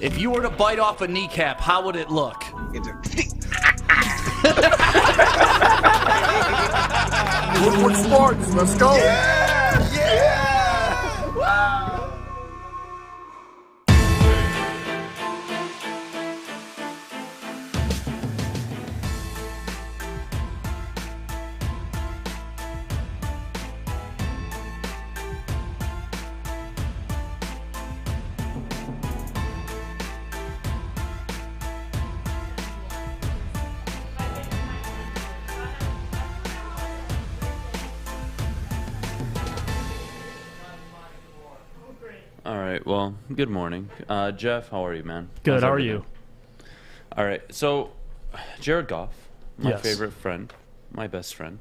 If you were to bite off a kneecap, how would it look? Woodward Sports, let's go. All right, well, good morning. Jeff, how are you, man? Good, How's how are everything? you? All right, so Jared Goff, my Yes. favorite friend, my best friend.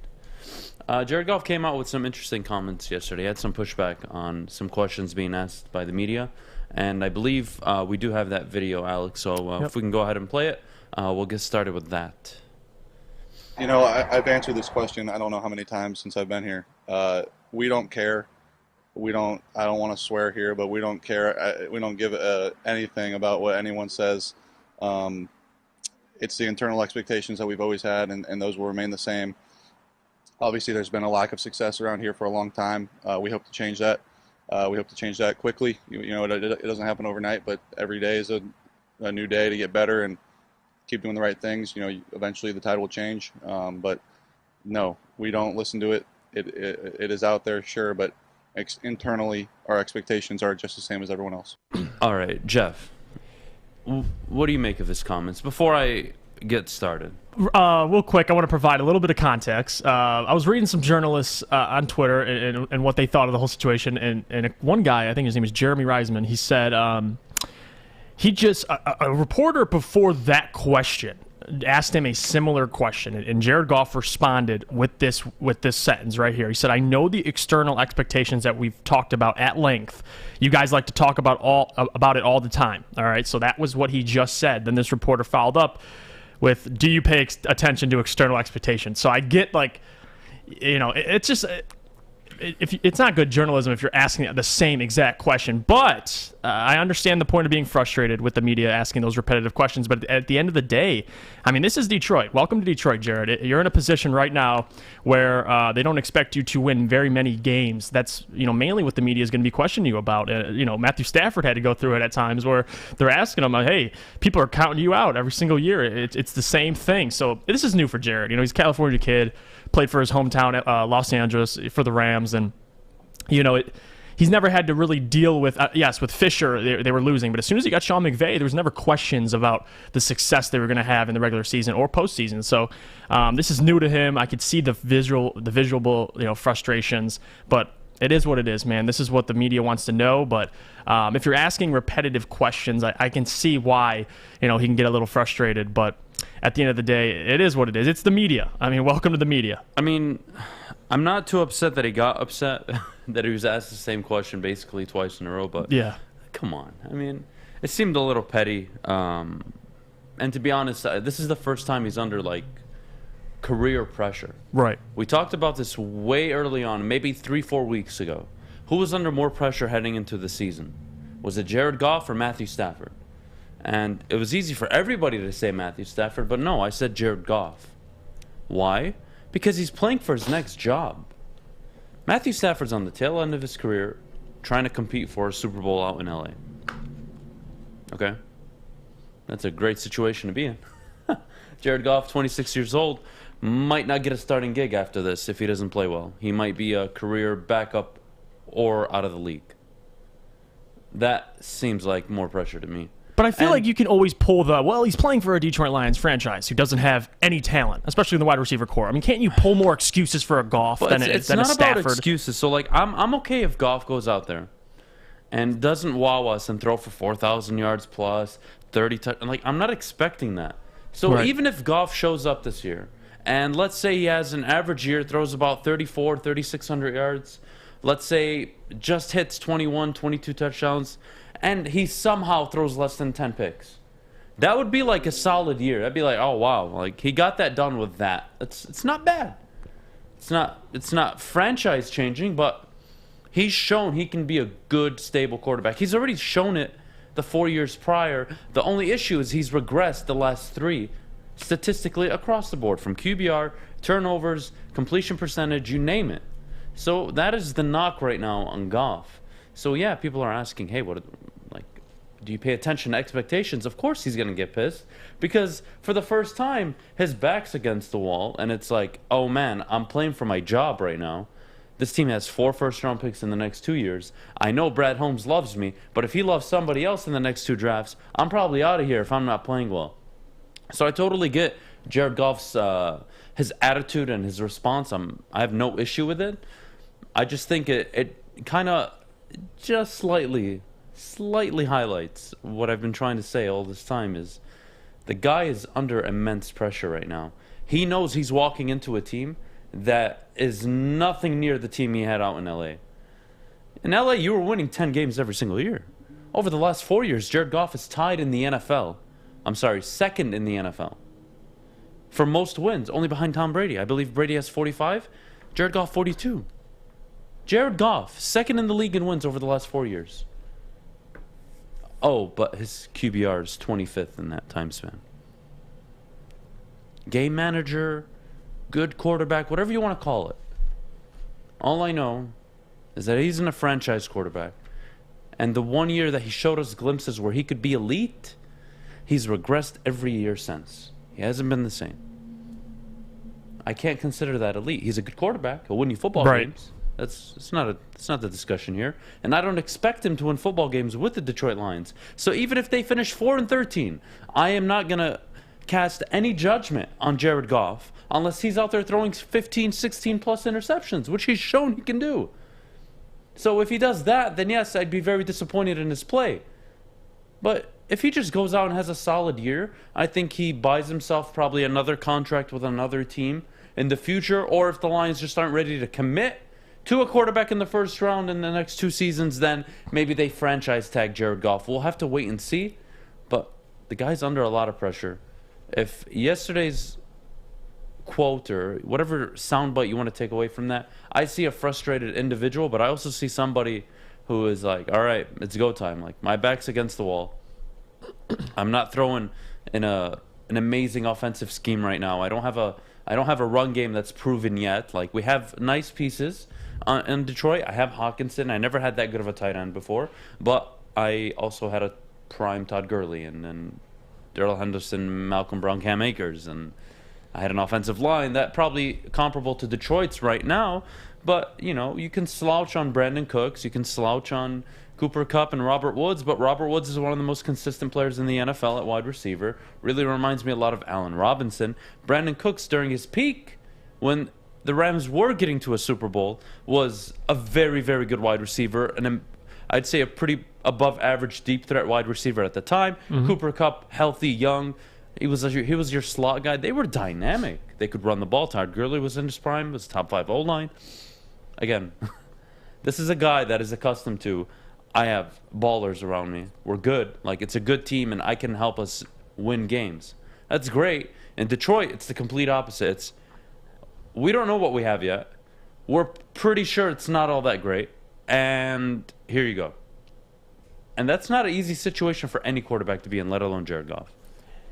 Jared Goff came out with some interesting comments yesterday. He had some pushback on some questions being asked by the media, and I believe we do have that video, Alex, so if we can go ahead and play it, we'll get started with that. You know, I've answered this question I don't know how many times since I've been here. We don't care. I don't want to swear here, but we don't care. We don't give anything about what anyone says. It's the internal expectations that we've always had, and those will remain the same. Obviously, there's been a lack of success around here for a long time. We hope to change that. We hope to change that quickly. You know, it doesn't happen overnight, but every day is a new day to get better and keep doing the right things. You know, eventually the tide will change. But no, we don't listen to it. It is out there, sure, but internally, our expectations are just the same as everyone else. All right, Jeff, what do you make of his comments? Before I get started. Real quick, I want to provide a little bit of context. I was reading some journalists on Twitter and what they thought of the whole situation, and one guy, I think his name is Jeremy Reisman, he said a reporter before that question asked him a similar question, and Jared Goff responded with this sentence right here. He said, "I know the external expectations that we've talked about at length. You guys like to talk about it all the time." All right, so that was what he just said. Then this reporter followed up with, "Do you pay attention to external expectations?" So I get, like, you know, it's just it's not good journalism if you're asking the same exact question. But I understand the point of being frustrated with the media asking those repetitive questions. But at the end of the day, I mean, this is Detroit. Welcome to Detroit, Jared. You're in a position right now where they don't expect you to win very many games. That's, you know, mainly what the media is going to be questioning you about. You know, Matthew Stafford had to go through it at times where they're asking him, "Hey, people are counting you out every single year." It's the same thing. So this is new for Jared. You know, he's a California kid, played for his hometown at Los Angeles for the Rams, and you know, he's never had to really deal with, yes, with Fisher, they were losing, but as soon as he got Sean McVay, there was never questions about the success they were going to have in the regular season or postseason. So this is new to him. I could see the visual, you know, frustrations, but it is what it is, man. This is what the media wants to know. But if you're asking repetitive questions, I can see why, you know, he can get a little frustrated. But at the end of the day, it is what it is. It's the media. I mean, welcome to the media. I mean, I'm not too upset that he got upset that he was asked the same question basically twice in a row, but yeah, come on. I mean, it seemed a little petty. And to be honest, this is the first time he's under, like, career pressure. Right. We talked about this way early on, maybe 3-4 weeks ago. Who was under more pressure heading into the season? Was it Jared Goff or Matthew Stafford? And it was easy for everybody to say Matthew Stafford, but no, I said Jared Goff. Why? Because he's playing for his next job. Matthew Stafford's on the tail end of his career trying to compete for a Super Bowl out in LA. Okay? That's a great situation to be in. Jared Goff, 26 years old, might not get a starting gig after this if he doesn't play well. He might be a career backup or out of the league. That seems like more pressure to me. But I feel like you can always pull he's playing for a Detroit Lions franchise who doesn't have any talent, especially in the wide receiver core. I mean, can't you pull more excuses for a Goff than a Stafford? It's not about excuses. So, like, I'm okay if Goff goes out there and doesn't wow us and throw for 4,000 yards plus, 30 touchdowns. Like, I'm not expecting that. So right. Even if Goff shows up this year, and let's say he has an average year, throws about 3,600 yards, let's say just hits 21, 22 touchdowns, and he somehow throws less than 10 picks. That would be like a solid year. I'd be like, oh wow, like he got that done with that. It's not bad. It's not franchise changing, but he's shown he can be a good, stable quarterback. He's already shown it the 4 years prior. The only issue is he's regressed the last 3 statistically across the board, from QBR, turnovers, completion percentage, you name it. So that is the knock right now on Goff. So yeah, people are asking, hey, do you pay attention to expectations? Of course he's going to get pissed, because for the first time, his back's against the wall, and it's like, oh man, I'm playing for my job right now. This team has 4 first-round picks in the next 2 years. I know Brad Holmes loves me, but if he loves somebody else in the next 2 drafts, I'm probably out of here if I'm not playing well. So I totally get Jared Goff's his attitude and his response. I have no issue with it. I just think it kind of just slightly highlights what I've been trying to say all this time, is the guy is under immense pressure right now. He knows he's walking into a team that is nothing near the team he had out in LA. In LA, you were winning 10 games every single year. Over the last 4 years, Jared Goff is tied in the NFL. I'm sorry, second in the NFL for most wins, only behind Tom Brady. I believe Brady has 45, Jared Goff 42. Jared Goff, second in the league in wins over the last 4 years. Oh, but his QBR is 25th in that time span. Game manager, good quarterback, whatever you want to call it. All I know is that he's in a franchise quarterback. And the 1 year that he showed us glimpses where he could be elite, he's regressed every year since. He hasn't been the same. I can't consider that elite. He's a good quarterback. He'll win you football games. It's not the discussion here. And I don't expect him to win football games with the Detroit Lions. So even if they finish 4-13, I am not going to cast any judgment on Jared Goff unless he's out there throwing 15, 16 plus interceptions, which he's shown he can do. So if he does that, then yes, I'd be very disappointed in his play. But if he just goes out and has a solid year, I think he buys himself probably another contract with another team in the future. Or if the Lions just aren't ready to commit to a quarterback in the first round in the next 2 seasons, then maybe they franchise tag Jared Goff. We'll have to wait and see. But the guy's under a lot of pressure. If yesterday's quote or whatever soundbite you want to take away from that, I see a frustrated individual, but I also see somebody who is like, all right, it's go time. Like, my back's against the wall. I'm not throwing in an amazing offensive scheme right now. I don't have a run game that's proven yet. Like, we have nice pieces in Detroit. I have Hawkinson. I never had that good of a tight end before, but I also had a prime Todd Gurley and Darrell Henderson, Malcolm Brown, Cam Akers, and I had an offensive line that probably comparable to Detroit's right now. But, you know, you can slouch on Brandon Cooks, you can slouch on Cooper Kupp and Robert Woods, but Robert Woods is one of the most consistent players in the NFL at wide receiver. Really reminds me a lot of Allen Robinson. Brandon Cooks, during his peak, when the Rams were getting to a Super Bowl, was a very, very good wide receiver, and I'd say a pretty above-average deep threat wide receiver at the time. Mm-hmm. Cooper Kupp, healthy, young. He was your slot guy. They were dynamic. They could run the ball. Todd Gurley was in his prime. Was top 5 O-line. Again, this is a guy that is accustomed to, I have ballers around me. We're good. Like, it's a good team, and I can help us win games. That's great. In Detroit, it's the complete opposite. We don't know what we have yet. We're pretty sure it's not all that great. And here you go. And that's not an easy situation for any quarterback to be in, let alone Jared Goff.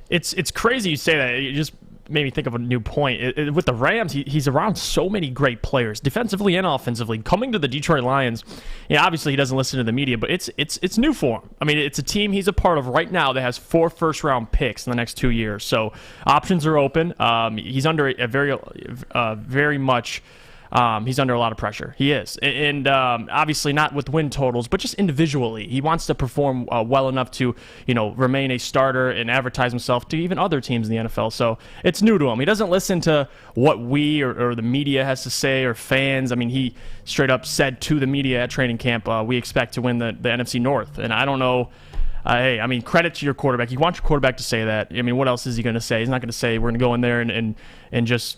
It's crazy you say that. It just made me think of a new point. With the Rams, he's around so many great players, defensively and offensively. Coming to the Detroit Lions, obviously he doesn't listen to the media, but it's new for him. I mean, it's a team he's a part of right now that has 4 first-round picks in the next 2 years. So options are open. He's under a very much. He's under a lot of pressure. He is. And obviously not with win totals, but just individually. He wants to perform well enough to, remain a starter and advertise himself to even other teams in the NFL. So it's new to him. He doesn't listen to what we or the media has to say or fans. I mean, he straight up said to the media at training camp, we expect to win the NFC North. And I don't know. Hey, I mean, credit to your quarterback. You want your quarterback to say that. I mean, what else is he going to say? He's not going to say we're going to go in there and just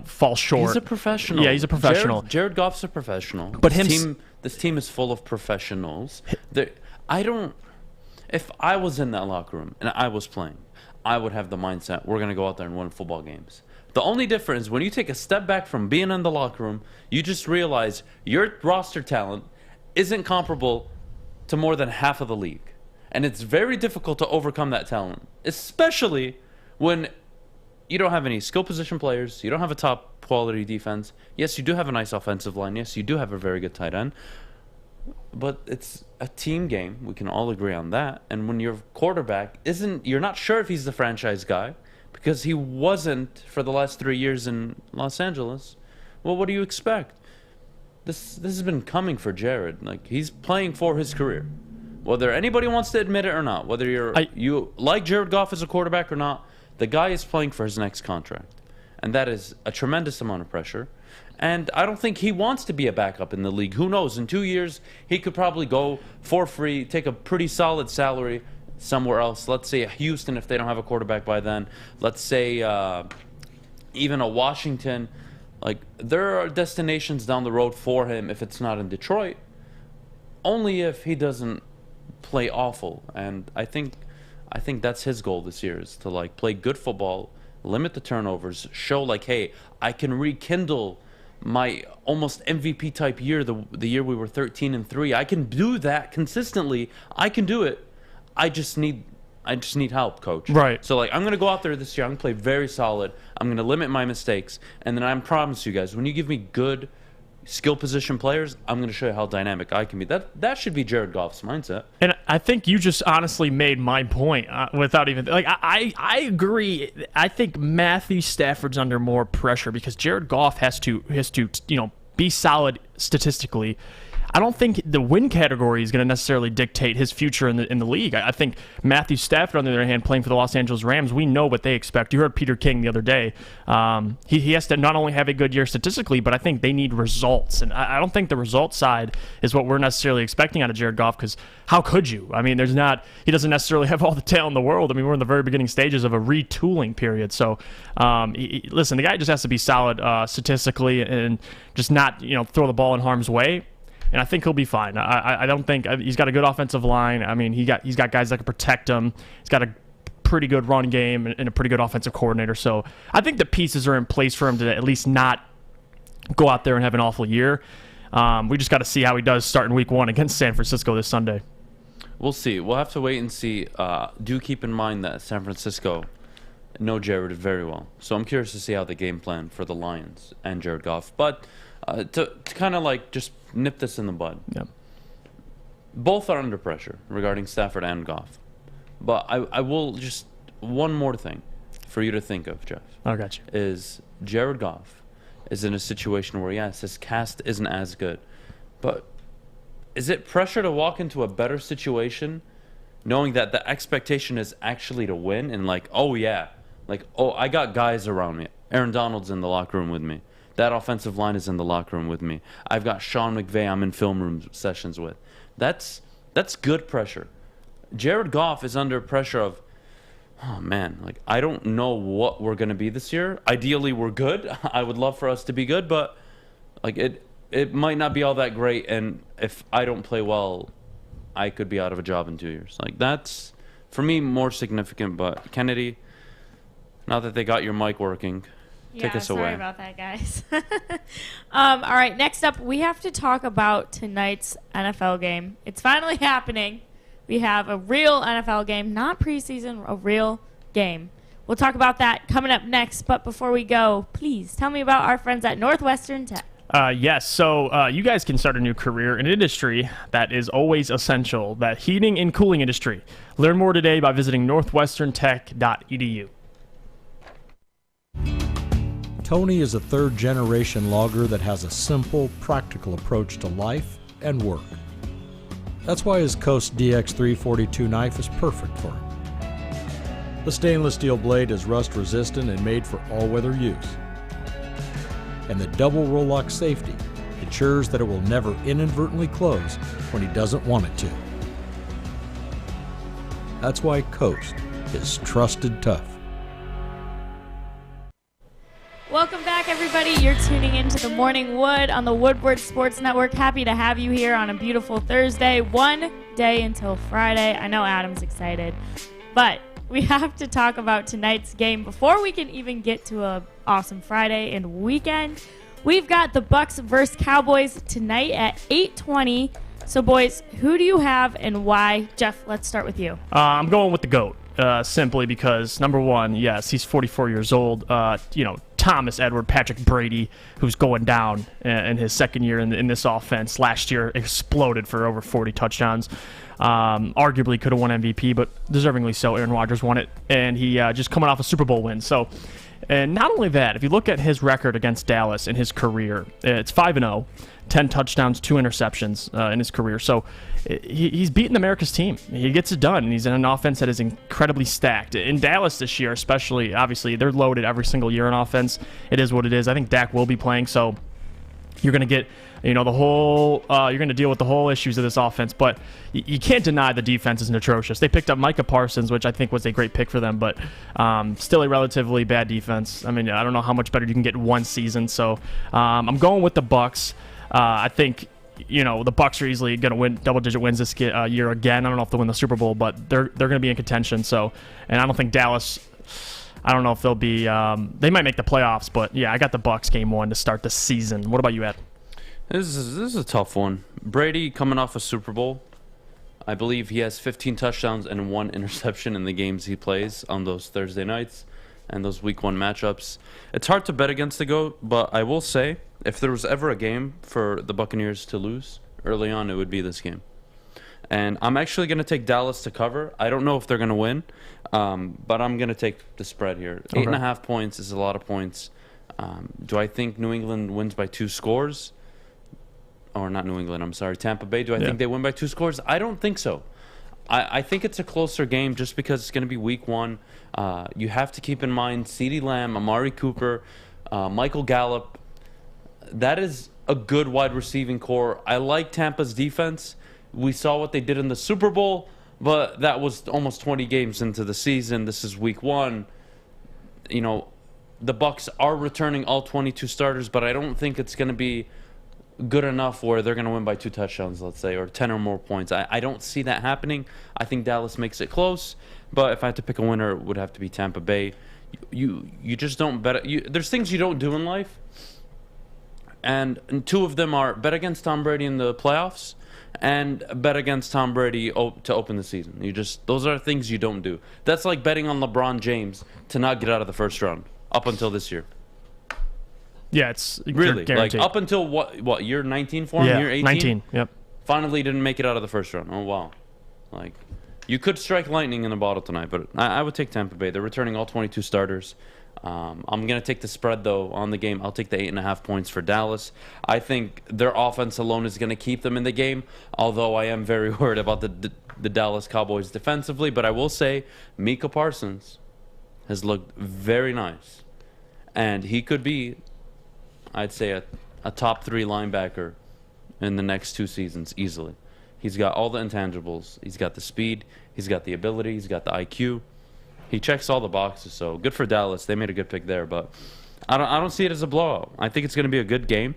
fall short. He's a professional. Yeah, he's a professional. Jared Goff's a professional. But this team is full of professionals. If I was in that locker room and I was playing, I would have the mindset, we're going to go out there and win football games. The only difference is when you take a step back from being in the locker room, you just realize your roster talent isn't comparable to more than half of the league. And it's very difficult to overcome that talent, especially when you don't have any skill position players. You don't have a top quality defense. Yes, you do have a nice offensive line. Yes, you do have a very good tight end. But it's a team game. We can all agree on that. And when your quarterback you're not sure if he's the franchise guy because he wasn't for the last 3 years in Los Angeles. Well, what do you expect? This has been coming for Jared. Like, he's playing for his career. Whether anybody wants to admit it or not, whether you like Jared Goff as a quarterback or not, the guy is playing for his next contract. And that is a tremendous amount of pressure. And I don't think he wants to be a backup in the league. Who knows? In 2 years, he could probably go for free, take a pretty solid salary somewhere else. Let's say Houston if they don't have a quarterback by then. Let's say even a Washington. Like, there are destinations down the road for him if it's not in Detroit. Only if he doesn't play awful. And I think that's his goal this year, is to like play good football, limit the turnovers, show like, hey, I can rekindle my almost MVP type year, the year we were 13-3. I can do that consistently. I can do it. I just need help, coach. Right. So like, I'm gonna go out there this year. I'm gonna play very solid. I'm gonna limit my mistakes, and then I promise you guys, when you give me good skill position players, I'm going to show you how dynamic I can be. That should be Jared Goff's mindset. And I think you just honestly made my point without even like I agree. I think Matthew Stafford's under more pressure because Jared Goff has to be solid statistically. I don't think the win category is going to necessarily dictate his future in the league. I think Matthew Stafford, on the other hand, playing for the Los Angeles Rams, we know what they expect. You heard Peter King the other day. He has to not only have a good year statistically, but I think they need results. And I don't think the results side is what we're necessarily expecting out of Jared Goff, because how could you? I mean, he doesn't necessarily have all the talent in the world. I mean, we're in the very beginning stages of a retooling period. So, listen, the guy just has to be solid statistically and just not throw the ball in harm's way. And I think he'll be fine. I don't think he's got a good offensive line. I mean, he's got guys that can protect him. He's got a pretty good run game and a pretty good offensive coordinator. So I think the pieces are in place for him to at least not go out there and have an awful year. We just got to see how he does starting week 1 against San Francisco this Sunday. We'll see. We'll have to wait and see. Do keep in mind that San Francisco know Jared very well. So I'm curious to see how the game plan for the Lions and Jared Goff. But to kind of like just nip this in the bud. Yep. Both are under pressure regarding Stafford and Goff. But I will just, one more thing for you to think of, Jeff. I got you. Is Jared Goff is in a situation where, yes, his cast isn't as good. But is it pressure to walk into a better situation knowing that the expectation is actually to win and like, oh, yeah. Like, oh, I got guys around me. Aaron Donald's in the locker room with me. That offensive line is in the locker room with me. I've got Sean McVay I'm in film room sessions with. That's good pressure. Jared Goff is under pressure of, oh, man, like, I don't know what we're going to be this year. Ideally, we're good. I would love for us to be good, but like it might not be all that great, and if I don't play well, I could be out of a job in 2 years. Like, that's, for me, more significant. But, Kennedy, now that they got your mic working, take us away. Sorry about that, guys. All right, next up, we have to talk about tonight's NFL game. It's finally happening. We have a real NFL game, not preseason, a real game. We'll talk about that coming up next. But before we go, please tell me about our friends at Northwestern Tech. Yes, so you guys can start a new career in an industry that is always essential, that heating and cooling industry. Learn more today by visiting northwesterntech.edu. Tony is a third-generation logger that has a simple, practical approach to life and work. That's why his Coast DX342 knife is perfect for him. The stainless steel blade is rust-resistant and made for all-weather use. And the double roll-lock safety ensures that it will never inadvertently close when he doesn't want it to. That's why Coast is trusted tough. Welcome back, everybody. You're tuning into the Morning Wood on the Woodward Sports Network. Happy to have you here on a beautiful Thursday. One day until Friday. I know Adam's excited, but we have to talk about tonight's game before we can even get to a awesome Friday and weekend. We've got the Bucs versus Cowboys tonight at 8:20 So, boys, who do you have and why? Jeff, let's start with you. I'm going with the GOAT, simply because, number one, yes, he's 44 years old. Thomas Edward Patrick Brady, who's going down in his second year in this offense. Last year, exploded for over 40 touchdowns. Arguably could have won MVP, but deservingly so. Aaron Rodgers won it, and he just coming off a Super Bowl win. So, and not only that, if you look at his record against Dallas in his career, it's 5-0. 10 touchdowns, 2 interceptions in his career. So he's beaten America's team. He gets it done, and he's in an offense that is incredibly stacked. In Dallas this year especially, obviously, they're loaded every single year on offense. It is what it is. I think Dak will be playing, so you're going to get you're going to deal with the whole issues of this offense, but you can't deny the defense is atrocious. They picked up Micah Parsons, which I think was a great pick for them, but still a relatively bad defense. I mean, I don't know how much better you can get in one season, so I'm going with the Bucs. I think, the Bucs are easily going to win double-digit wins this year again. I don't know if they'll win the Super Bowl, but they're going to be in contention. So, and I don't think Dallas. I don't know if they'll be. They might make the playoffs, but yeah, I got the Bucs game 1 to start the season. What about you, Ed? This is a tough one. Brady coming off a Super Bowl. I believe he has 15 touchdowns and 1 interception in the games he plays on those Thursday nights and those Week 1 matchups. It's hard to bet against the GOAT, but I will say, if there was ever a game for the Buccaneers to lose early on, it would be this game. And I'm actually going to take Dallas to cover. I don't know if they're going to win, but I'm going to take the spread here. Okay. 8.5 points is a lot of points. Do I think New England wins by 2 scores? Or not New England, I'm sorry, Tampa Bay. Do I think they win by 2 scores? I don't think so. I think it's a closer game just because it's going to be Week 1. You have to keep in mind CeeDee Lamb, Amari Cooper, Michael Gallup. That is a good wide receiving core. I like Tampa's defense. We saw what they did in the Super Bowl, but that was almost 20 games into the season. This is Week 1. The Bucs are returning all 22 starters, but I don't think it's going to be good enough where they're going to win by 2 touchdowns, let's say, or 10 or more points. I don't see that happening. I think Dallas makes it close, but if I had to pick a winner, it would have to be Tampa Bay. You just don't bet. There's things you don't do in life, and 2 of them are bet against Tom Brady in the playoffs and bet against Tom Brady to open the season. Those are things you don't do. That's like betting on LeBron James to not get out of the first round up until this year. Yeah, it's really guaranteed. like up until what year 19 for him? Yeah, year 18? 19. Yep. Finally didn't make it out of the first round. Oh wow, like you could strike lightning in a bottle tonight, but I would take Tampa Bay. They're returning all 22 starters. I'm gonna take the spread though on the game. I'll take the 8.5 points for Dallas. I think their offense alone is gonna keep them in the game. Although I am very worried about the Dallas Cowboys defensively, but I will say Micah Parsons has looked very nice, and he could be, I'd say, a top 3 linebacker in the next 2 seasons easily. He's got all the intangibles. He's got the speed. He's got the ability. He's got the IQ. He checks all the boxes, so good for Dallas. They made a good pick there, but I don't see it as a blowout. I think it's going to be a good game.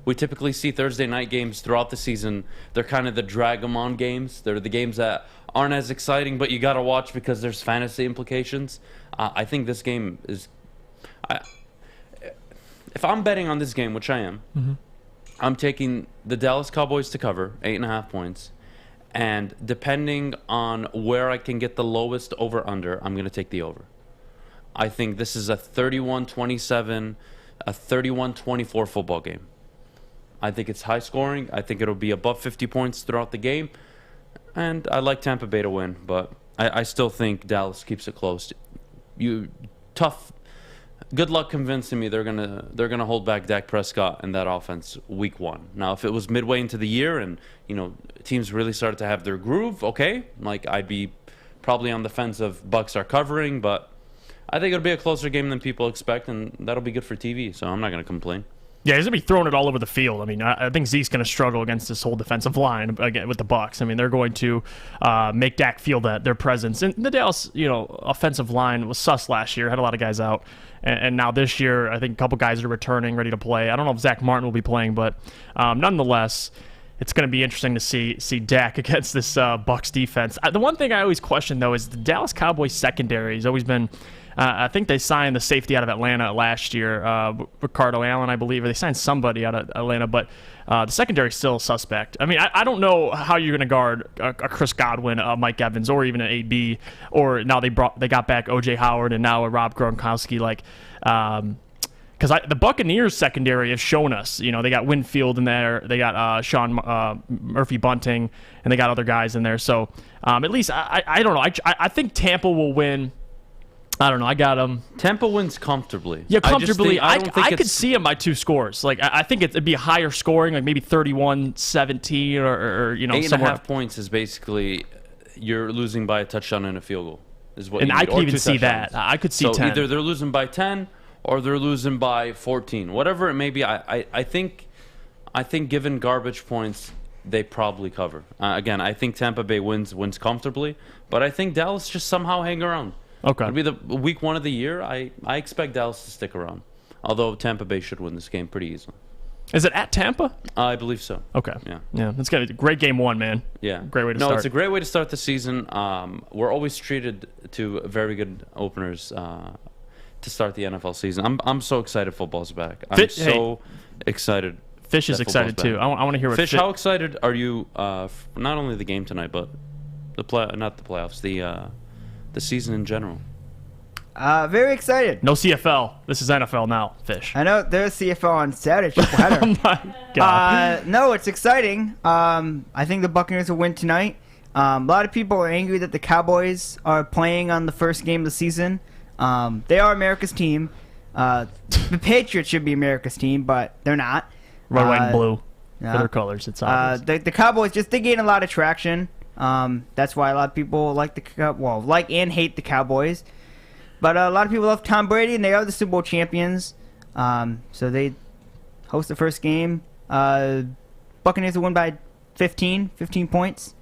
We typically see Thursday night games throughout the season. They're kind of the drag-em-on games. They're the games that aren't as exciting, but you got to watch because there's fantasy implications. I think this game is... If I'm betting on this game, which I am, I'm taking the Dallas Cowboys to cover 8.5 points. And depending on where I can get the lowest over-under, I'm going to take the over. I think this is a 31-27, a 31-24 football game. I think it's high scoring. I think it'll be above 50 points throughout the game. And I like Tampa Bay to win, but I still think Dallas keeps it close. Good luck convincing me they're gonna hold back Dak Prescott and that offense Week 1. Now, if it was midway into the year and teams really started to have their groove, okay, like I'd be probably on the fence of Bucs are covering, but I think it'll be a closer game than people expect, and that'll be good for TV. So I'm not gonna complain. Yeah, he's going to be throwing it all over the field. I mean, I think Zeke's going to struggle against this whole defensive line again with the Bucs. I mean, they're going to make Dak feel their presence. And the Dallas, offensive line was sus last year, had a lot of guys out. And now this year, I think a couple guys are returning, ready to play. I don't know if Zach Martin will be playing, but nonetheless, it's going to be interesting to see Dak against this Bucs defense. The one thing I always question, though, is the Dallas Cowboys secondary has always been I think they signed the safety out of Atlanta last year, Ricardo Allen, I believe, or they signed somebody out of Atlanta, but the secondary is still suspect. I mean, I don't know how you're going to guard a Chris Godwin, Mike Evans, or even an AB, or now they got back O.J. Howard and now a Rob Gronkowski, like. Because the Buccaneers secondary has shown us, they got Winfield in there, they got Sean Murphy Bunting, and they got other guys in there. So at least I don't know. I think Tampa will win. I don't know. I got them. Tampa wins comfortably. Yeah, comfortably. I could see them by 2 scores. Like I think it'd be a higher scoring, like maybe 31-17 or 8.5 points is basically you're losing by a touchdown and a field goal. Is what. And you I need, could or even 2 see touchdowns. that. I could see so 10. Either they're losing by 10 or they're losing by 14. Whatever it may be, I think given garbage points, they probably cover. Again, I think Tampa Bay wins comfortably, but I think Dallas just somehow hang around. Okay. It'll be the week 1 of the year. I expect Dallas to stick around, although Tampa Bay should win this game pretty easily. Is it at Tampa? I believe so. Okay. Yeah. It's gonna be a great game 1, man. Yeah. Great way to start. No, it's a great way to start the season. We're always treated to very good openers to start the NFL season. I'm so excited football's back. I'm so excited. Fish is excited too. I want to hear what Fish. How excited are you? Not only the game tonight, but not the playoffs, the season in general. Very excited. No CFL. This is NFL now. Fish. I know there's CFL on Saturday. Triple header. Oh my God. No, it's exciting. I think the Buccaneers will win tonight. A lot of people are angry that the Cowboys are playing on the first game of the season. They are America's team. The Patriots should be America's team, but they're not. Red, white, and blue yeah. for their colors. It's obvious. The Cowboys they gain a lot of traction. That's why a lot of people like and hate the Cowboys. But a lot of people love Tom Brady, and they are the Super Bowl champions. So they host the first game. Buccaneers will win by 15 points.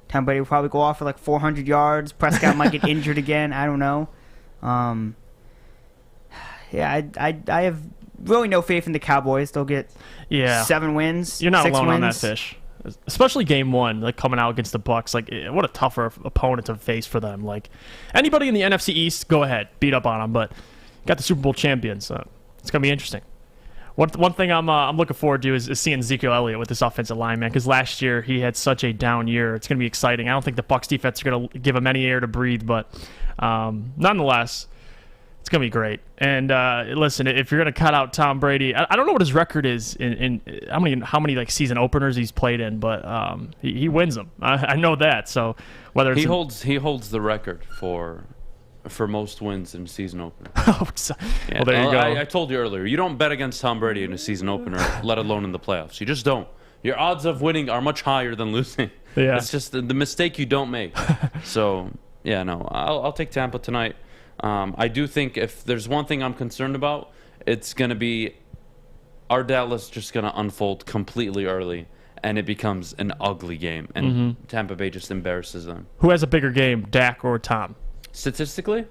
Tom Brady will probably go off for like 400 yards. Prescott might get injured again. I don't know. I have really no faith in the Cowboys. They'll get 7 wins. You're not 6 alone wins. on that, Fish. Especially game 1, like coming out against the Bucs. Like, what a tougher opponent to face for them. Like, anybody in the NFC East, go ahead, beat up on them. But got the Super Bowl champions, so it's gonna be interesting. One thing I'm looking forward to is seeing Ezekiel Elliott with this offensive line, man. Because last year he had such a down year. It's gonna be exciting. I don't think the Bucs defense are gonna give him any air to breathe, but nonetheless, it's gonna be great. And listen, if you're gonna cut out Tom Brady, I don't know what his record is in how many like season openers he's played in, but he wins them. I know that. So whether it's he holds the record for most wins in season opener. Well, there you go. I told you earlier, you don't bet against Tom Brady in a season opener, let alone in the playoffs. You just don't. Your odds of winning are much higher than losing. Yeah. It's just the mistake you don't make. So yeah, no, I'll take Tampa tonight. I do think if there's one thing I'm concerned about, it's going to be our Dallas just going to unfold completely early, and it becomes an ugly game, and Tampa Bay just embarrasses them. Who has a bigger game, Dak or Tom? Statistically?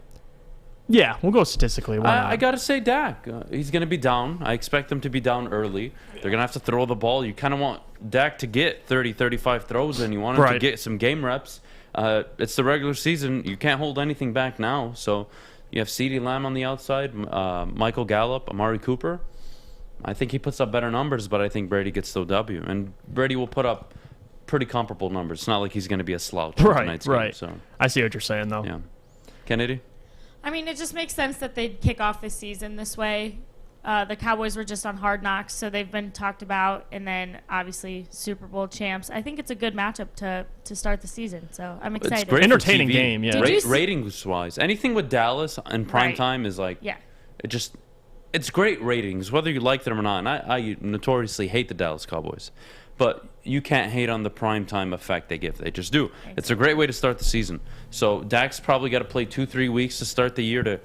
Yeah, we'll go statistically. Why not? I got to say Dak. He's going to be down. I expect him to be down early. They're going to have to throw the ball. You kind of want Dak to get 30, 35 throws, and you want him to get some game reps. It's the regular season. You can't hold anything back now. So you have CeeDee Lamb on the outside, Michael Gallup, Amari Cooper. I think he puts up better numbers, but I think Brady gets the W. And Brady will put up pretty comparable numbers. It's not like he's going to be a slouch in tonight's game. So. I see what you're saying, though. Yeah. Kennedy? I mean, it just makes sense that they'd kick off this season this way. The Cowboys were just on Hard Knocks, so they've been talked about, and then obviously Super Bowl champs. I think it's a good matchup to start the season, so I'm excited. It's great entertaining for TV. game, yeah. Ratings-wise, anything with Dallas in prime time is like, it's great ratings, whether you like them or not. And I notoriously hate the Dallas Cowboys, but you can't hate on the primetime effect they give. They just do. Exactly. It's a great way to start the season. So Dak's probably got to play 2-3 weeks to start the year to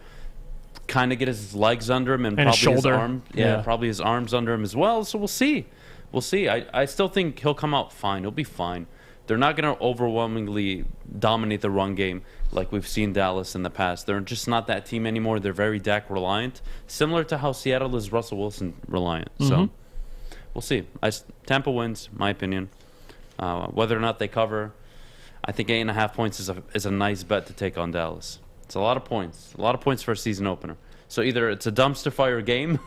kind of get his legs under him and probably his shoulder. His arm. Yeah, probably his arms under him as well. So we'll see. We'll see. I still think he'll come out fine. He'll be fine. They're not going to overwhelmingly dominate the run game like we've seen Dallas in the past. They're just not that team anymore. They're very Dak reliant, similar to how Seattle is Russell Wilson reliant. So we'll see. Tampa wins, my opinion. Whether or not they cover, I think 8.5 points is a nice bet to take on Dallas. It's a lot of points. A lot of points for a season opener. So either it's a dumpster fire game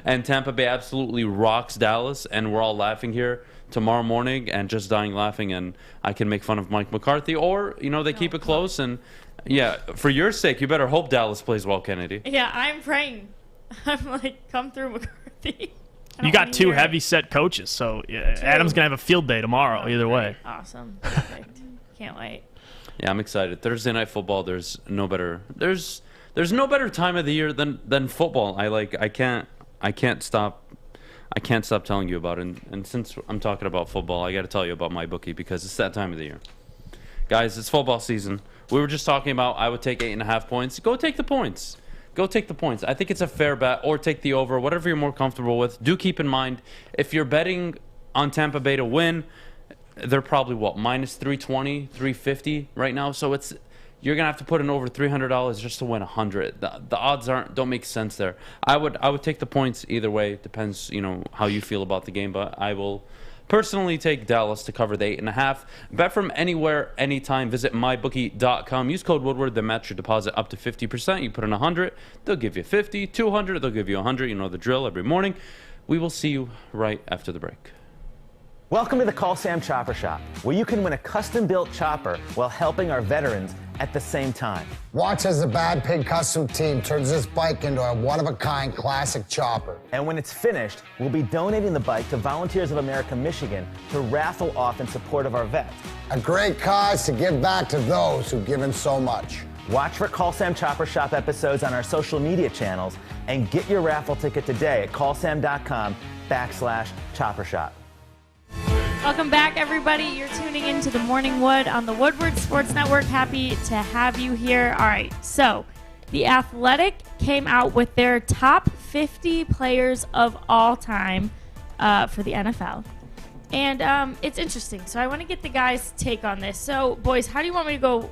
and Tampa Bay absolutely rocks Dallas and we're all laughing here tomorrow morning and just dying laughing and I can make fun of Mike McCarthy, or, they keep it close. And, yeah, for your sake, you better hope Dallas plays well, Kennedy. Yeah, I'm praying. I'm like, come through, McCarthy. You got two heavy-set coaches, so Adam's going to have a field day tomorrow, either way. Awesome. Perfect. Can't wait. Yeah, I'm excited. Thursday night football, there's no better time of the year than football. I can't stop telling you about it. And since I'm talking about football, I got to tell you about my bookie because it's that time of the year. Guys, it's football season. We were just talking about I would take 8.5 points. Go take the points. Go take the points. I think it's a fair bet, or take the over, whatever you're more comfortable with. Do keep in mind, if you're betting on Tampa Bay to win, they're probably minus 320, 350 right now. So you're gonna have to put in over $300 just to win 100. The odds don't make sense there. I would take the points either way. It depends, how you feel about the game, but I will personally take Dallas to cover the 8.5. Bet from anywhere, anytime. Visit mybookie.com. Use code Woodward. They match your deposit up to 50%. You put in 100, they'll give you 50. 200, they'll give you 100. You know the drill every morning. We will see you right after the break. Welcome to the Call Sam Chopper Shop, where you can win a custom-built chopper while helping our veterans at the same time. Watch as the Bad Pig Custom Team turns this bike into a one-of-a-kind classic chopper. And when it's finished, we'll be donating the bike to Volunteers of America Michigan to raffle off in support of our vets. A great cause to give back to those who've given so much. Watch for Call Sam Chopper Shop episodes on our social media channels and get your raffle ticket today at callsam.com/chopper shop. Welcome back, everybody. You're tuning into the Morning Wood on the Woodward Sports Network. Happy to have you here. All right, so The Athletic came out with their top 50 players of all time for the NFL. And it's interesting. So I want to get the guys' take on this. So, boys, how do you want me to go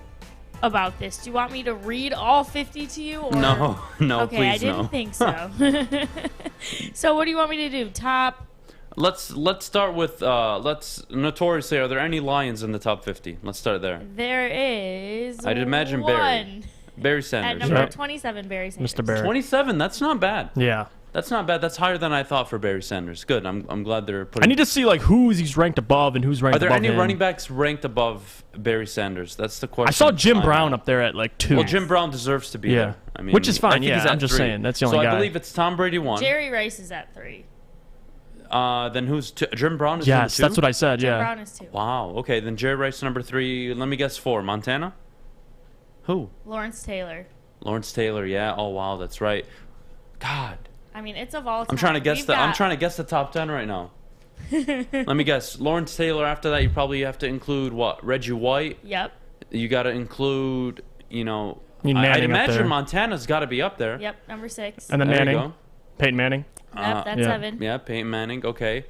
about this? Do you want me to read all 50 to you? Or? No, okay, please, I didn't think so. So what do you want me to do? Top... Let's start with notoriously, are there any Lions in the top 50? Let's start there. There is. I'd imagine one. Barry Sanders. At number 27, Barry Sanders. Mr. Barry. 27. That's not bad. Yeah. That's not bad. That's higher than I thought for Barry Sanders. Good. I'm glad they're putting. I need to see who's he's ranked above and who's ranked above. Are there any him. running backs ranked above Barry Sanders? That's the question. I saw Jim Brown up there at 2. Well, Jim Brown deserves to be there. I mean, which is fine. I think he's I'm just 3. saying that's the only guy. guy. So I believe it's Tom Brady 1. Jerry Rice is at 3. Then who's Jim Brown is yes, number 2? That's what I said. Jim Brown is 2. Wow. Okay. Then Jerry Rice number 3. Let me guess 4. Montana. Who? Lawrence Taylor. Lawrence Taylor. Yeah. Oh wow. That's right. God. I mean, it's of all time. I'm trying to guess I'm trying to guess the top 10 right now. Let me guess. Lawrence Taylor. After that, you probably have to include what? Reggie White. Yep. You got to include. I'd imagine Montana's got to be up there. Yep. Number 6. And then there Manning. You go. Peyton Manning. Yep, that's 7. Yeah, Peyton Manning. Okay.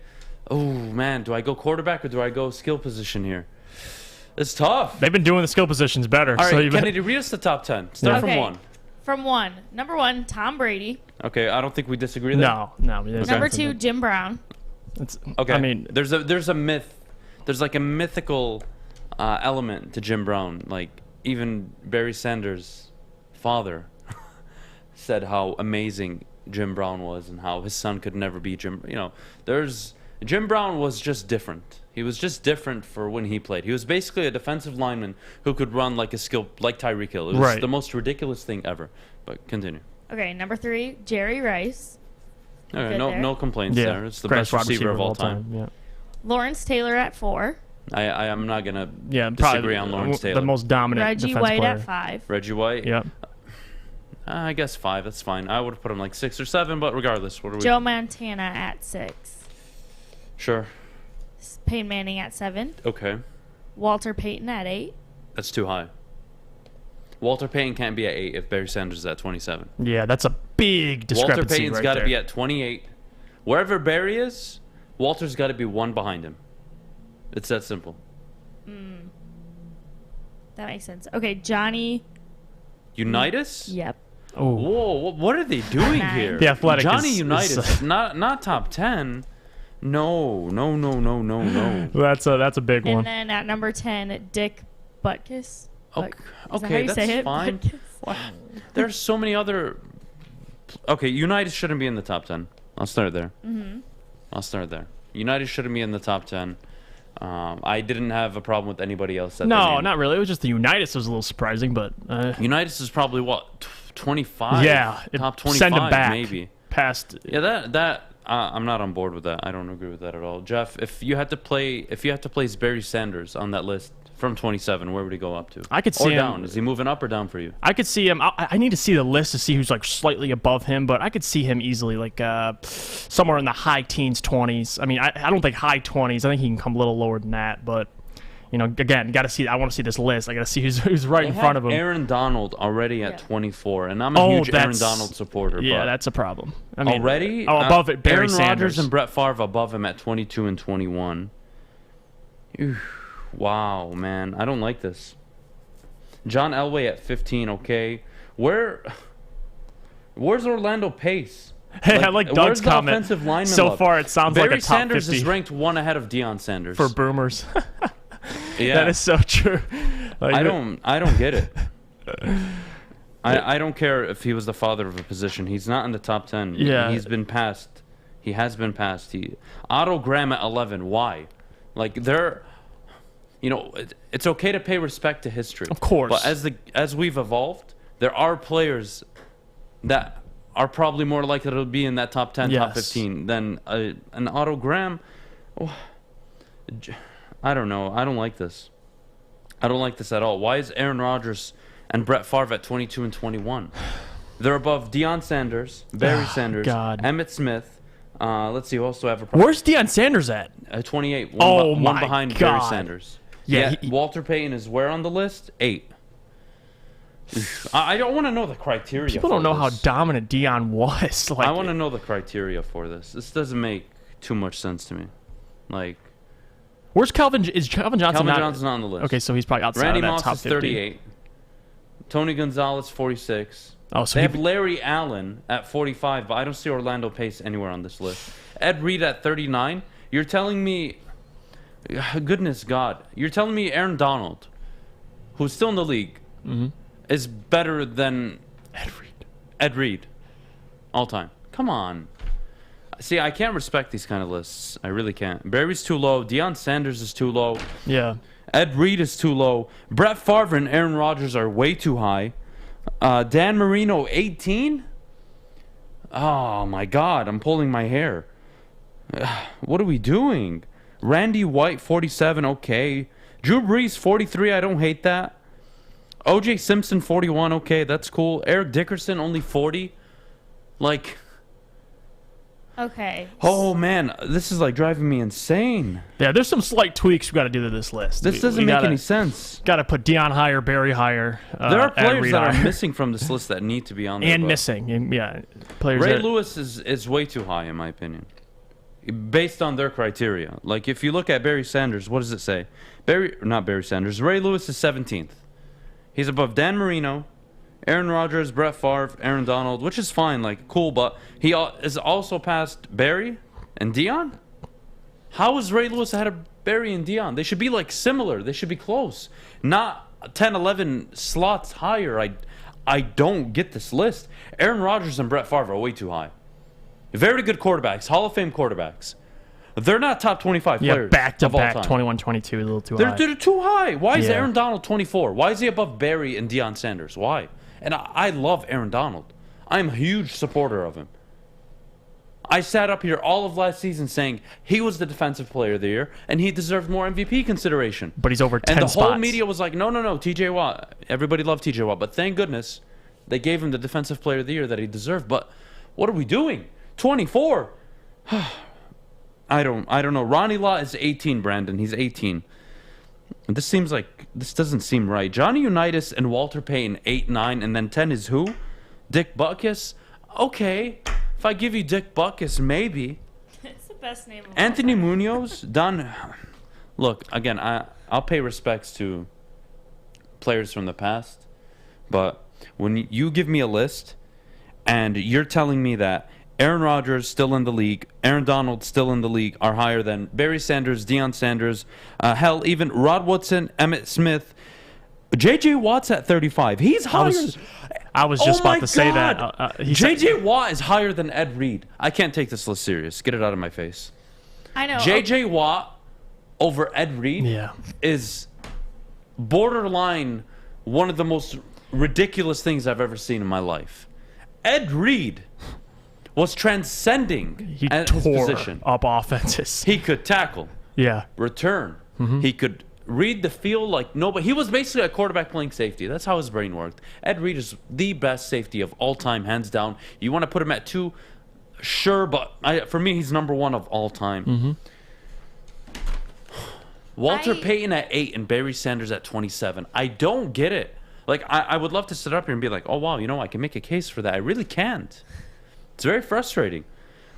Oh man, do I go quarterback or do I go skill position here? It's tough. They've been doing the skill positions better. All right, so Kennedy, read us the top 10. Start from 1. From 1. Number 1, Tom Brady. Okay, I don't think we disagree there. No. Number 2, Jim Brown. Okay. I mean, there's a myth. There's like a mythical element to Jim Brown. Like even Barry Sanders' father said how amazing Jim Brown was and how his son could never be Jim. Jim Brown was just different. He was just different for when he played. He was basically a defensive lineman who could run like Tyreek Hill. It was the most ridiculous thing ever. But continue. Okay, number 3, Jerry Rice. Okay, no complaints there. It's the best receiver of all time. Yeah. Lawrence Taylor at 4. I'm not gonna disagree on Lawrence Taylor. The most dominant Reggie defense White player. at 5. Reggie White. Yep. I guess 5. That's fine. I would have put him like 6 or 7, but regardless, what are we? Joe Montana at 6. Sure. Peyton Manning at 7. Okay. Walter Payton at 8. That's too high. Walter Payton can't be at 8 if Barry Sanders is at 27. Yeah, that's a big discrepancy. Walter Payton's right got to there. be at 28. Wherever Barry is, Walter's got to be 1 behind him. It's that simple. That makes sense. Okay, Johnny Unitas? Yep. Oh. Whoa, what are they doing 9. here? The Athletic Johnny is Unitas, not top 10. No. That's a big And one. then at number 10, Dick Butkus. Okay, Is that how you that's say it? fine. Butkus? There's so many other. Okay, United shouldn't be in the top 10. I'll start there. I'll start there. United shouldn't be in the top 10. I didn't have a problem with anybody else. No, not really. It was just the Unitas was a little surprising, but Unitas is probably what 25. Yeah, top 25, send him back maybe. Past. Yeah, that I'm not on board with that. I don't agree with that at all. Jeff, if you had to place Barry Sanders on that list from 27, where would he go up to? I could see or him down. Is he moving up or down for you? I could see him. I need to see the list to see who's like slightly above him, but I could see him easily like somewhere in the high teens, 20s. I mean, I don't think high 20s. I think he can come a little lower than that, but. You know, again, got to see. I want to see this list. I got to see who's right in front of him. Aaron Donald already at 24, and I'm a huge Aaron Donald supporter. Yeah, that's a problem. I mean, already above it, Barry Aaron Sanders Rodgers and Brett Favre above him at 22 and 21. Wow, man, I don't like this. John Elway at 15. Okay, where's Orlando Pace? Hey, I like Doug's comment. Offensive lineman so far, it sounds Barry like a top Sanders 50 is ranked one ahead of Deion Sanders for boomers. Yeah, that is so true. Like, I don't get it. I don't care if he was the father of a position. He's not in the top 10. Yeah, he's been passed. He has been passed. Otto Graham at 11. Why? Like it's okay to pay respect to history, of course. But as we've evolved, there are players that are probably more likely to be in that top 10, top 15 than an Otto Graham. Oh, I don't know. I don't like this. I don't like this at all. Why is Aaron Rodgers and Brett Favre at 22 and 21? They're above Deion Sanders, Barry Sanders, Emmitt Smith. Let's see who else do I have a problem. Where's Deion Sanders at? 28. One behind God. Barry Sanders. Yeah, Walter Payton is where on the list? 8. I don't want to know the criteria. People don't know how dominant Deion was. Like, I want to know the criteria for this. This doesn't make too much sense to me. Like, where's Calvin? Is Calvin Johnson Calvin Johnson's not on the list. Okay, so he's probably outside Randy of that Moss top is 50. 38. Tony Gonzalez 46. Oh, so they have Larry Allen at 45, but I don't see Orlando Pace anywhere on this list. Ed Reed at 39. You're telling me, goodness God, you're telling me Aaron Donald, who's still in the league, is better than Ed Reed, all time. Come on. See, I can't respect these kind of lists. I really can't. Barry's too low. Deion Sanders is too low. Yeah. Ed Reed is too low. Brett Favre and Aaron Rodgers are way too high. Dan Marino, 18? Oh, my God. I'm pulling my hair. What are we doing? Randy White, 47. Okay. Drew Brees, 43. I don't hate that. O.J. Simpson, 41. Okay, that's cool. Eric Dickerson, only 40. Like... Okay. Oh, man. This is, like, driving me insane. Yeah, there's some slight tweaks we got to do to this list. This doesn't make any sense. Got to put Deion higher, Barry higher. There are players that are missing from this list that need to be on there. And missing. Yeah. Players Ray Lewis is way too high, in my opinion. Based on their criteria. Like, if you look at Barry Sanders, what does it say? Not Barry Sanders. Ray Lewis is 17th. He's above Dan Marino, Aaron Rodgers, Brett Favre, Aaron Donald, which is fine, like, cool, but he is also past Barry and Deion? How is Ray Lewis ahead of Barry and Deion? They should be, like, similar. They should be close. Not 10, 11 slots higher. I don't get this list. Aaron Rodgers and Brett Favre are way too high. Very good quarterbacks, Hall of Fame quarterbacks. They're not top 25 players. Yeah, back-to-back, 21, 21-22, a little too high. They're too high. Why is Aaron Donald 24? Why is he above Barry and Deion Sanders? Why? And I love Aaron Donald. I'm a huge supporter of him. I sat up here all of last season saying he was the defensive player of the year and he deserved more MVP consideration. But he's over 10 spots. And the whole spots. media was like, no, TJ Watt. Everybody loved TJ Watt. But thank goodness they gave him the defensive player of the year that he deserved. But what are we doing? 24. I don't know. Ronnie Lott is 18, Brandon. He's 18. This doesn't seem right. Johnny Unitas and Walter Payton, 8, 9, and then 10 is who? Dick Butkus? Okay. If I give you Dick Butkus, maybe. It's the best name of all Anthony time. Munoz, Don. Look, again, I'll pay respects to players from the past, but when you give me a list and you're telling me that Aaron Rodgers still in the league, Aaron Donald still in the league are higher than Barry Sanders, Deion Sanders, hell, even Rod Woodson, Emmitt Smith, J.J. Watt's at 35. He's higher. I was just about to say God. that. J.J. Watt is higher than Ed Reed. I can't take this list serious. Get it out of my face. I know. J.J. Watt over Ed Reed Yeah. is borderline one of the most ridiculous things I've ever seen in my life. Ed Reed was transcending He at his tore position. up offenses. He could tackle, Yeah. return. He could read the field like nobody. He was basically a quarterback playing safety. That's how his brain worked. Ed Reed is the best safety of all time, hands down. You want to put him at 2? Sure, but for me, he's number 1 of all time. Walter Payton at 8 and Barry Sanders at 27. I don't get it. Like, I would love to sit up here and be like, oh, wow, I can make a case for that. I really can't. It's very frustrating.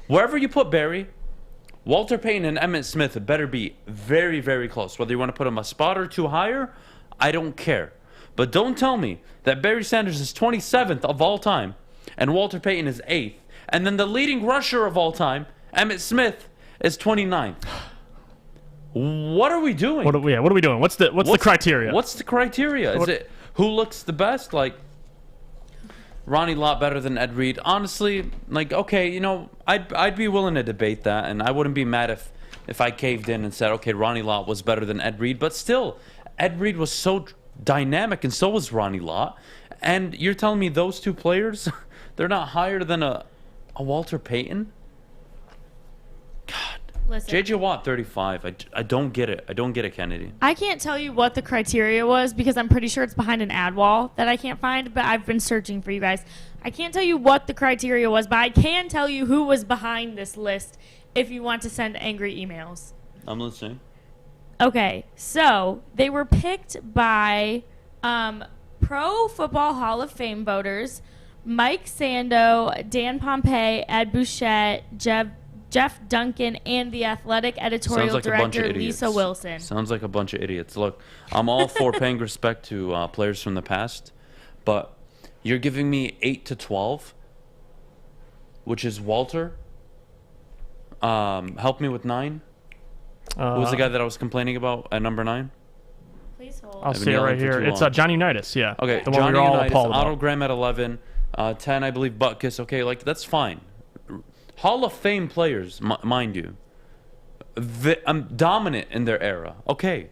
Wherever you put Barry, Walter Payton and Emmitt Smith had better be very, very close. Whether you want to put him a spot or 2 higher, I don't care. But don't tell me that Barry Sanders is 27th of all time and Walter Payton is 8th. And then the leading rusher of all time, Emmitt Smith, is 29th. What are we doing? What are we doing? What's the criteria? What's the criteria? Is it who looks the best? Like, Ronnie Lott better than Ed Reed? Honestly, like, okay, I'd be willing to debate that, and I wouldn't be mad if I caved in and said, okay, Ronnie Lott was better than Ed Reed. But still, Ed Reed was so dynamic, and so was Ronnie Lott. And you're telling me those 2 players, they're not higher than a Walter Payton? God. Listen. J.J. Watt, 35. I don't get it. I don't get it, Kennedy. I can't tell you what the criteria was because I'm pretty sure it's behind an ad wall that I can't find, but I've been searching for you guys. I can't tell you what the criteria was, but I can tell you who was behind this list if you want to send angry emails. I'm listening. Okay, so they were picked by Pro Football Hall of Fame voters Mike Sando, Dan Pompei, Ed Bouchette, Jeff Duncan, and the athletic editorial director, Lisa Wilson. Sounds like a bunch of idiots. Look, I'm all for paying respect to players from the past, but you're giving me 8 to 12, which is Walter. Help me with 9. Who was the guy that I was complaining about at number 9? Please hold. I'll see it right here. It's Johnny Unitas, yeah. Okay, the one Johnny we were all Unitas, appalled about. Otto Graham at 11, 10, I believe, Butkus. Okay, like, that's fine. Hall of Fame players, mind you. Dominant in their era. Okay.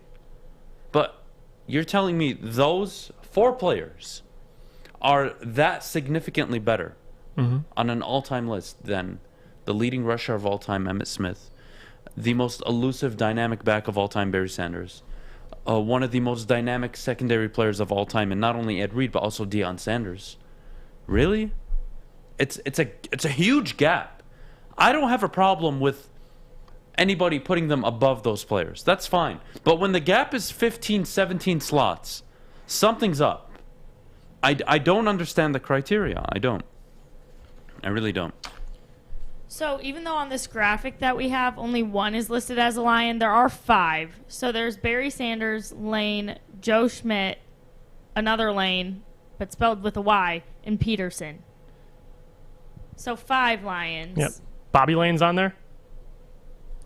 But you're telling me those 4 players are that significantly better on an all-time list than the leading rusher of all time, Emmitt Smith, the most elusive, dynamic back of all time, Barry Sanders, one of the most dynamic secondary players of all time, and not only Ed Reed, but also Deion Sanders. Really? It's a huge gap. I don't have a problem with anybody putting them above those players. That's fine. But when the gap is 15, 17 slots, something's up. I don't understand the criteria. I don't. I really don't. So even though on this graphic that we have, only 1 is listed as a Lion, there are 5. So there's Barry Sanders, Lane, Joe Schmidt, another Lane, but spelled with a Y, and Peterson. So 5 Lions. Yep. Bobby Lane's on there?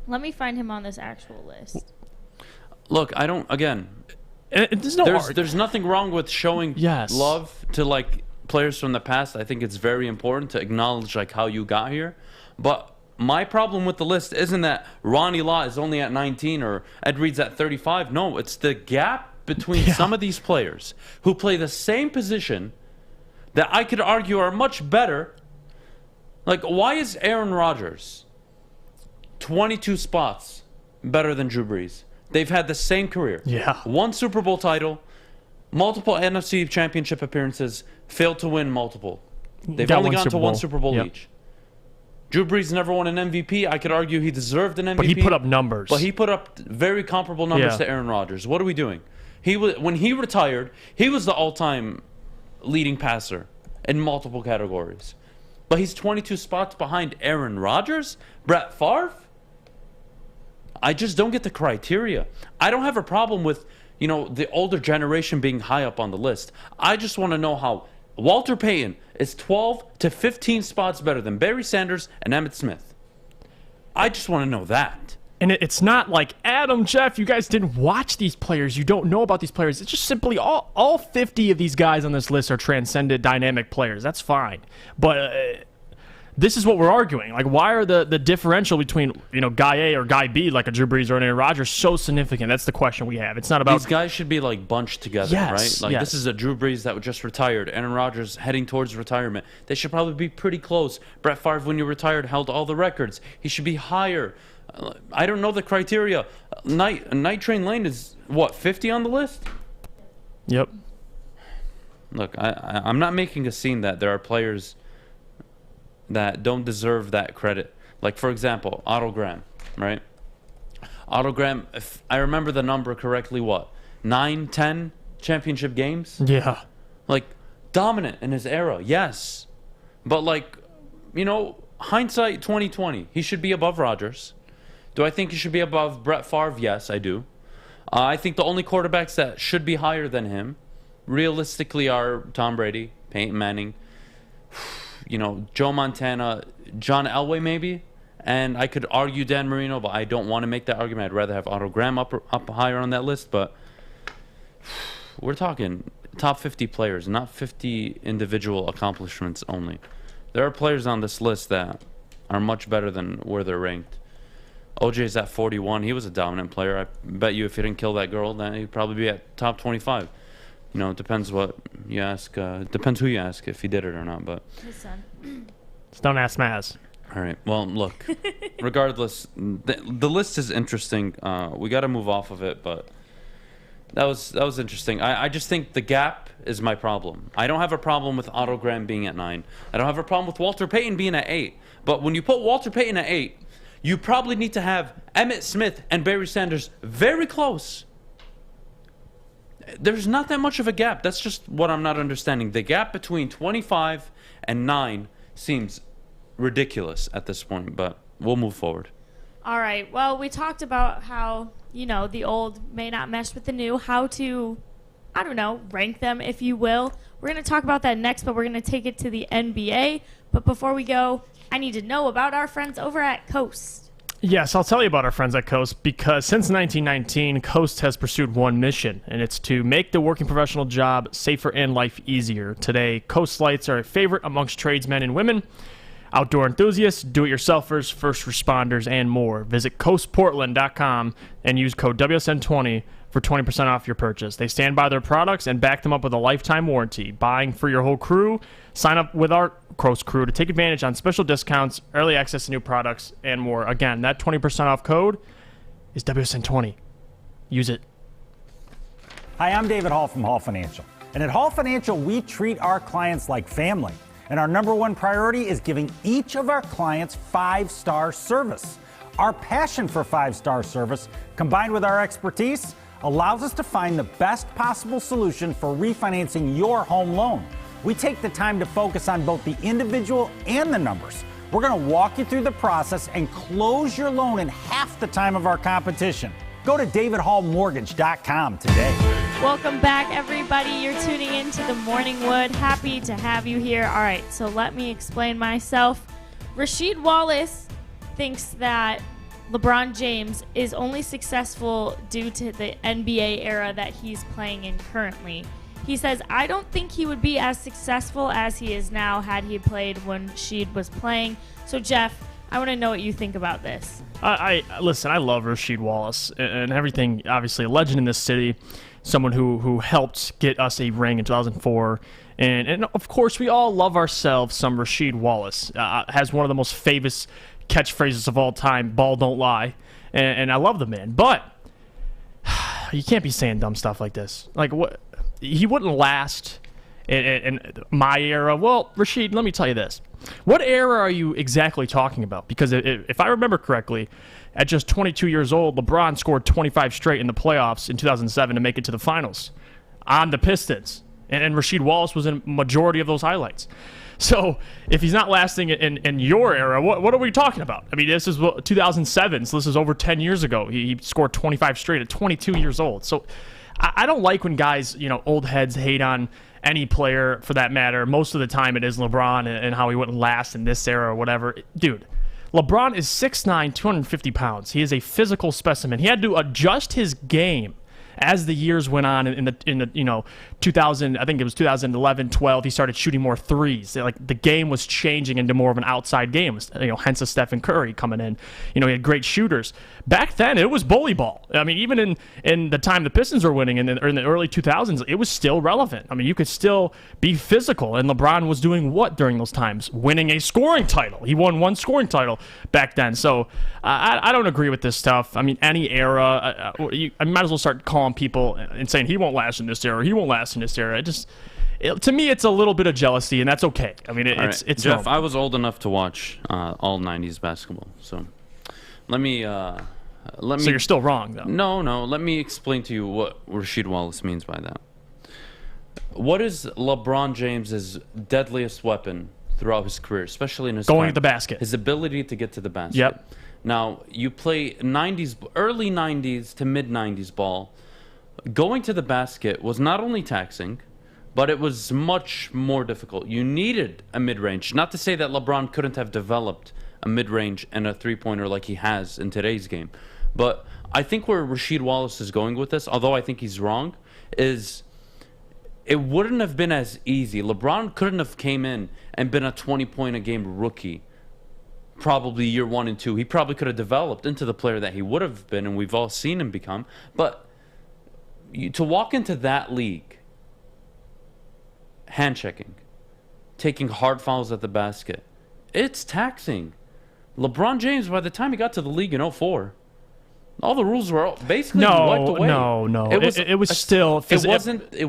Let me find him on this actual list. Look, I don't, again, there's nothing wrong with showing love to, like, players from the past. I think it's very important to acknowledge, like, how you got here. But my problem with the list isn't that Ronnie Lott is only at 19 or Ed Reed's at 35. No, it's the gap between some of these players who play the same position that I could argue are much better. Like, why is Aaron Rodgers 22 spots better than Drew Brees? They've had the same career. Yeah. 1 Super Bowl title, multiple NFC championship appearances, failed to win multiple. They've only gone to 1 Super Bowl each. Drew Brees never won an MVP. I could argue he deserved an MVP. But he put up numbers. But he put up very comparable numbers to Aaron Rodgers. What are we doing? When he retired, he was the all-time leading passer in multiple categories. But he's 22 spots behind Aaron Rodgers? Brett Favre? I just don't get the criteria. I don't have a problem with, the older generation being high up on the list. I just want to know how Walter Payton is 12 to 15 spots better than Barry Sanders and Emmitt Smith. I just want to know that. And it's not like, Adam, Jeff, you guys didn't watch these players. You don't know about these players. It's just simply all 50 of these guys on this list are transcendent, dynamic players. That's fine. But this is what we're arguing. Like, why are the differential between, guy A or guy B, like a Drew Brees or an Aaron Rodgers, so significant? That's the question we have. It's not about... These guys should be, like, bunched together, yes, right? Like, yes. This is a Drew Brees that just retired. Aaron Rodgers heading towards retirement. They should probably be pretty close. Brett Favre, when he retired, held all the records. He should be higher. I don't know the criteria. Night Train Lane is, what, 50 on the list? Yep. Look, I'm not making a scene that there are players that don't deserve that credit. Like, for example, Otto Graham, right? Otto Graham, if I remember the number correctly, what? 9, 10 championship games? Yeah. Like, dominant in his era, yes. But, like, hindsight 2020, he should be above Rodgers. Do I think he should be above Brett Favre? Yes, I do. I think the only quarterbacks that should be higher than him, realistically, are Tom Brady, Peyton Manning, Joe Montana, John Elway maybe, and I could argue Dan Marino, but I don't want to make that argument. I'd rather have Otto Graham up higher on that list, but we're talking top 50 players, not 50 individual accomplishments only. There are players on this list that are much better than where they're ranked. OJ's at 41. He was a dominant player. I bet you if he didn't kill that girl, then he'd probably be at top 25. It depends what you ask. Depends who you ask if he did it or not. But His son. Just don't ask Maz. All right. Well, look. Regardless, the list is interesting. We got to move off of it, but that was interesting. I just think the gap is my problem. I don't have a problem with Otto Graham being at 9. I don't have a problem with Walter Payton being at 8. But when you put Walter Payton at 8, you probably need to have Emmitt Smith and Barry Sanders very close. There's not that much of a gap. That's just what I'm not understanding. The gap between 25 and 9 seems ridiculous at this point, but we'll move forward. All right. Well, we talked about how, the old may not mesh with the new, how to, rank them, if you will. We're going to talk about that next, but we're going to take it to the NBA. But before we go, I need to know about our friends over at Coast. Yes, I'll tell you about our friends at Coast because since 1919, Coast has pursued one mission, and it's to make the working professional job safer and life easier. Today, Coast lights are a favorite amongst tradesmen and women, outdoor enthusiasts, do-it-yourselfers, first responders, and more. Visit coastportland.com and use code WSN20 for 20% off your purchase. They stand by their products and back them up with a lifetime warranty. Buying for your whole crew? Sign up with our Coast crew to take advantage on special discounts, early access to new products, and more. Again, that 20% off code is WSN20. Use it. Hi, I'm David Hall from Hall Financial. And at Hall Financial, we treat our clients like family. And our number one priority is giving each of our clients 5-star service. Our passion for 5-star service, combined with our expertise, allows us to find the best possible solution for refinancing your home loan. We take the time to focus on both the individual and the numbers. We're going to walk you through the process and close your loan in half the time of our competition. Go to davidhallmortgage.com today. Welcome back, everybody. You're tuning in to the Morning Wood. Happy to have you here. All right, so let me explain myself. Rasheed Wallace thinks that LeBron James is only successful due to the NBA era that he's playing in currently. He says, I don't think he would be as successful as he is now had he played when Rasheed was playing. So, Jeff, I want to know what you think about this. Listen, I love Rasheed Wallace and everything. Obviously, a legend in this city, someone who helped get us a ring in 2004. And of course, we all love ourselves some Rasheed Wallace. Has one of the most famous catchphrases of all time, ball don't lie. And I love the man. But you can't be saying dumb stuff like this. Like, what? He wouldn't last in my era. Well, Rasheed, let me tell you this. What era are you exactly talking about? Because if I remember correctly, at just 22 years old, LeBron scored 25 straight in the playoffs in 2007 to make it to the finals on the Pistons. And Rasheed Wallace was in a majority of those highlights. So if he's not lasting in your era, what are we talking about? I mean, this is 2007, so this is over 10 years ago. He scored 25 straight at 22 years old. So I don't like when guys, old heads hate on any player for that matter. Most of the time it is LeBron and how he wouldn't last in this era or whatever. Dude, LeBron is 6'9", 250 pounds. He is a physical specimen. He had to adjust his game as the years went on in the 2000, I think it was 2011, 12, he started shooting more threes. Like the game was changing into more of an outside game. Hence a Stephen Curry coming in. He had great shooters. Back then, it was bully ball. I mean, even in the time the Pistons were winning in the early 2000s, it was still relevant. I mean, you could still be physical, and LeBron was doing what during those times? Winning a scoring title. He won one scoring title back then. So I don't agree with this stuff. I mean, any era, I might as well start calling people and saying he won't last in this era, he won't last in this era. To me, it's a little bit of jealousy, and that's okay. I mean, it's Jeff, normal. I was old enough to watch all 90s basketball, so let me. So you're still wrong, though. No. Let me explain to you what Rasheed Wallace means by that. What is LeBron James's deadliest weapon throughout his career, especially in his going to the basket? His ability to get to the basket. Yep. Now you play early 90s to mid 90s ball. Going to the basket was not only taxing, but it was much more difficult. You needed a mid-range. Not to say that LeBron couldn't have developed a mid-range and a three-pointer like he has in today's game. But I think where Rasheed Wallace is going with this, although I think he's wrong, is it wouldn't have been as easy. LeBron couldn't have came in and been a 20-point-a-game rookie probably year 1 and 2. He probably could have developed into the player that he would have been, and we've all seen him become. But to walk into that league, hand-checking, taking hard fouls at the basket, it's taxing. LeBron James, by the time he got to the league in 2004, all the rules were basically wiped away. No. It was still. It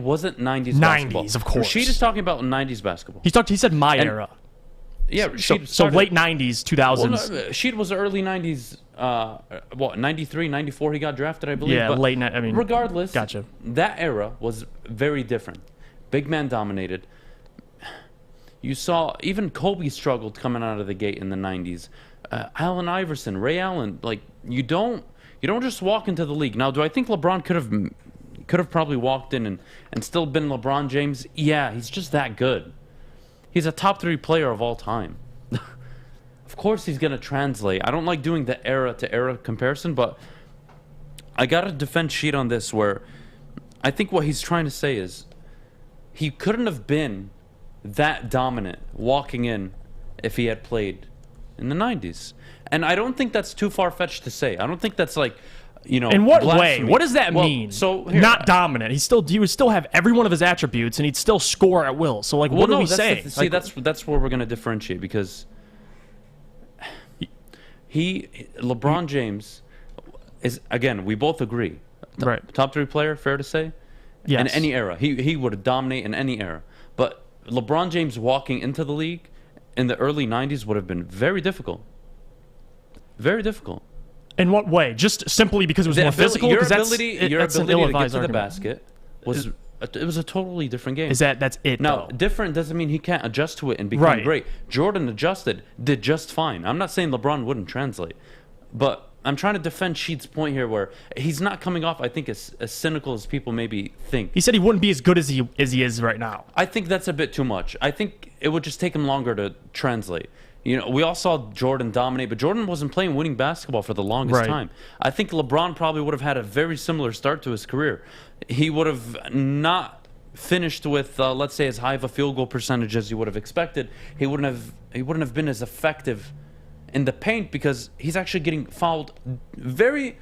wasn't 90s basketball. 90s, of course. Rasheed is talking about 90s basketball. He said my era. Yeah, so late 90s, 2000s. Well, no, Rasheed was early 90s. 93, 94 he got drafted, I believe. Yeah, but late. I mean, regardless, gotcha. That era was very different. Big man dominated. You saw even Kobe struggled coming out of the gate in the 90s. Allen Iverson, Ray Allen, like you don't just walk into the league. Now, do I think LeBron could have probably walked in and still been LeBron James? Yeah, he's just that good. He's a top 3 player of all time. Of course he's going to translate. I don't like doing the era-to-era comparison, but I got to defend Sheed on this, where I think what he's trying to say is he couldn't have been that dominant walking in if he had played in the 90s. And I don't think that's too far-fetched to say. I don't think that's like, in what way? blasphemy. What does that mean? So not dominant. He would still have every one of his attributes, and he'd still score at will. So like, what are we saying? That's where we're going to differentiate, because LeBron James is, again, we both agree, right? Top 3 player, fair to say. Yes. In any era, he would dominate in any era. But LeBron James walking into the league in the early 90s would have been very difficult. Very difficult. In what way? Just simply because it was more physical? Your ability to get to argument. the basket was it was a totally different game. That's it? Now, though? different doesn't mean he can't adjust to it and become great. Jordan adjusted, did just fine. I'm not saying LeBron wouldn't translate, but I'm trying to defend Sheed's point here, where he's not coming off, I think, as cynical as people maybe think. He said he wouldn't be as good as he is right now. I think that's a bit too much. I think it would just take him longer to translate. We all saw Jordan dominate, but Jordan wasn't playing winning basketball for the longest time. I think LeBron probably would have had a very similar start to his career. He would have not finished with, let's say, as high of a field goal percentage as you would have expected. He wouldn't have been as effective in the paint, because he's actually getting fouled very,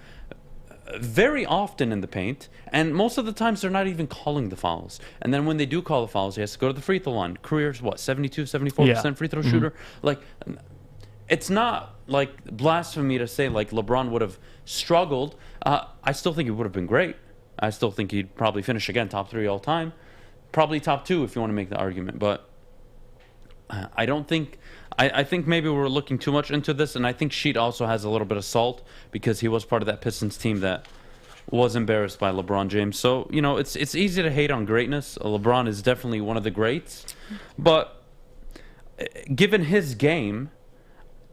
very often in the paint, and most of the times they're not even calling the fouls. And then when they do call the fouls, he has to go to the free throw line. Career's 74% free throw shooter. Like, it's not like blasphemy to say like LeBron would have struggled. I still think he would have been great. I still think he'd probably finish again top 3 all time, probably top 2 if you want to make the argument. But I don't think. I think maybe we're looking too much into this, and I think Sheed also has a little bit of salt because he was part of that Pistons team that was embarrassed by LeBron James. So, it's easy to hate on greatness. LeBron is definitely one of the greats. But given his game,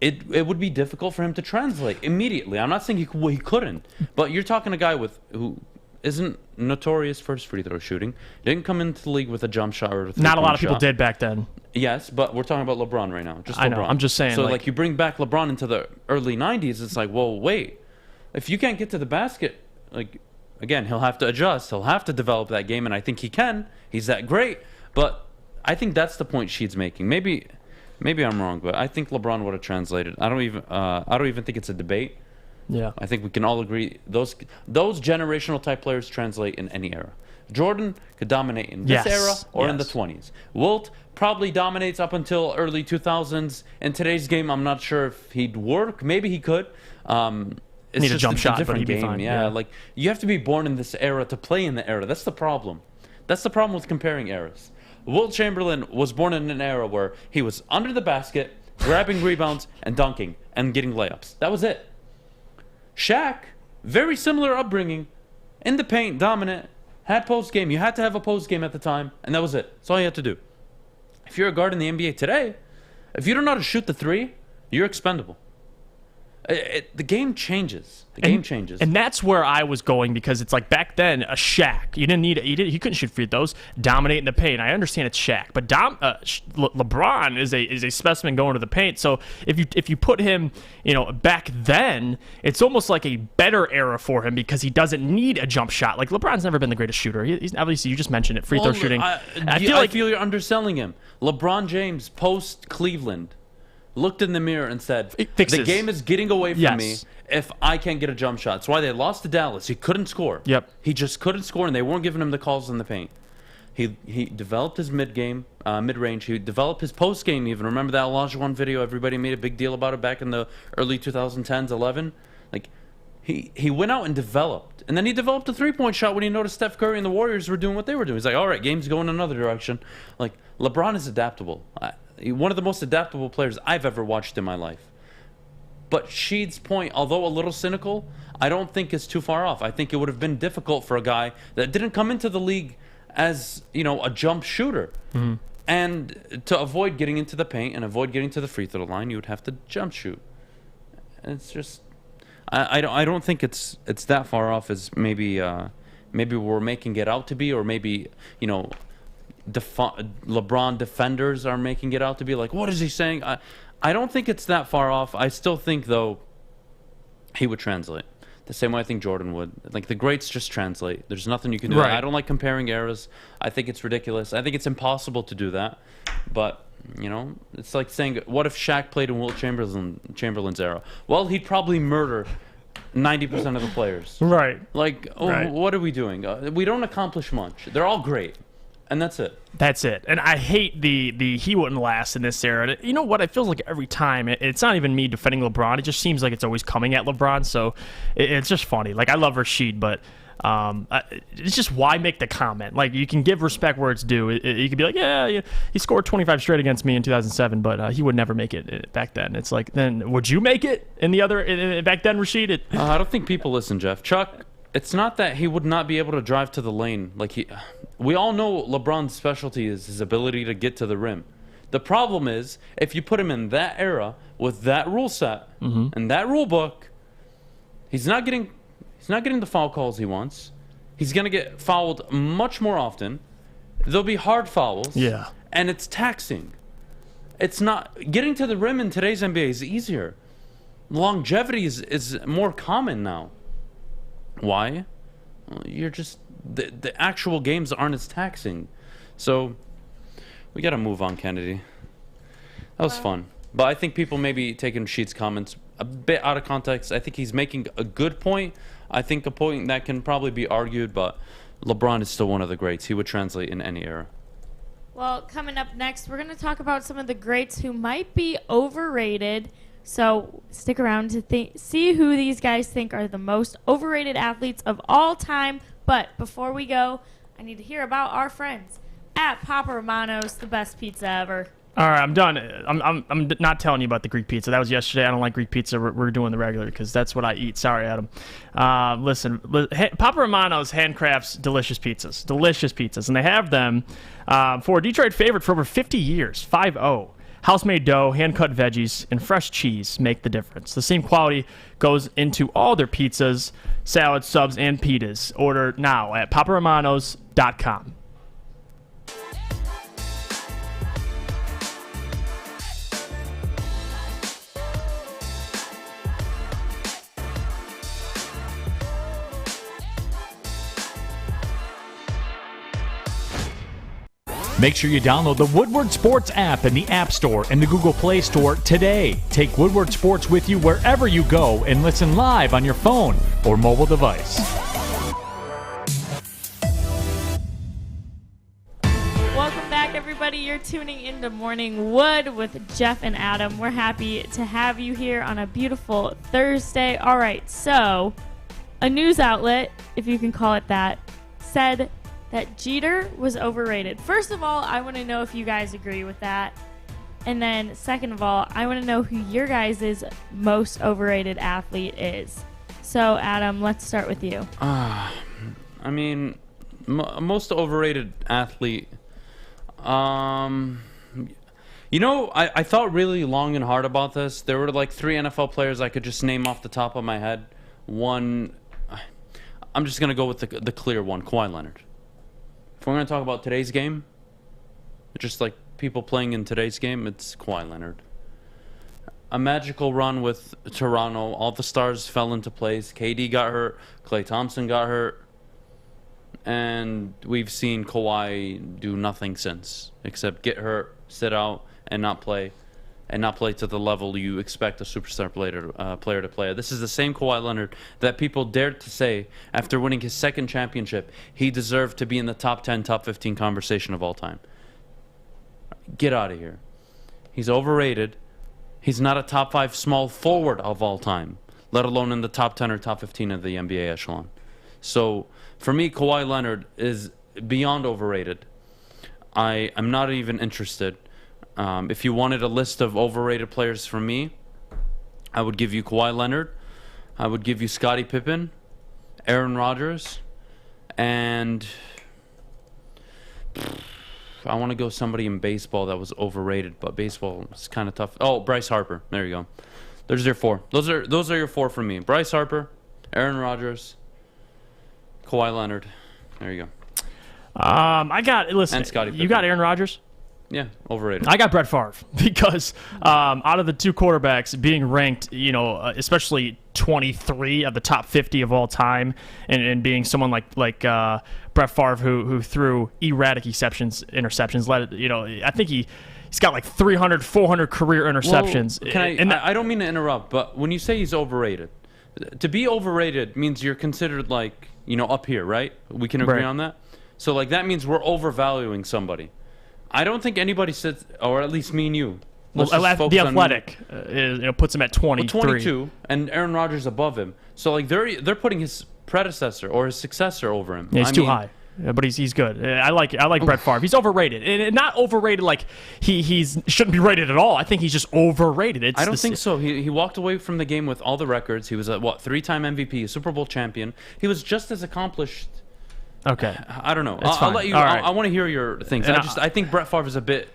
it would be difficult for him to translate immediately. I'm not saying he couldn't, but you're talking a guy who isn't notorious for his free throw shooting, didn't come into the league with a jump shot or a three-point Not a lot of people shot. did back then. Yes, but we're talking about LeBron right now. Just LeBron. I know. I'm just saying. So, like, you bring back LeBron into the early 90s, it's like, well, wait. If you can't get to the basket, like, again, he'll have to adjust. He'll have to develop that game, and I think he can. He's that great. But I think that's the point Sheed's making. Maybe I'm wrong, but I think LeBron would have translated. I don't even think it's a debate. Yeah. I think we can all agree those generational type players translate in any era. Jordan could dominate in this era or in the 20s. Wilt probably dominates up until early 2000s. In today's game, I'm not sure if he'd work. Maybe he could. It's Need a just jump shot, but different he'd be game. fine. Yeah, Yeah. like you have to be born in this era to play in the era. That's the problem. That's the problem with comparing eras. Wilt Chamberlain was born in an era where he was under the basket, grabbing rebounds and dunking and getting layups. That was it. Shaq, very similar upbringing, in the paint, dominant, had post game. You had to have a post game at the time, and that was it. That's all you had to do. If you're a guard in the NBA today, if you don't know how to shoot the three, you're expendable. The game changes. The game changes. And that's where I was going, because it's like back then, a Shaq, you didn't need it. He couldn't shoot free throws, dominate in the paint. I understand it's Shaq, but LeBron is a specimen going to the paint. So if you put him, back then, it's almost like a better era for him because he doesn't need a jump shot. Like LeBron's never been the greatest shooter. He's obviously, you just mentioned it, free throw shooting. I feel you're underselling him. LeBron James post Cleveland looked in the mirror and said, the game is getting away from me if I can't get a jump shot. That's why they lost to Dallas. He couldn't score. Yep. He just couldn't score, and they weren't giving him the calls in the paint. He developed his mid-range. He developed his post-game even. Remember that Olajuwon video? Everybody made a big deal about it back in the early 2010s, 11. Like, he went out and developed. And then he developed a three-point shot when he noticed Steph Curry and the Warriors were doing what they were doing. He's like, all right, game's going another direction. Like, LeBron is adaptable. One of the most adaptable players I've ever watched in my life. But Sheed's point, although a little cynical, I don't think is too far off. I think it would have been difficult for a guy that didn't come into the league as, a jump shooter. Mm-hmm. And to avoid getting into the paint and avoid getting to the free throw line, you would have to jump shoot. And it's just, I don't think it's that far off as maybe we're making it out to be, or maybe, LeBron defenders are making it out to be. Like, what is he saying? I don't think it's that far off. I still think, though, he would translate the same way I think Jordan would. Like, the greats just translate. There's nothing you can do. Right. I don't like comparing eras. I think it's ridiculous. I think it's impossible to do that. But, it's like saying, what if Shaq played in Wilt Chamberlain's era? Well, he'd probably murder 90% of the players. Right. Like, what are we doing? We don't accomplish much. They're all great. And that's it. That's it. And I hate the he wouldn't last in this era. You know what? It feels like every time, it's not even me defending LeBron. It just seems like it's always coming at LeBron. So it's just funny. Like, I love Rasheed, but it's just, why make the comment? Like, you can give respect where it's due. You could be like, yeah, he scored 25 straight against me in 2007, but he would never make it back then. It's like, then would you make it back then, Rasheed? I don't think people listen, Jeff. Chuck, it's not that he would not be able to drive to the lane. Like, we all know LeBron's specialty is his ability to get to the rim. The problem is, if you put him in that era with that rule set and that rule book, he's not getting the foul calls he wants. He's going to get fouled much more often. There'll be hard fouls. Yeah. And it's taxing. It's not getting to the rim in today's NBA is easier. Longevity is more common now. Why? Well, you're just the actual games aren't as taxing. So we got to move on, Kennedy. That was fun. But I think people may be taking Sheed's comments a bit out of context. I think he's making a good point. I think a point that can probably be argued, but LeBron is still one of the greats. He would translate in any era. Well, coming up next, we're going to talk about some of the greats who might be overrated. So stick around to see who these guys think are the most overrated athletes of all time. But before we go, I need to hear about our friends at Papa Romano's, the best pizza ever. All right, I'm done. I'm not telling you about the Greek pizza. That was yesterday. I don't like Greek pizza. We're doing the regular because that's what I eat. Sorry, Adam. Listen, Papa Romano's handcrafts delicious pizzas, and they have them for a Detroit favorite for over 50 years. 5-0. House-made dough, hand-cut veggies, and fresh cheese make the difference. The same quality goes into all their pizzas, salads, subs, and pitas. Order now at paparomanos.com. Make sure you download the Woodward Sports app in the App Store and the Google Play Store today. Take Woodward Sports with you wherever you go and listen live on your phone or mobile device. Welcome back, everybody. You're tuning into Morning Wood with Jeff and Adam. We're happy to have you here on a beautiful Thursday. All right, so a news outlet, if you can call it that, said that Jeter was overrated. First of all, I want to know if you guys agree with that. And then second of all, I want to know who your guys' most overrated athlete is. So, Adam, let's start with you. I mean, most overrated athlete. I thought really long and hard about this. There were like 3 NFL players I could just name off the top of my head. One, I'm just going to go with the clear one, Kawhi Leonard. If we're going to talk about today's game, just like people playing in today's game, it's Kawhi Leonard. A magical run with Toronto. All the stars fell into place. KD got hurt. Klay Thompson got hurt. And we've seen Kawhi do nothing since, except get hurt, sit out, and not play to the level you expect a superstar player to play. This is the same Kawhi Leonard that people dared to say after winning his 2nd championship he deserved to be in the top 10, top 15 conversation of all time. Get out of here. He's overrated. He's not a top 5 small forward of all time, let alone in the top 10 or top 15 of the NBA echelon. So for me, Kawhi Leonard is beyond overrated. I am not even interested. If you wanted a list of overrated players from me, I would give you Kawhi Leonard. I would give you Scottie Pippen, Aaron Rodgers, and I want to go somebody in baseball that was overrated, but baseball is kind of tough. Oh, Bryce Harper. There you go. There's your 4. Those are your 4 for me. Bryce Harper, Aaron Rodgers, Kawhi Leonard. There you go. Listen, and Scottie Pippen. You got Aaron Rodgers? Yeah, overrated. I got Brett Favre because out of the 2 quarterbacks being ranked, especially 23 of the top 50 of all time, and being someone like Brett Favre who threw erratic interceptions. I think he's got like 300, 400 career interceptions. Well, I don't mean to interrupt, but when you say he's overrated, to be overrated means you're considered like, up here, right? We can agree on that? So like that means we're overvaluing somebody. I don't think anybody sits, or at least me and you. Well, The Athletic puts him at 23. 22, and Aaron Rodgers above him. So like they're putting his predecessor or his successor over him. Yeah, he's too high. Yeah, but he's good. I like Brett Favre. He's overrated, and not overrated like he's shouldn't be rated at all. I think he's just overrated. I don't think so. He walked away from the game with all the records. He was a 3-time MVP, a Super Bowl champion. He was just as accomplished. Okay. I don't know. I'll let you. Right. I want to hear your things. I think Brett Favre is a bit.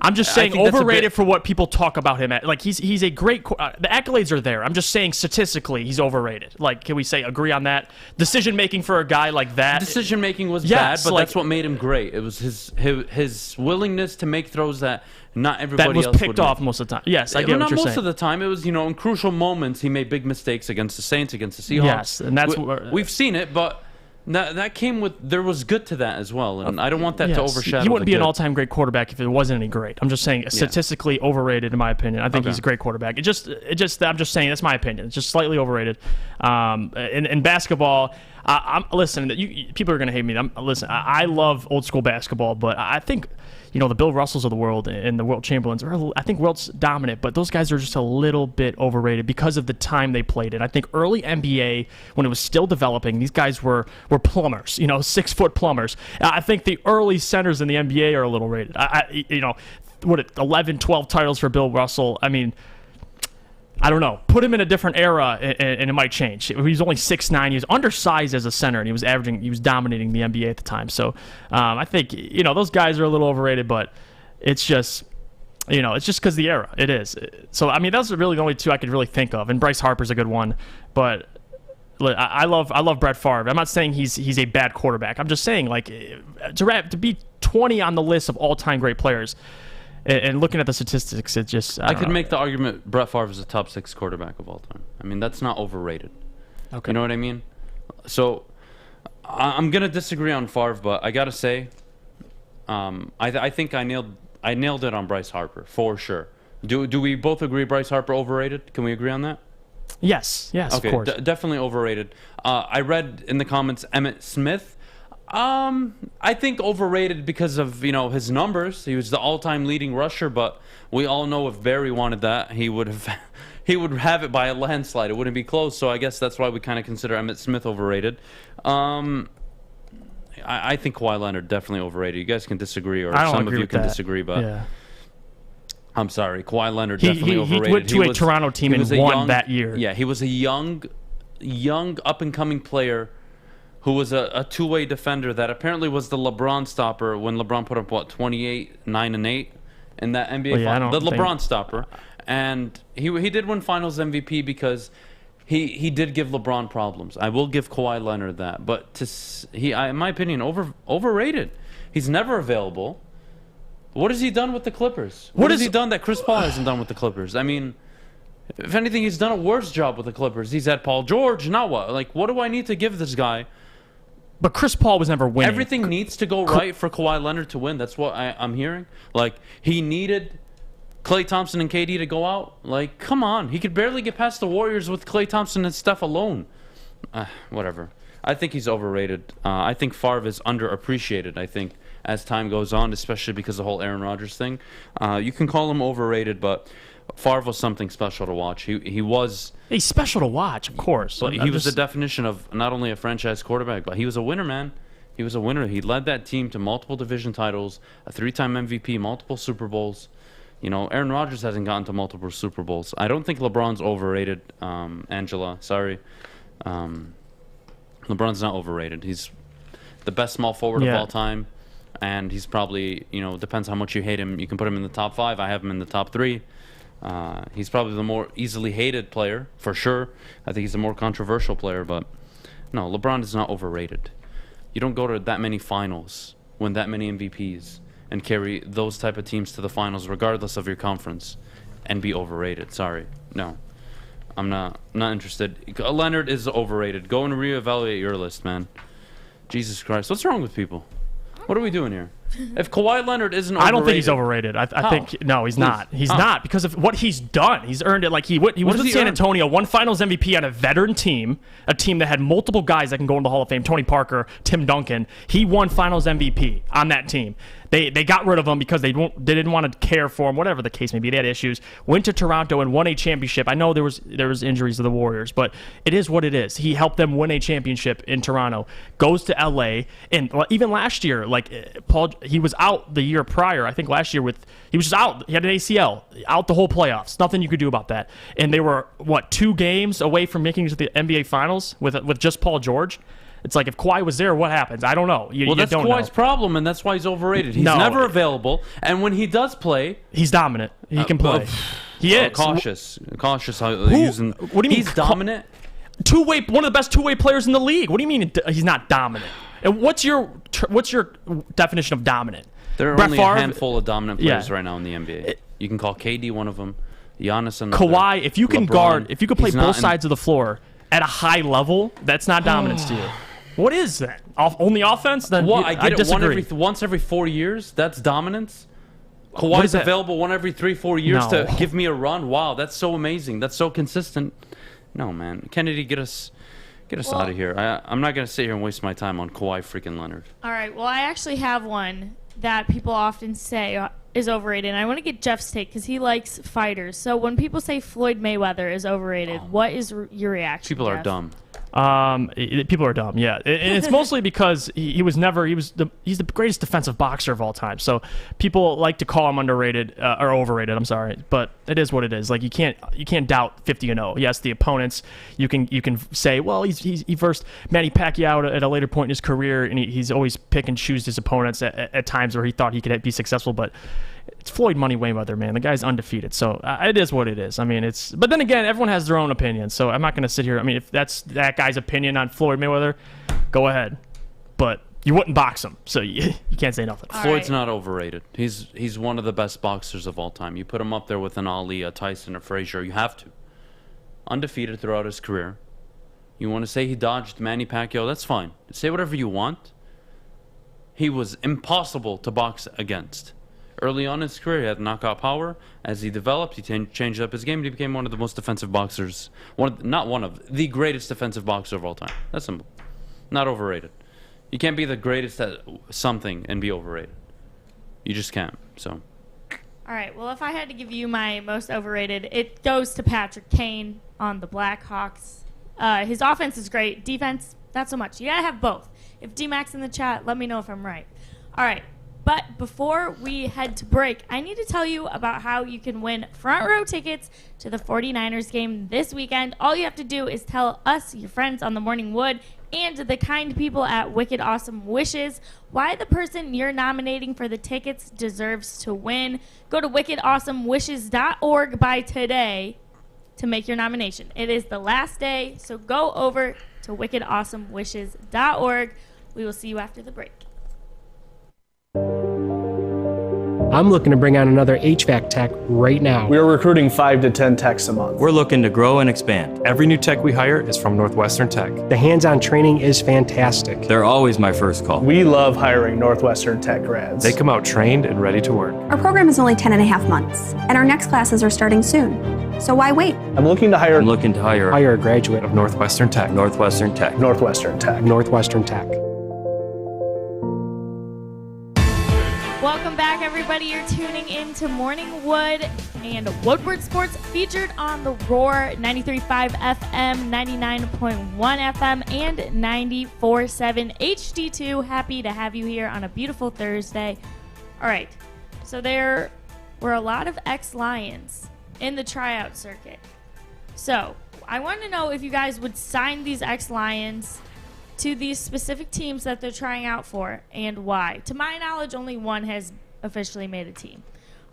I'm just saying overrated for what people talk about him at. Like he's a great. The accolades are there. I'm just saying statistically he's overrated. Like, can we agree on that? Decision making for a guy like that. Decision making was bad, but that's what made him great. It was his willingness to make throws that not everybody else that was picked off most of the time. Yes, I get what you're saying. Not most of the time. It was in crucial moments he made big mistakes against the Saints, against the Seahawks. Yes, and that's we've seen it, but. That came with there was good to that as well, and I don't want that to overshadow. He wouldn't be an all-time great quarterback if it wasn't any great. I'm just saying statistically overrated in my opinion. I think he's a great quarterback. I'm just saying that's my opinion. It's just slightly overrated. In basketball, people are gonna hate me. I love old school basketball, but I think the Bill Russells of the world and the Wilt Chamberlains are, I think, world's dominant, but those guys are just a little bit overrated because of the time they played in. I think early NBA, when it was still developing, these guys were plumbers, 6-foot plumbers. I think the early centers in the NBA are a little rated. 11, 12 titles for Bill Russell. I mean, I don't know. Put him in a different era, and it might change. He was only 6'9". He was undersized as a center, and he was dominating the NBA at the time. So I think those guys are a little overrated, but it's just it's just because the era. It is. So I mean, those are really the only 2 I could really think of. And Bryce Harper's a good one, but I love Brett Favre. I'm not saying he's a bad quarterback. I'm just saying to be 20 on the list of all-time great players. And looking at the statistics, it just... I could make the argument Brett Favre is a top 6 quarterback of all time. I mean, that's not overrated. Okay. You know what I mean? So, I'm going to disagree on Favre, but I got to say, I think I nailed it on Bryce Harper for sure. Do we both agree Bryce Harper overrated? Can we agree on that? Yes, Okay, of course. Definitely overrated. I read in the comments Emmitt Smith. I think overrated because of his numbers. He was the all-time leading rusher, but we all know if Barry wanted that, he would have it by a landslide. It wouldn't be close. So I guess that's why we kind of consider Emmitt Smith overrated. I think Kawhi Leonard definitely overrated. You guys can disagree, or some of you can disagree, but yeah. I'm sorry, Kawhi Leonard definitely overrated. He went to a Toronto team and won that year. Yeah, he was a young up-and-coming player who was a two-way defender that apparently was the LeBron stopper when LeBron put up, 28, 9, and 8 in that NBA final. The LeBron stopper. And he did win Finals MVP because he did give LeBron problems. I will give Kawhi Leonard that. But in my opinion, overrated. He's never available. What has he done with the Clippers? What has he done that Chris Paul hasn't done with the Clippers? I mean, if anything, he's done a worse job with the Clippers. He's had Paul George. Now what? Like, what do I need to give this guy? But Chris Paul was never winning. Everything needs to go right for Kawhi Leonard to win. That's what I'm hearing. Like, he needed Klay Thompson and KD to go out. Like, come on. He could barely get past the Warriors with Klay Thompson and Steph alone. Whatever. I think he's overrated. I think Favre is underappreciated, I think, as time goes on, especially because of the whole Aaron Rodgers thing. You can call him overrated, but Favre was something special to watch. He's special to watch, of course. But he was the definition of not only a franchise quarterback, but he was a winner, man. He was a winner. He led that team to multiple division titles, a 3-time MVP, multiple Super Bowls. Aaron Rodgers hasn't gotten to multiple Super Bowls. I don't think LeBron's overrated, Angela. Sorry. LeBron's not overrated. He's the best small forward of all time. And he's probably, depends how much you hate him. You can put him in the top 5. I have him in the top 3. He's probably the more easily hated player, for sure. I think he's the more controversial player, but no, LeBron is not overrated. You don't go to that many finals, win that many MVPs, and carry those type of teams to the finals, regardless of your conference, and be overrated. Sorry. No. I'm not interested. Leonard is overrated. Go and reevaluate your list, man. Jesus Christ. What's wrong with people? What are we doing here? If Kawhi Leonard isn't overrated... I don't think he's overrated. I think... No, he's not. He's not because of what he's done. He's earned it. Like, he was with San Antonio, won Finals MVP on a veteran team, a team that had multiple guys that can go into the Hall of Fame, Tony Parker, Tim Duncan. He won Finals MVP on that team. They got rid of him because they didn't want to care for him, whatever the case may be. They had issues. Went to Toronto and won a championship. I know there was injuries to the Warriors, but it is what it is. He helped them win a championship in Toronto. Goes to LA, and even last year, he was out the year prior. I think last year he was just out. He had an ACL, out the whole playoffs. Nothing you could do about that. And they were 2 games away from making it to the NBA Finals with just Paul George. It's like, if Kawhi was there, what happens? I don't know. That's Kawhi's problem, and that's why he's overrated. He's never available, and when he does play... He's dominant. He can play. He is. Cautious using... What do you mean? He's dominant? One of the best two-way players in the league. What do you mean he's not dominant? And what's your definition of dominant? There are only a handful of dominant players right now in the NBA. You can call KD one of them, Giannis another. Kawhi, if you can play both sides of the floor at a high level, that's not dominance to you. What is that? Only offense? Then I get I disagree. once every 4 years. That's dominance. Kawhi's available one every 3-4 years to give me a run. Wow, that's so amazing. That's so consistent. No, man, Kennedy, get us out of here. I'm not gonna sit here and waste my time on Kawhi freaking Leonard. All right. Well, I actually have one that people often say is overrated. And I want to get Jeff's take because he likes fighters. So when people say Floyd Mayweather is overrated, what is your reaction? People are dumb. People are dumb, yeah. And it's mostly because he's the greatest defensive boxer of all time. So people like to call him underrated or overrated. I'm sorry, but it is what it is. Like, you can't doubt 50-0. Yes, the opponents. You can say, well, he versed Manny Pacquiao at a later point in his career, and he's always pick and choose his opponents at times where he thought he could be successful, but. It's Floyd Money Mayweather, man. The guy's undefeated, so it is what it is. I mean, but then again, everyone has their own opinion, so I'm not going to sit here. I mean, if that's that guy's opinion on Floyd Mayweather, go ahead. But you wouldn't box him, so you can't say nothing. Floyd's not overrated. He's one of the best boxers of all time. You put him up there with an Ali, a Tyson, a Frazier. You have to. Undefeated throughout his career. You want to say he dodged Manny Pacquiao? That's fine. Say whatever you want. he was impossible to box against. Early on in his career, he had knockout power. As he developed, he changed up his game, and he became one of the most defensive boxers. The greatest defensive boxer of all time. That's simple. Not overrated. You can't be the greatest at something and be overrated. You just can't. So. All right. Well, if I had to give you my most overrated, it goes to Patrick Kane on the Blackhawks. His offense is great. Defense, not so much. You got to have both. If D-Mac's in the chat, let me know if I'm right. All right. But before we head to break, I need to tell you about how you can win front row tickets to the 49ers game this weekend. All you have to do is tell us, your friends on the Morning Wood, and the kind people at Wicked Awesome Wishes why the person you're nominating for the tickets deserves to win. Go to wickedawesomewishes.org by today to make your nomination. It is the last day, so go over to wickedawesomewishes.org. We will see you after the break. I'm looking to bring on another HVAC tech right now. We are recruiting 5 to 10 techs a month. We're looking to grow and expand. Every new tech we hire is from Northwestern Tech. The hands-on training is fantastic. They're always my first call. We love hiring Northwestern Tech grads. They come out trained and ready to work. Our program is only 10 and a half months, and our next classes are starting soon. So why wait? I'm looking to hire a graduate of Northwestern Tech. Northwestern Tech. Northwestern Tech. Northwestern Tech. Welcome back, everybody. You're tuning in to Morning Wood and Woodward Sports, featured on the Roar 93.5 FM, 99.1 FM, and 94.7 HD2. Happy to have you here on a beautiful Thursday. All right, so there were a lot of ex-Lions in the tryout circuit. So I want to know if you guys would sign these ex-Lions to these specific teams that they're trying out for, and why. To my knowledge, only one has officially made a team.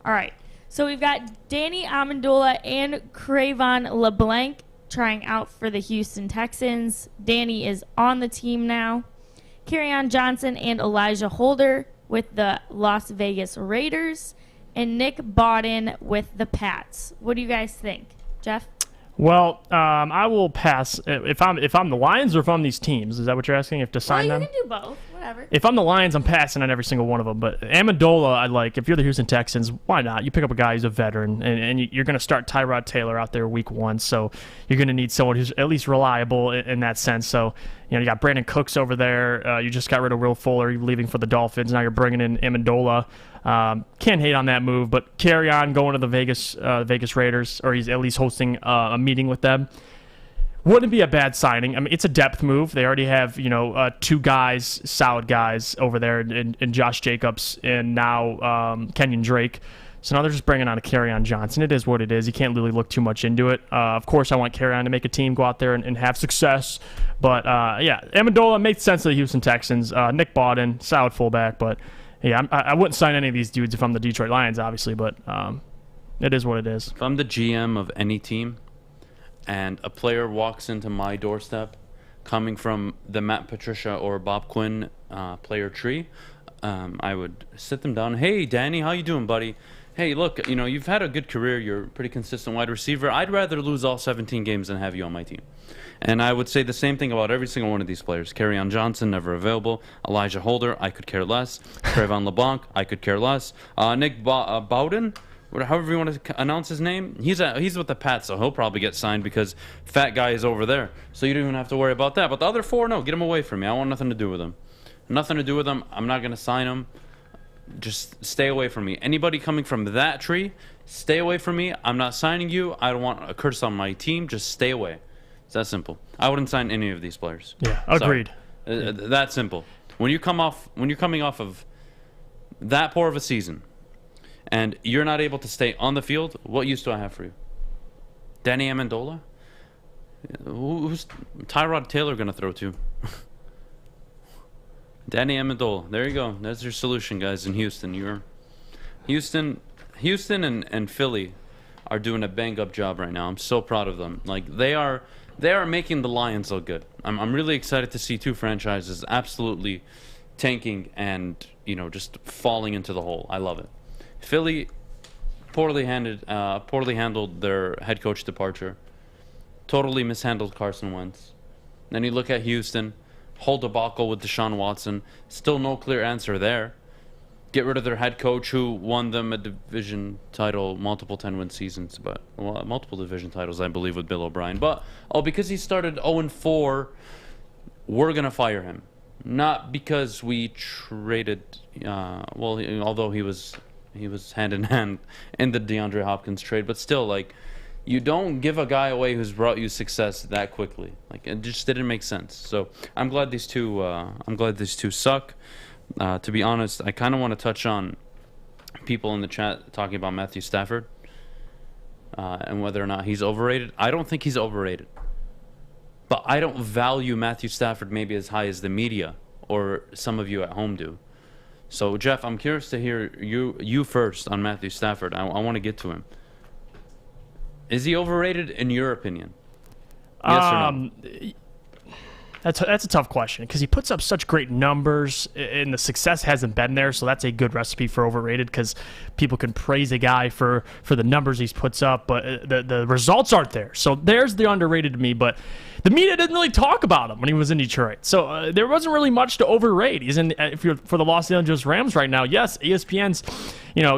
All right, so we've got Danny Amendola and Cravon LeBlanc trying out for the Houston Texans. Danny is on the team now. Kerryon Johnson and Elijah Holder with the Las Vegas Raiders, and Nick Bawden with the Pats. What do you guys think? Jeff? Well, I will pass if I'm the Lions or if I'm these teams. Is that what you're asking? If to sign them? You can do both. Whatever. If I'm the Lions, I'm passing on every single one of them. But Amendola, I like. If you're the Houston Texans, why not? You pick up a guy who's a veteran, and you're going to start Tyrod Taylor out there week 1, so you're going to need someone who's at least reliable in that sense. So, you got Brandon Cooks over there. You just got rid of Will Fuller, you're leaving for the Dolphins. Now you're bringing in Amendola. Can't hate on that move, but Kerryon going to the Vegas Raiders, or he's at least hosting a meeting with them. Wouldn't be a bad signing. I mean, it's a depth move. They already have, 2 guys, solid guys over there in Josh Jacobs and now Kenyon Drake. So now they're just bringing on a Kerryon Johnson. It is what it is. You can't really look too much into it. Of course, I want Kerryon to make a team, go out there and have success. But, Amendola makes sense to the Houston Texans. Nick Bawden, solid fullback. But, yeah, I wouldn't sign any of these dudes if I'm the Detroit Lions, obviously. But it is what it is. If I'm the GM of any team and a player walks into my doorstep coming from the Matt Patricia or Bob Quinn player tree, I would sit them down. Hey, Danny, how you doing, buddy? Hey, look, you've had a good career. You're a pretty consistent wide receiver. I'd rather lose all 17 games than have you on my team. And I would say the same thing about every single one of these players. Kerryon Johnson, never available. Elijah Holder, I could care less. Cravon LeBlanc, I could care less. Nick Bawden, however you want to announce his name, he's with the Pats, so he'll probably get signed because fat guy is over there. So you don't even have to worry about that. But the other 4, no, get him away from me. I want nothing to do with them. Nothing to do with them. I'm not going to sign them. Just stay away from me. Anybody coming from that tree, stay away from me. I'm not signing you. I don't want a curse on my team. Just stay away. It's that simple. I wouldn't sign any of these players. Yeah, agreed. That simple. When you're coming off of that poor of a season, and you're not able to stay on the field, what use do I have for you? Danny Amendola? Who's Tyrod Taylor going to throw to? Danny Amendola. There you go. That's your solution, guys, in Houston. Houston and Philly are doing a bang-up job right now. I'm so proud of them. Like, they are making the Lions look good. I'm really excited to see 2 franchises absolutely tanking and, just falling into the hole. I love it. Philly poorly handled their head coach departure. Totally mishandled Carson Wentz. Then you look at Houston. whole debacle with Deshaun Watson. Still no clear answer there. Get rid of their head coach who won them a division title, multiple 10-win seasons, but multiple division titles, I believe, with Bill O'Brien. But, because he started 0-4, we're going to fire him. Not because we traded, although he was hand in hand in the DeAndre Hopkins trade, but still, like, you don't give a guy away who's brought you success that quickly. Like, it just didn't make sense. So I'm glad these two suck. To be honest, I kind of want to touch on people in the chat talking about Matthew Stafford and whether or not he's overrated. I don't think he's overrated. But I don't value Matthew Stafford maybe as high as the media or some of you at home do. So, Jeff, I'm curious to hear you first on Matthew Stafford. I want to get to him. Is he overrated in your opinion? Yes or no? That's a tough question because he puts up such great numbers and the success hasn't been there. So that's a good recipe for overrated because people can praise a guy for the numbers he puts up, but the results aren't there. So there's the underrated to me. But the media didn't really talk about him when he was in Detroit. So there wasn't really much to overrate. He's in if you're for the Los Angeles Rams right now. Yes, ESPN's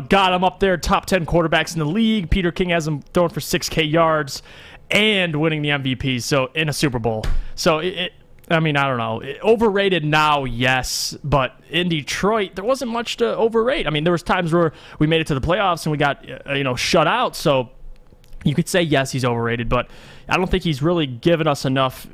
got him up there, top 10 quarterbacks in the league. Peter King has him throwing for 6K yards and winning the MVP. So in a Super Bowl. So I don't know. Overrated now, yes, but in Detroit, there wasn't much to overrate. I mean, there was times where we made it to the playoffs and we got, shut out. So you could say, yes, he's overrated, but I don't think he's really given us enough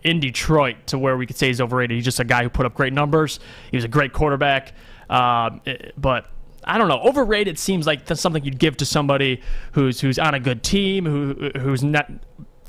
in Detroit to where we could say he's overrated. He's just a guy who put up great numbers. He was a great quarterback. But I don't know. Overrated seems like that's something you'd give to somebody who's on a good team, who's not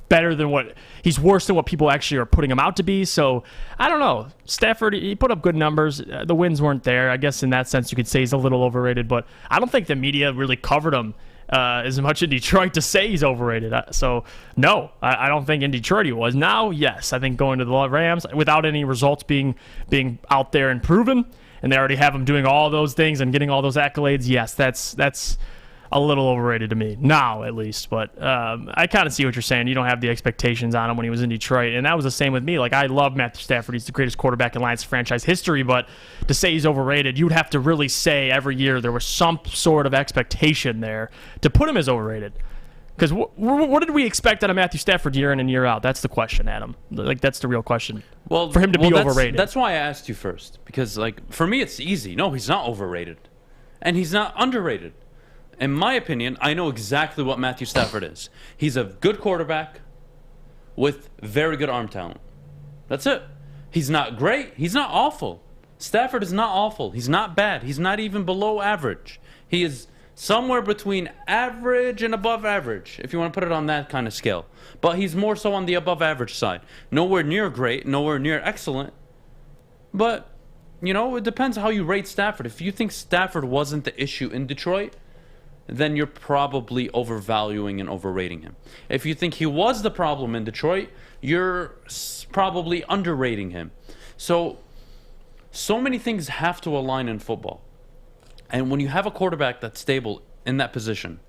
better than he's worse than what people actually are putting him out to be. So I don't know. Stafford, he put up good numbers. The wins weren't there. I guess in that sense you could say he's a little overrated, but I don't think the media really covered him as much in Detroit to say he's overrated. So no, I don't think in Detroit he was. Now, yes, I think going to the Rams without any results being out there and proven, and they already have him doing all those things and getting all those accolades. Yes, that's a little overrated to me now, at least. But I kind of see what you're saying. You don't have the expectations on him when he was in Detroit, and that was the same with me. Like, I love Matthew Stafford. He's the greatest quarterback in Lions franchise history, but to say he's overrated, you'd have to really say every year there was some sort of expectation there to put him as overrated. Because what did we expect out of Matthew Stafford year in and year out? That's the question, Adam. Like, that's the real question. Well, for him to be overrated. That's why I asked you first. Because, like, for me, it's easy. No, he's not overrated. And he's not underrated. In my opinion, I know exactly what Matthew Stafford is. He's a good quarterback with very good arm talent. That's it. He's not great. He's not awful. Stafford is not awful. He's not bad. He's not even below average. He is somewhere between average and above average, if you want to put it on that kind of scale. But he's more so on the above average side. Nowhere near great, nowhere near excellent. But, it depends how you rate Stafford. If you think Stafford wasn't the issue in Detroit, then you're probably overvaluing and overrating him. If you think he was the problem in Detroit, you're probably underrating him. So many things have to align in football. And when you have a quarterback that's stable in that position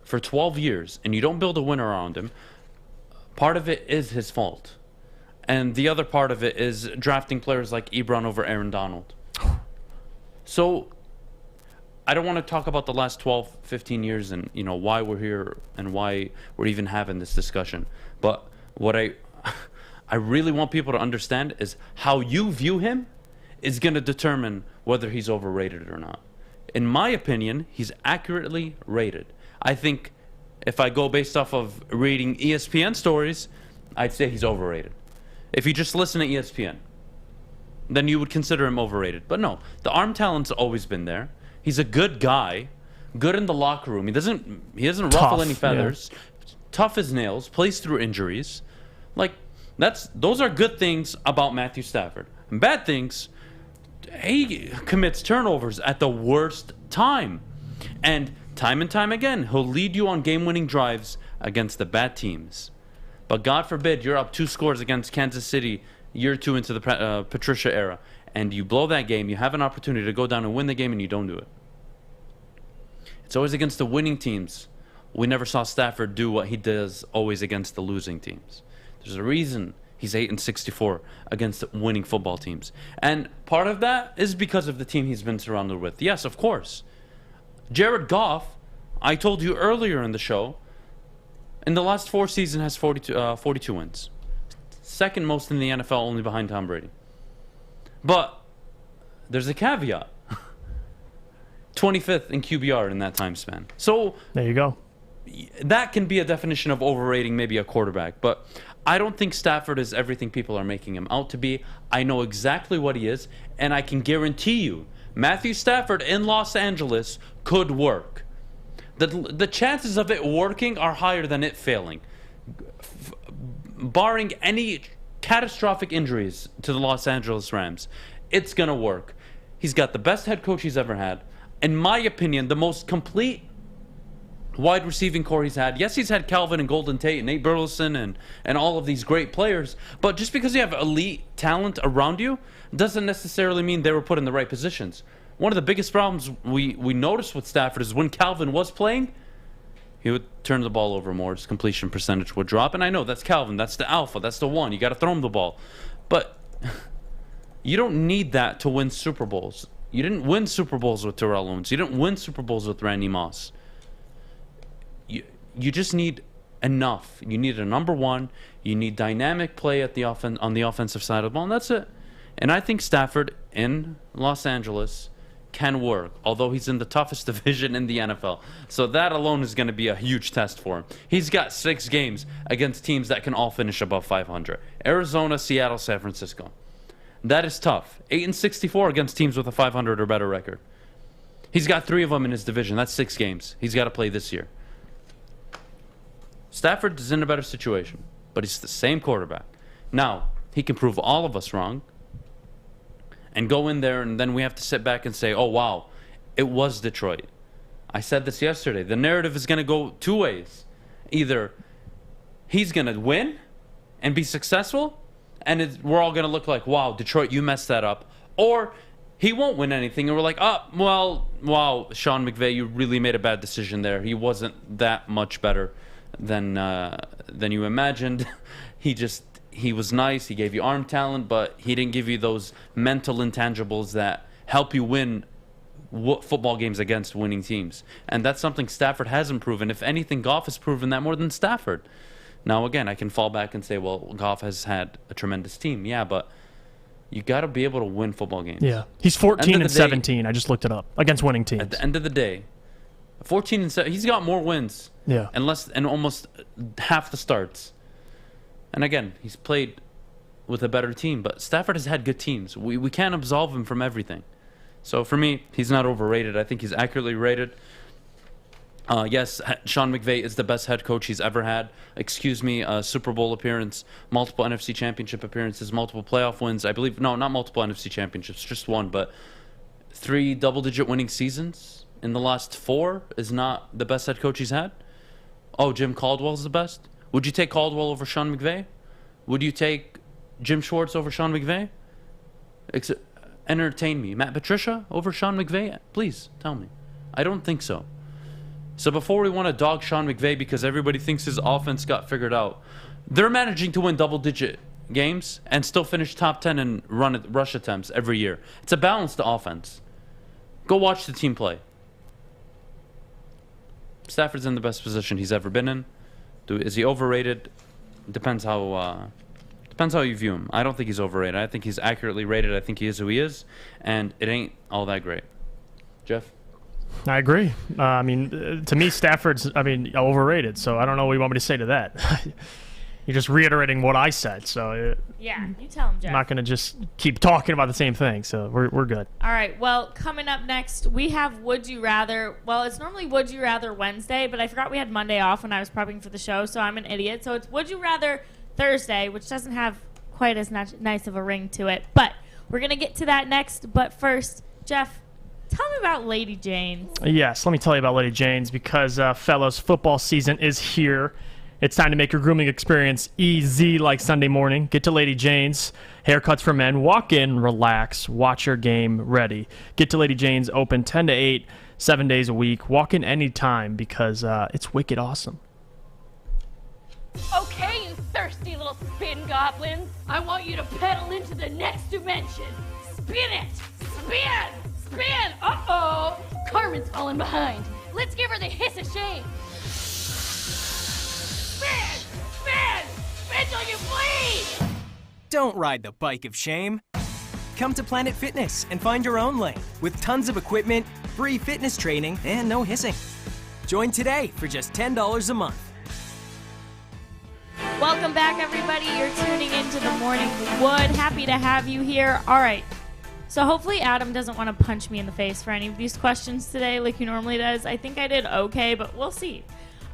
for 12 years and you don't build a win around him, part of it is his fault. And the other part of it is drafting players like Ebron over Aaron Donald. So I don't want to talk about the last 12, 15 years and, why we're here and why we're even having this discussion. But what I really want people to understand is how you view him is going to determine whether he's overrated or not. In my opinion, he's accurately rated. I think if I go based off of reading ESPN stories, I'd say he's overrated. If you just listen to ESPN, then you would consider him overrated. But no, the arm talent's always been there. He's a good guy, good in the locker room. He doesn't ruffle any feathers. Yeah. Tough as nails, plays through injuries. Like, those are good things about Matthew Stafford. And bad things, he commits turnovers at the worst time. And time again, he'll lead you on game-winning drives against the bad teams. But God forbid you're up 2 scores against Kansas City year 2 into the Patricia era, and you blow that game, you have an opportunity to go down and win the game, and you don't do it. It's always against the winning teams. We never saw Stafford do what he does always against the losing teams. There's a reason He's 8-64 against winning football teams. And part of that is because of the team he's been surrounded with. Yes, of course. Jared Goff, I told you earlier in the show, in the last 4 seasons has 42 wins. Second most in the NFL, only behind Tom Brady. But there's a caveat. 25th in QBR in that time span. So there you go. That can be a definition of overrating maybe a quarterback. But I don't think Stafford is everything people are making him out to be. I know exactly what he is, and I can guarantee you Matthew Stafford in Los Angeles could work. The chances of it working are higher than it failing. Barring any catastrophic injuries to the Los Angeles Rams, it's going to work. He's got the best head coach he's ever had. In my opinion, the most complete wide receiving core he's had. Yes, he's had Calvin and Golden Tate and Nate Burleson and all of these great players, but just because you have elite talent around you doesn't necessarily mean they were put in the right positions. One of the biggest problems we noticed with Stafford is when Calvin was playing, he would turn the ball over more. His completion percentage would drop. And I know that's Calvin. That's the alpha. That's the one. You got to throw him the ball. But you don't need that to win Super Bowls. You didn't win Super Bowls with Terrell Owens. You didn't win Super Bowls with Randy Moss. You just need enough. You need a number one. You need dynamic play at the on the offensive side of the ball, and that's it. And I think Stafford in Los Angeles can work, although he's in the toughest division in the NFL. So that alone is going to be a huge test for him. He's got 6 games against teams that can all finish above 500. Arizona, Seattle, San Francisco. That is tough. 8-64 against teams with a 500 or better record. He's got 3 of them in his division. That's 6 games. He's got to play this year. Stafford is in a better situation, but he's the same quarterback. Now, he can prove all of us wrong and go in there, and then we have to sit back and say, oh, wow, it was Detroit. I said this yesterday. The narrative is going to go 2 ways. Either he's going to win and be successful, and we're all going to look like, wow, Detroit, you messed that up. Or he won't win anything, and we're like, oh, well, wow, Sean McVay, you really made a bad decision there. He wasn't that much better than you imagined. He was nice. He gave you arm talent, but he didn't give you those mental intangibles that help you win football games against winning teams. And that's something Stafford hasn't proven. If anything, Goff has proven that more than Stafford. Now, again, I can fall back and say, well, Goff has had a tremendous team. Yeah, but you got to be able to win football games. Yeah, he's 14-17. I just looked it up against winning teams. At the end of the day, 14-7. He's got more wins. Yeah, and almost half the starts. And again, he's played with a better team, but Stafford has had good teams. We can't absolve him from everything. So for me, he's not overrated. I think he's accurately rated. Yes, Sean McVay is the best head coach he's ever had. Excuse me, Super Bowl appearance, multiple NFC championship appearances, multiple playoff wins. I believe, no, not multiple NFC championships, just one, but 3 double-digit winning seasons in the last 4 is not the best head coach he's had. Oh, Jim Caldwell's the best? Would you take Caldwell over Sean McVay? Would you take Jim Schwartz over Sean McVay? Entertain me. Matt Patricia over Sean McVay? Please, tell me. I don't think so. So before we want to dog Sean McVay because everybody thinks his offense got figured out, they're managing to win double-digit games and still finish top 10 in rush attempts every year. It's a balanced offense. Go watch the team play. Stafford's in the best position he's ever been in. Is he overrated? Depends how you view him. I don't think he's overrated. I think he's accurately rated. I think he is who he is, and it ain't all that great. Jeff? I agree. I mean, to me, Stafford's, overrated, so I don't know what you want me to say to that. You're just reiterating what I said, so... Yeah, you tell him, Jeff. I'm not going to just keep talking about the same thing, so we're good. All right, well, coming up next, we have Would You Rather. Well, it's normally Would You Rather Wednesday, but I forgot we had Monday off when I was prepping for the show, so I'm an idiot. So it's Would You Rather Thursday, which doesn't have quite as nice of a ring to it. But we're going to get to that next. But first, Jeff, tell me about Lady Jane's. Yes, let me tell you about Lady Jane's because, fellows, football season is here. It's time to make your grooming experience easy like Sunday morning. Get to Lady Jane's. Haircuts for men. Walk in, relax, watch your game ready. Get to Lady Jane's, open 10 to 8, 7 days a week. Walk in anytime because it's wicked awesome. Okay, you thirsty little spin goblins. I want you to pedal into the next dimension. Spin it! Spin! Spin! Uh-oh! Carmen's falling behind. Let's give her the hiss of shame. Spin! Spin! Spin till you bleed! Don't ride the bike of shame. Come to Planet Fitness and find your own lane with tons of equipment, free fitness training, and no hissing. Join today for just $10 a month. Welcome back, everybody. You're tuning into the Morning Wood. Happy to have you here. All right. So hopefully Adam doesn't want to punch me in the face for any of these questions today like he normally does. I think I did okay, but we'll see.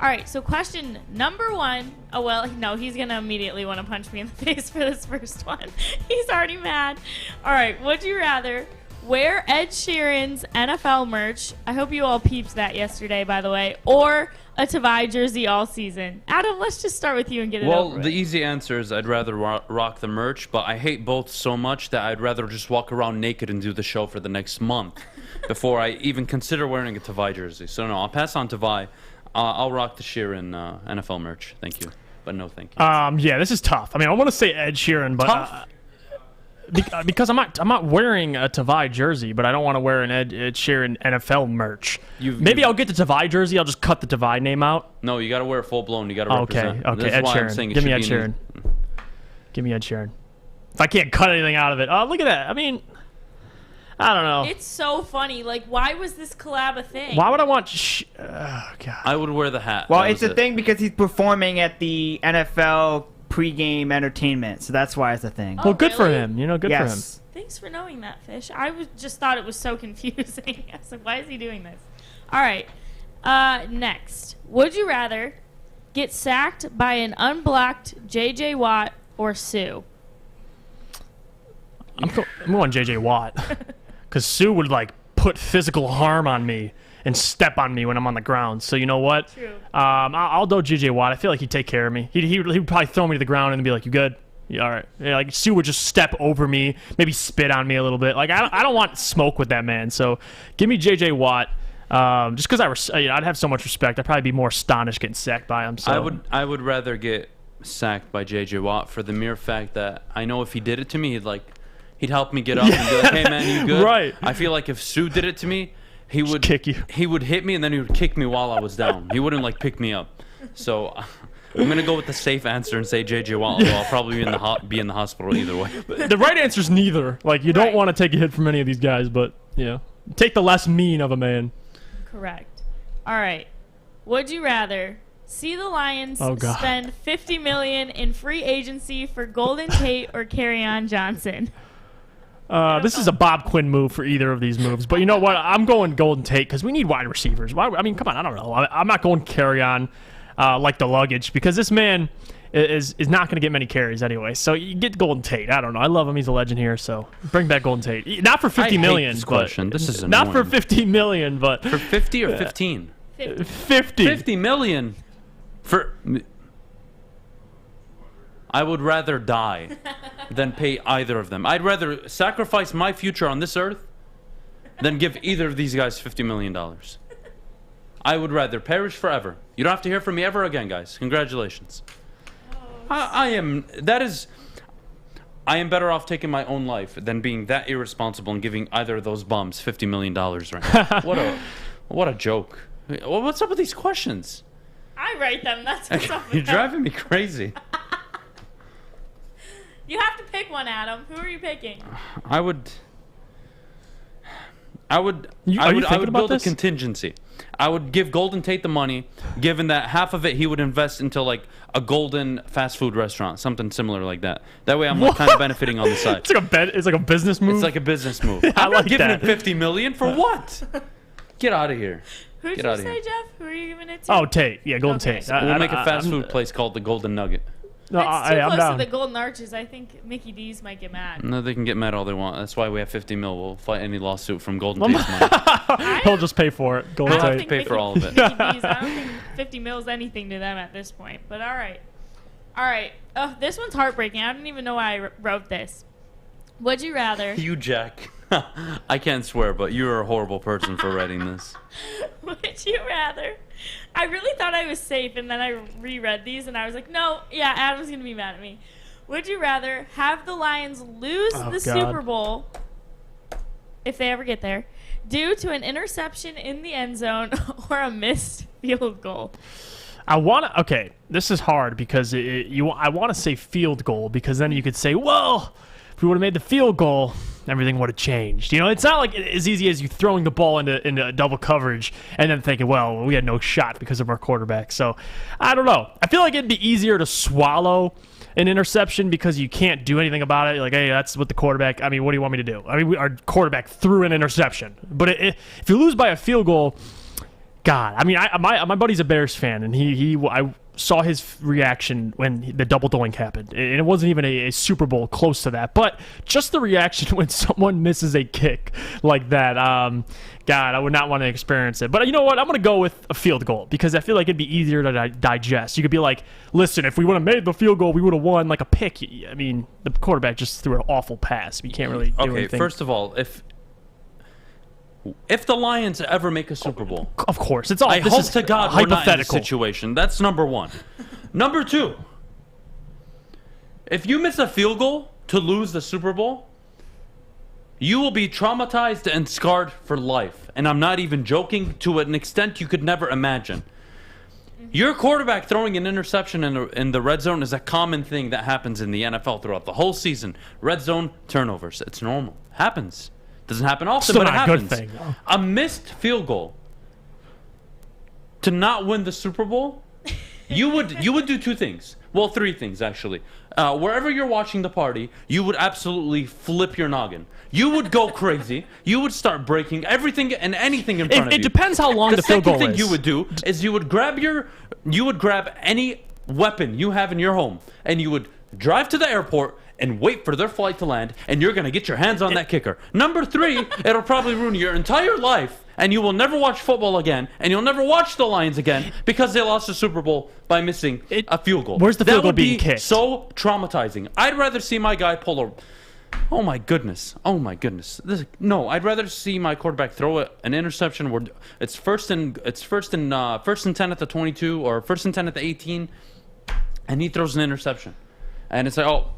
All right, so question number 1. Oh, well, no, he's going to immediately want to punch me in the face for this first one. He's already mad. All right, would you rather wear Ed Sheeran's NFL merch? I hope you all peeped that yesterday, by the way. Or a Tavai jersey all season? Adam, let's just start with you and get it over Well, with. the easy answer is I'd rather rock the merch, but I hate both so much that I'd rather just walk around naked and do the show for the next month before I even consider wearing a Tavai jersey. So, no, I'll pass on Tavai. I'll rock the Sheeran NFL merch. Thank you. But no thank you. Yeah, this is tough. I mean, I want to say Ed Sheeran, but because I'm not wearing a Tavai jersey, but I don't want to wear an Ed Sheeran NFL merch. Maybe I'll get the Tavai jersey. I'll just cut the Tavai name out. No, you got to wear it full blown. You got to represent. Okay, That's Ed why I'm Sheeran. saying it Give me should Ed be Sheeran. Give me Ed Sheeran. If I can't cut anything out of it, oh, look at that. I mean, I don't know. It's so funny. Like, why was this collab a thing? Why would I want? Oh, God. I would wear the hat. Well, That it's was a it. thing because he's performing at the NFL pregame entertainment, so that's why it's a thing. Oh, Well, good for really? him. You know, good for him. Thanks for knowing that, Fish. Just thought it was so confusing. I was like, why is he doing this? All right. Next. Would you rather get sacked by an unblocked J.J. Watt or Sue? I'm going J.J. Watt. Because Sue would, like, put physical harm on me and step on me when I'm on the ground. So you know what? True. I'll do J.J. Watt. I feel like he'd take care of me. He would probably throw me to the ground and be like, you good? Yeah, all right. Yeah, like, Sue would just step over me, maybe spit on me a little bit. Like, I don't want smoke with that man. So give me J.J. Watt. Just because I'd have so much respect. I'd probably be more astonished getting sacked by him. So I would rather get sacked by J.J. Watt for the mere fact that I know if he did it to me, he'd help me get up and be like, hey, man, you good? Right. I feel like if Sue did it to me, he would kick you. He would hit me and then he would kick me while I was down. He wouldn't, pick me up. So I'm going to go with the safe answer and say J.J. Watt, although I'll probably be in the hospital either way. the right answer is neither. Like, you don't want to take a hit from any of these guys, but, take the less mean of a man. Correct. All right. Would you rather see the Lions God. spend $50 million in free agency for Golden Tate or Kerryon Johnson? This is a Bob Quinn move for either of these moves. But you know what? I'm going Golden Tate because we need wide receivers. Come on. I don't know. I'm not going Kerryon like the luggage because this man is not going to get many carries anyway. So you get Golden Tate. I don't know. I love him. He's a legend here. So bring back Golden Tate. Not for $50 million. This question. This is not annoying. for $50 million, but For 50 or 15? 50. 50 million for. I would rather die than pay either of them. I'd rather sacrifice my future on this earth than give either of these guys $50 million. I would rather perish forever. You don't have to hear from me ever again, guys. Congratulations. I am better off taking my own life than being that irresponsible and giving either of those bums $50 million right now. What a joke. What's up with these questions? I write them. That's what's up with You're them. driving me crazy. You have to pick one, Adam. Who are you picking? I would Are you thinking about build this? a contingency. I would give Golden Tate the money, given that half of it he would invest into a golden fast food restaurant, something similar like that. That way I'm kind of benefiting on the side. It's like a business move. It's like a business move. I I'm not like giving that. him $50 million for what? Get out of here. Who'd Get you outta say, here. Jeff? Who are you giving it to? Oh, Tate. Yeah, Golden Okay. Tate. We'll make a fast food place called the Golden Nugget. No, That's too I'm close down. to the Golden Arches. I think Mickey D's might get mad. No, they can get mad all they want. That's why we have $50 million. We'll fight any lawsuit from Golden Tate's money. He'll just pay for it. Golden He'll have Tate. to pay for all of it. Mickey D's, I don't think 50 mil is anything to them at this point. But all right. All right. Oh, this one's heartbreaking. I don't even know why I wrote this. Would you rather? You, Jack. I can't swear, but you're a horrible person for writing this. Would you rather I really thought I was safe, and then I reread these, and I was like, no, yeah, Adam's going to be mad at me. Would you rather have the Lions lose the Super Bowl, if they ever get there, due to an interception in the end zone or a missed field goal? Okay, this is hard because I want to say field goal because then you could say, well, if we would have made the field goal, everything would have changed. It's not like as easy as you throwing the ball into double coverage and then thinking, well, we had no shot because of our quarterback. So I don't know. I feel like it'd be easier to swallow an interception because you can't do anything about it. You're like, hey, that's what the quarterback. I mean, what do you want me to do? I mean, our quarterback threw an interception. But if you lose by a field goal, God, I mean, my buddy's a Bears fan, and I saw his reaction when the double doink happened, and it wasn't even a Super Bowl close to that, but just the reaction when someone misses a kick like that, God, I would not want to experience it. But you know what? I'm going to go with a field goal because I feel like it'd be easier to digest. You could be like, listen, if we would have made the field goal, we would have won like a pick. I mean, the quarterback just threw an awful pass. You can't really do anything. Okay, first of all, if the Lions ever make a Super Bowl, of course, it's all. I hope to God we're not in this hypothetical situation. That's number one. Number two, if you miss a field goal to lose the Super Bowl, you will be traumatized and scarred for life. And I'm not even joking, to an extent you could never imagine. Your quarterback throwing an interception in the red zone is a common thing that happens in the NFL throughout the whole season. Red zone turnovers. It's normal. Happens. Doesn't happen often, Still but it not a good happens. thing, though. A missed field goal to not win the Super Bowl, you would do two things. Well, three things actually. Wherever you're watching the party, you would absolutely flip your noggin. You would go crazy. You would start breaking everything and anything in front of you. It depends how long the field goal is. The second thing you would do is you would grab any weapon you have in your home, and you would drive to the airport and wait for their flight to land, and you're going to get your hands on that kicker. Number three, it'll probably ruin your entire life, and you will never watch football again, and you'll never watch the Lions again because they lost the Super Bowl by missing a field goal. Where's the field goal being kicked? So traumatizing. I'd rather see my guy pull a... Oh my goodness. Oh my goodness. No, I'd rather see my quarterback throw an interception where it's first and 10 at the 22 or first and 10 at the 18, and he throws an interception. And it's like, oh,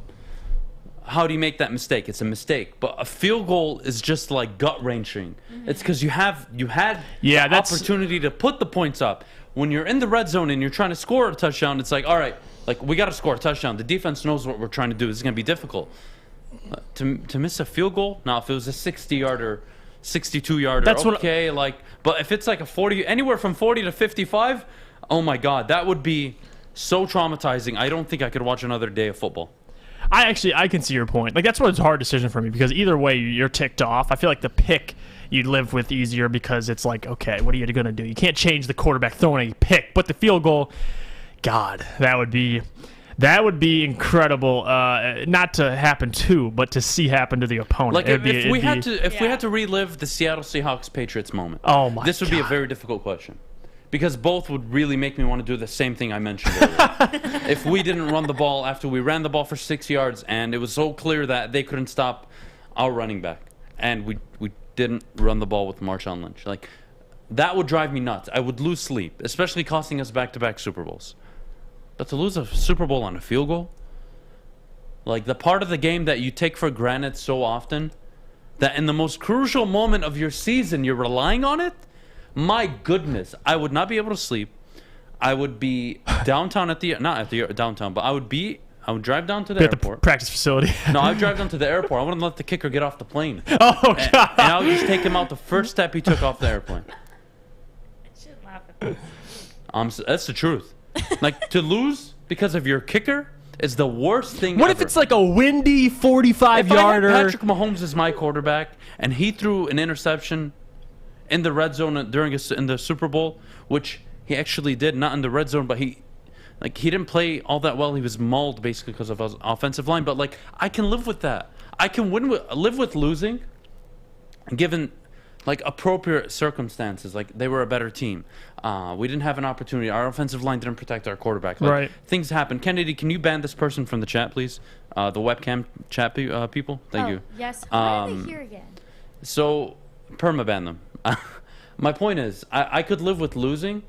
how do you make that mistake? It's a mistake. But a field goal is just like gut-wrenching. It's because you had the opportunity to put the points up. When you're in the red zone and you're trying to score a touchdown, it's like, all right, like we got to score a touchdown. The defense knows what we're trying to do. This is going to be difficult. To miss a field goal? Now, if it was a 60-yarder, 62-yarder, okay. But if it's like a 40, anywhere from 40 to 55, oh my God, that would be so traumatizing. I don't think I could watch another day of football. I can see your point. Like, that's why it's a hard decision for me because either way, you're ticked off. I feel like the pick you'd live with easier because it's like, okay, what are you going to do? You can't change the quarterback throwing a pick, but the field goal, God, that would be incredible. Not to happen to, but to see happen to the opponent. Like if we had to relive the Seattle Seahawks Patriots moment, oh my, this would be a very difficult question. Because both would really make me want to do the same thing I mentioned earlier. If we didn't run the ball after we ran the ball for 6 yards and it was so clear that they couldn't stop our running back and we didn't run the ball with Marshawn Lynch. Like, that would drive me nuts. I would lose sleep, especially costing us back-to-back Super Bowls. But to lose a Super Bowl on a field goal? Like, the part of the game that you take for granted so often, that in the most crucial moment of your season, you're relying on it? My goodness, I would not be able to sleep. I would be downtown not at the downtown, but I would drive down to the airport. The practice facility. No, I would drive down to the airport. I wouldn't let the kicker get off the plane. Oh, God. And I would just take him out the first step he took off the airplane. I shouldn't laugh at this. That's the truth. Like, to lose because of your kicker is the worst thing What ever. if it's like a windy 45-yarder? If I had Patrick Mahomes as my quarterback and he threw an interception in the red zone in the Super Bowl, which he actually did, not in the red zone, but he didn't play all that well. He was mauled basically because of his offensive line. But like, I can live with that. I can live with losing, given like appropriate circumstances. Like, they were a better team. We didn't have an opportunity. Our offensive line didn't protect our quarterback. Like, right. Things happen. Kennedy, can you ban this person from the chat, please? The webcam chat people. Thank you. Yes. Why are they here again? So permaban them. My point is, I could live with losing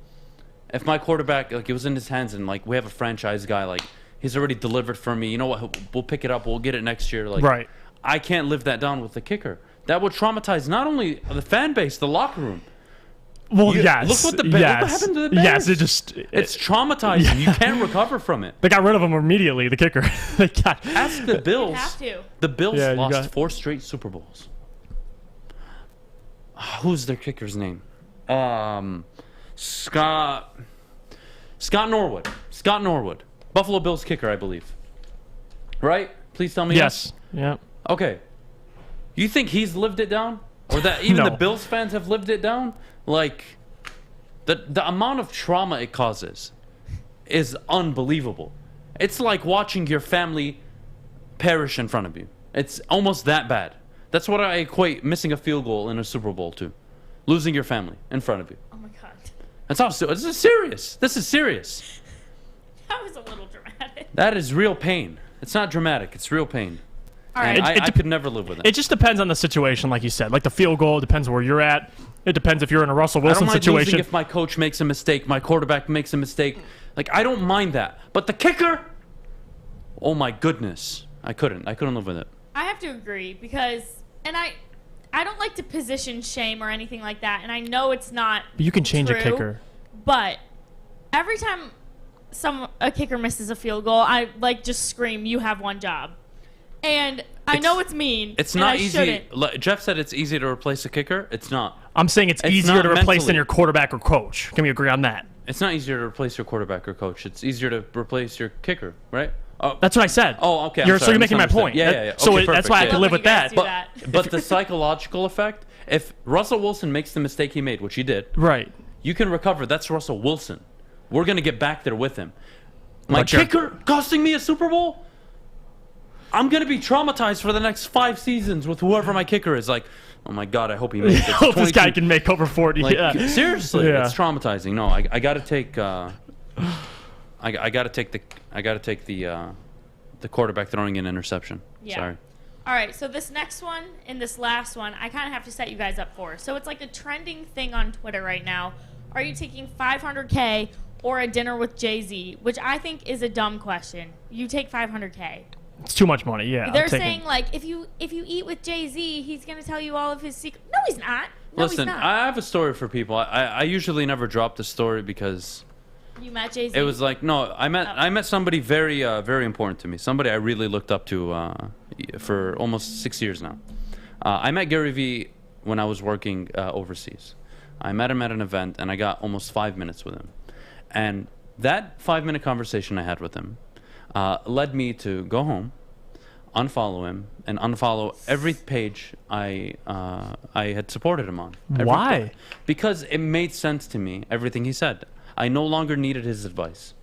if my quarterback, like, it was in his hands and, like, we have a franchise guy, like, he's already delivered for me. You know what? We'll pick it up. We'll get it next year. Like, right. I can't live that down with the kicker. That would traumatize not only the fan base, the locker room. Well, yes. Look what look what happened to the Bears. Yes, it's traumatizing. Yeah. You can't recover from it. They got rid of him immediately, the kicker. Ask the Bills. You have to. The Bills lost 4 straight Super Bowls. Who's their kicker's name? Scott Norwood. Scott Norwood. Buffalo Bills kicker, I believe. Right? Please tell me yes. Yeah. Okay. You think he's lived it down? Or that even the Bills fans have lived it down? Like, the amount of trauma it causes is unbelievable. It's like watching your family perish in front of you. It's almost that bad. That's what I equate missing a field goal in a Super Bowl to. Losing your family in front of you. Oh my God. That's how this is serious. This is serious. That was a little dramatic. That is real pain. It's not dramatic. It's real pain. All right. I could never live with it. It just depends on the situation, like you said. Like the field goal, depends where you're at. It depends if you're in a Russell Wilson I don't mind situation. losing if my coach makes a mistake, my quarterback makes a mistake. Like, I don't mind that. But the kicker, oh my goodness, I couldn't live with it. I have to agree because, and I don't like to position shame or anything like that, and I know it's not. But you can change true, a kicker. But every time a kicker misses a field goal, I like just scream, "You have one job." And I know it's mean. It's and not I easy. shouldn't. Jeff said it's easy to replace a kicker. It's not. I'm saying it's easier to replace mentally. than your quarterback or coach. Can we agree on that? It's not easier to replace your quarterback or coach. It's easier to replace your kicker, right? Oh, That's what I said. Oh, okay. So you're making my point. Yeah. So Okay, that's why I perfect. can live with that. But the psychological effect, if Russell Wilson makes the mistake he made, which he did, right, you can recover. That's Russell Wilson. We're going to get back there with him. My kicker costing me a Super Bowl? I'm going to be traumatized for the next 5 seasons with whoever my kicker is. Like, oh my God, I hope he makes it. I hope this guy can make over 40. Like, yeah. Seriously, Yeah. it's traumatizing. No, I got to take I got to take the quarterback throwing an interception. Yeah. Sorry. All right, so this next one and this last one, I kind of have to set you guys up for. So it's like a trending thing on Twitter right now. Are you taking $500K or a dinner with Jay-Z? Which I think is a dumb question. You take $500K. It's too much money. Yeah. They're saying like if you eat with Jay-Z, he's gonna tell you all of his secrets. No, he's not. No, Listen, he's not. I have a story for people. I usually never drop the story because You met Jay-Z? it was like I met somebody very very important to me. Somebody I really looked up to for almost 6 years now. I met Gary Vee when I was working overseas. I met him at an event and I got almost 5 minutes with him. And that 5-minute conversation I had with him led me to go home, unfollow him, and unfollow every page I had supported him on. Why? Because it made sense to me, everything he said. I no longer needed his advice.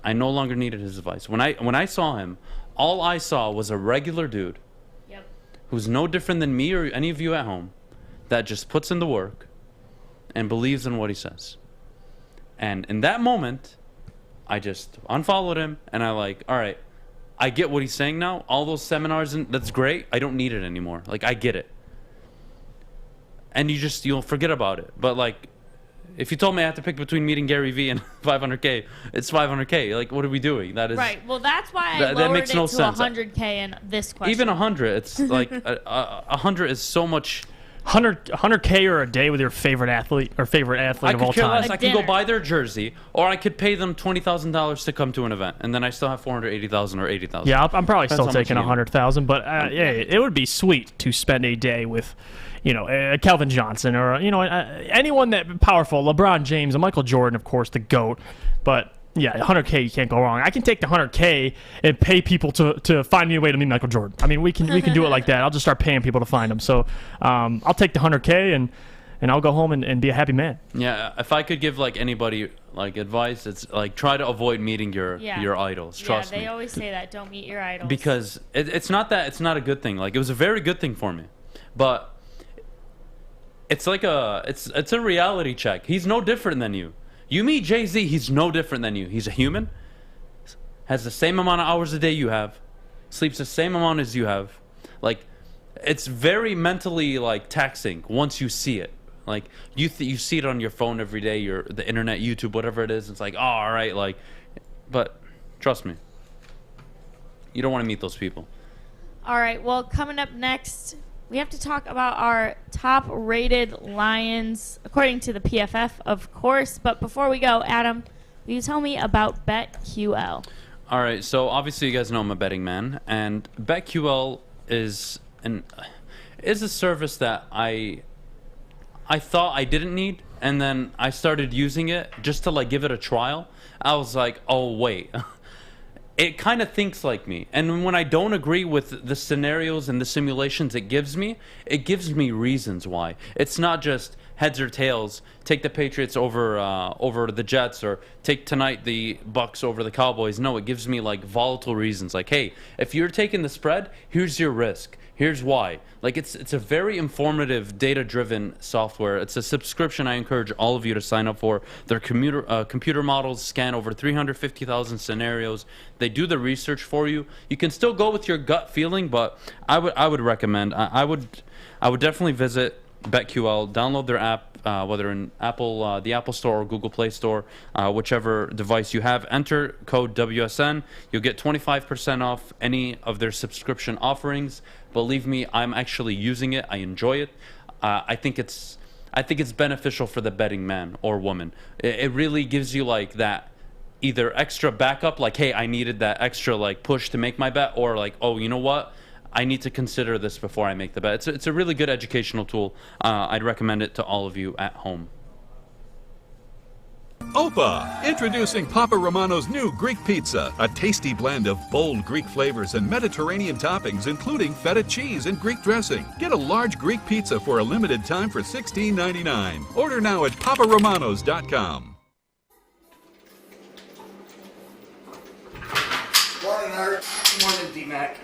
When I saw him, all I saw was a regular dude who's no different than me or any of you at home that just puts in the work and believes in what he says. And in that moment, I just unfollowed him and all right, I get what he's saying now. All those seminars, that's great. I don't need it anymore. Like, I get it. And you'll forget about it. But like, if you told me I have to pick between meeting Gary Vee and $500K, it's $500K. Like, what are we doing? That is right. Well, that's why I lowered that makes no it to sense. $100K in this question. Even 100, it's like 100 is so much. 100K or a day with your favorite athlete of all time. Less. I can go buy their jersey, or I could pay them $20,000 to come to an event, and then I still have $480,000 or $80,000. Yeah, I'm probably Depends still how much taking you need. 100,000, but yeah, it would be sweet to spend a day with, Calvin Johnson or anyone that powerful, LeBron James, and Michael Jordan, of course, the GOAT. But yeah, 100K, you can't go wrong. I can take the 100K and pay people to find me a way to meet Michael Jordan. I mean, we can do it like that. I'll just start paying people to find him. So I'll take the 100K and I'll go home and be a happy man. Yeah, if I could give like anybody like advice, it's like try to avoid meeting your idols. Trust me. Yeah, they always say that. Don't meet your idols. Because it's not a good thing. Like, it was a very good thing for me, but it's like it's a reality check. He's no different than you. You meet Jay-Z, he's no different than you. He's a human, has the same amount of hours a day you have, sleeps the same amount as you have. Like, it's very mentally like taxing once you see it. Like you see it on your phone every day, the internet, YouTube, whatever it is. It's like, oh, all right, like, but trust me, you don't want to meet those people. All right. Well, coming up next, we have to talk about our top-rated Lions, according to the PFF, of course. But before we go, Adam, will you tell me about BetQL? All right. So obviously, you guys know I'm a betting man, and BetQL is a service that I thought I didn't need, and then I started using it just to like give it a trial. I was like, oh wait. It kind of thinks like me. And when I don't agree with the scenarios and the simulations it gives me reasons why. It's not just heads or tails, take the Patriots over the Jets, or take tonight the Bucs over the Cowboys. No, it gives me like volatile reasons. Like, hey, if you're taking the spread, here's your risk. Here's why. Like, it's a very informative, data-driven software. It's a subscription I encourage all of you to sign up for. Their computer models scan over 350,000 scenarios. They do the research for you. You can still go with your gut feeling, but I would recommend. I would definitely visit BetQL. Download their app, whether in the Apple Store or Google Play Store, whichever device you have. Enter code WSN. You'll get 25% off any of their subscription offerings. Believe me, I'm actually using it. I enjoy it. I think it's beneficial for the betting man or woman. It really gives you like that either extra backup, like, hey, I needed that extra like push to make my bet, or like, oh, you know what? I need to consider this before I make the bet. It's a really good educational tool. I'd recommend it to all of you at home. Opa! Introducing Papa Romano's new Greek pizza, a tasty blend of bold Greek flavors and Mediterranean toppings, including feta cheese and Greek dressing. Get a large Greek pizza for a limited time for $16.99. Order now at paparomanos.com. Morning, Art. Morning, D-Mac.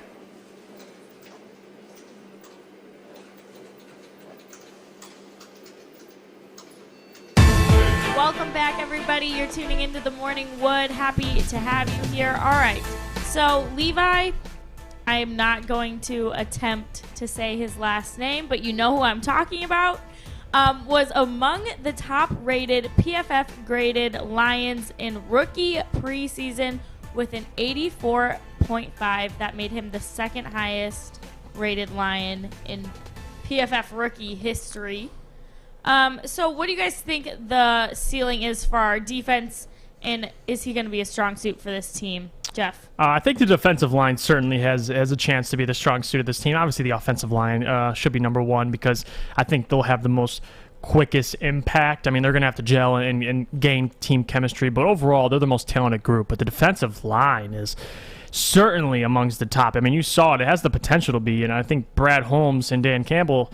Welcome back, everybody. You're tuning into the Morning Wood. Happy to have you here. All right. So, Levi, I am not going to attempt to say his last name, but you know who I'm talking about, was among the top-rated PFF-graded Lions in rookie preseason with an 84.5. That made him the second highest-rated Lion in PFF rookie history. So what do you guys think the ceiling is for our defense, and is he going to be a strong suit for this team? Jeff? I think the defensive line certainly has a chance to be the strong suit of this team. Obviously, the offensive line should be number one, because I think they'll have the most quickest impact. I mean, they're going to have to gel and gain team chemistry, but overall, they're the most talented group. But the defensive line is certainly amongst the top. I mean, you saw it. It has the potential to be, and I think Brad Holmes and Dan Campbell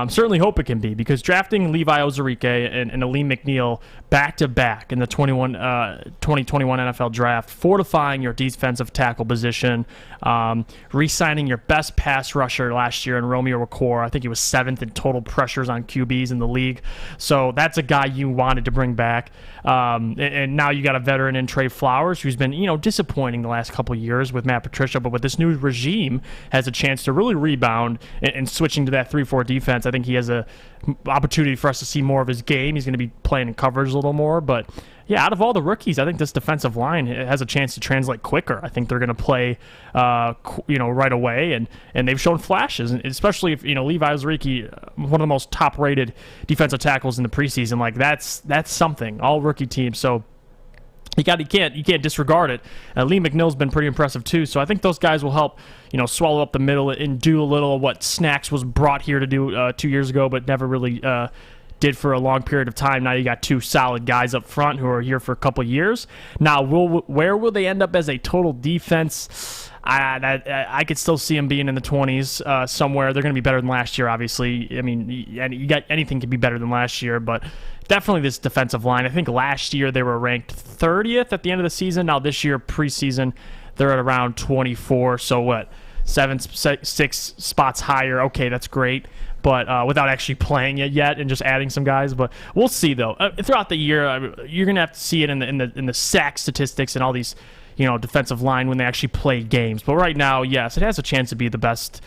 certainly hope it can be, because drafting Levi Ozarike and Aleem McNeil back-to-back in the 2021 NFL Draft, fortifying your defensive tackle position, re-signing your best pass rusher last year in Romeo Okwara. I think he was 7th in total pressures on QBs in the league. So that's a guy you wanted to bring back. And now you got a veteran in Trey Flowers, who's been disappointing the last couple of years with Matt Patricia, but with this new regime has a chance to really rebound and switching to that 3-4 defense. I think he has a opportunity for us to see more of his game. He's going to be playing in coverage a little more, but yeah, out of all the rookies, I think this defensive line has a chance to translate quicker. I think they're going to play, right away, and they've shown flashes, and especially if Levi Ozarike, one of the most top-rated defensive tackles in the preseason. Like that's something. All rookie teams, so. You can't disregard it. Lee McNeil's been pretty impressive too, so I think those guys will help, swallow up the middle and do a little of what Snacks was brought here to do 2 years ago, but never really did for a long period of time. Now you got two solid guys up front who are here for a couple of years. Now, where will they end up as a total defense? I could still see them being in the 20s somewhere. They're going to be better than last year, obviously. I mean, you got anything can be better than last year, but definitely this defensive line. I think last year they were ranked 30th at the end of the season. Now this year, preseason, they're at around 24. So what? 6 spots higher. Okay, that's great. But without actually playing it yet and just adding some guys. But we'll see, though. Throughout the year, you're going to have to see it in the sack statistics and all these defensive line when they actually play games. But right now, yes, it has a chance to be the best,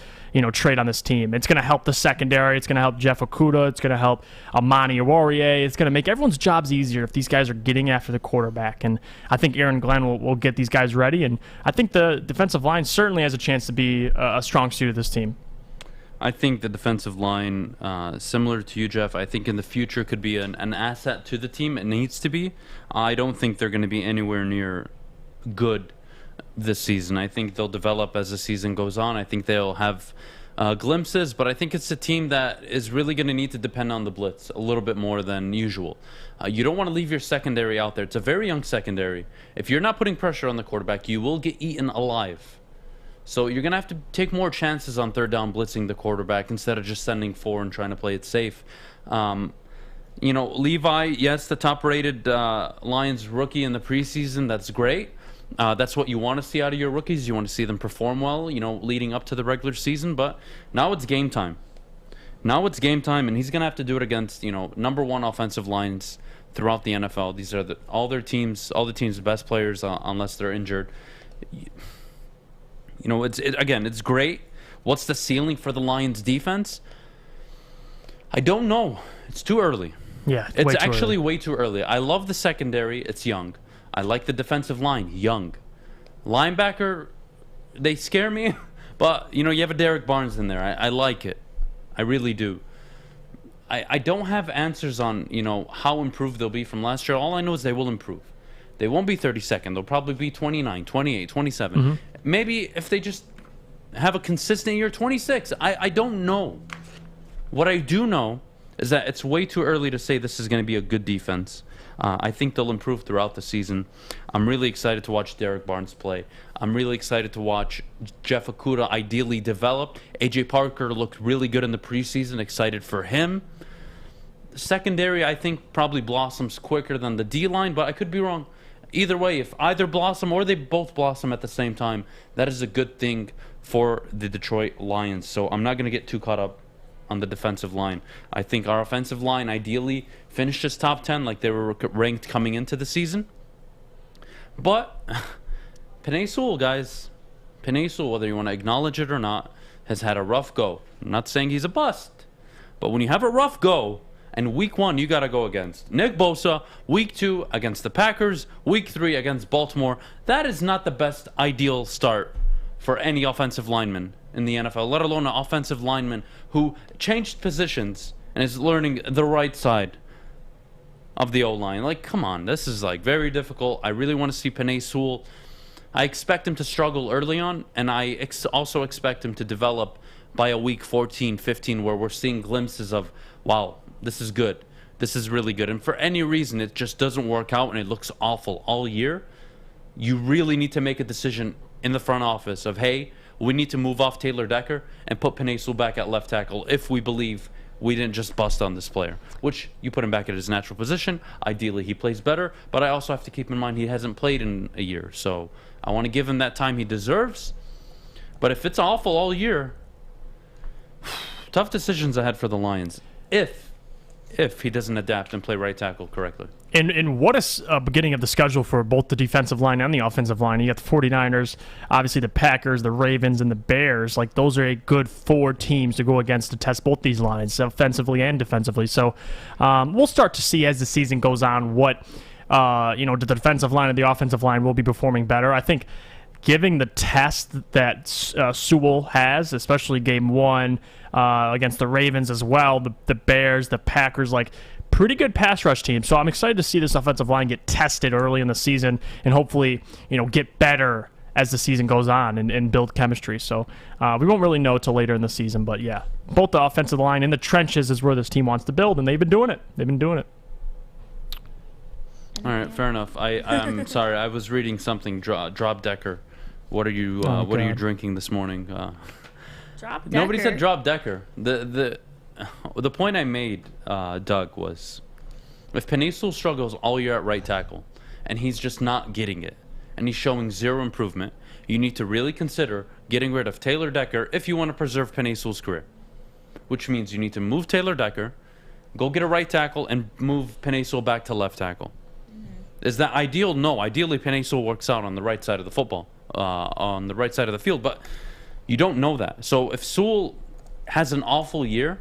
trade on this team. It's going to help the secondary. It's going to help Jeff Okudah. It's going to help Amani Oruwariye. It's going to make everyone's jobs easier if these guys are getting after the quarterback. And I think Aaron Glenn will get these guys ready. And I think the defensive line certainly has a chance to be a strong suit of this team. I think the defensive line, similar to you, Jeff, I think in the future could be an asset to the team. It needs to be. I don't think they're going to be anywhere near good this season. I think they'll develop as the season goes on. I think they'll have glimpses, but I think it's a team that is really going to need to depend on the blitz a little bit more than usual. You don't want to leave your secondary out there. It's a very young secondary. If you're not putting pressure on the quarterback, you will get eaten alive. So you're going to have to take more chances on third down blitzing the quarterback instead of just sending 4 and trying to play it safe. Levi, yes, the top-rated Lions rookie in the preseason. That's great. That's what you want to see out of your rookies. You want to see them perform well, leading up to the regular season. But now it's game time. And he's going to have to do it against, number one offensive lines throughout the NFL. These are all the team's best players, unless they're injured. It's great. What's the ceiling for the Lions defense? I don't know. It's too early. Yeah, it's actually way too early. I love the secondary. It's young. I like the defensive line. Young. Linebacker, they scare me. But, you have a Derek Barnes in there. I like it. I really do. I don't have answers on, how improved they'll be from last year. All I know is they will improve. They won't be 32nd. They'll probably be 29, 28, 27. Mm-hmm. Maybe if they just have a consistent year, 26. I don't know. What I do know is that it's way too early to say this is going to be a good defense. I think they'll improve throughout the season. I'm really excited to watch Derek Barnes play. I'm really excited to watch Jeff Okudah ideally develop. A.J. Parker looked really good in the preseason. Excited for him. Secondary, I think, probably blossoms quicker than the D-line, but I could be wrong. Either way, if either blossom or they both blossom at the same time, that is a good thing for the Detroit Lions. So I'm not going to get too caught up on the defensive line. I think our offensive line ideally finishes top 10 like they were ranked coming into the season. But Penei Sewell, guys, Penei Sewell, whether you want to acknowledge it or not, has had a rough go. I'm not saying he's a bust, but when you have a rough go, and week 1, you got to go against Nick Bosa. Week 2, against the Packers. Week 3, against Baltimore. That is not the best ideal start for any offensive lineman in the NFL, let alone an offensive lineman who changed positions and is learning the right side of the O-line. Like, come on. This is, very difficult. I really want to see Penei Sewell. I expect him to struggle early on, and I also expect him to develop by a week 14, 15, where we're seeing glimpses of, wow, this is good. This is really good. And for any reason, it just doesn't work out and it looks awful all year. You really need to make a decision in the front office of, hey, we need to move off Taylor Decker and put Penei Sewell back at left tackle if we believe we didn't just bust on this player, which you put him back at his natural position. Ideally, he plays better, but I also have to keep in mind he hasn't played in a year. So I want to give him that time he deserves. But if it's awful all year, tough decisions ahead for the Lions if he doesn't adapt and play right tackle correctly. And what a beginning of the schedule for both the defensive line and the offensive line. You got the 49ers, obviously the Packers, the Ravens, and the Bears. Those are a good 4 teams to go against to test both these lines, offensively and defensively. So we'll start to see as the season goes on what the defensive line and the offensive line will be performing better. I think giving the test that Sewell has, especially game 1 against the Ravens as well, the Bears, the Packers, pretty good pass rush team. So I'm excited to see this offensive line get tested early in the season and hopefully, get better as the season goes on and build chemistry. So we won't really know till later in the season, but yeah, both the offensive line and the trenches is where this team wants to build, and they've been doing it. All right, fair enough. I'm sorry. I was reading something. Drop Decker. What are you What are you drinking this morning? Drop Decker. Nobody said Drop Decker. The point I made, Doug, was if Penei Sewell struggles all year at right tackle and he's just not getting it and he's showing zero improvement, you need to really consider getting rid of Taylor Decker if you want to preserve Penei Sewell's career, which means you need to move Taylor Decker, go get a right tackle, and move Penei Sewell back to left tackle. Is that ideal? No. Ideally, Penei Sewell works out on the right side of the football, on the right side of the field. But You don't know that. So if Sewell has an awful year,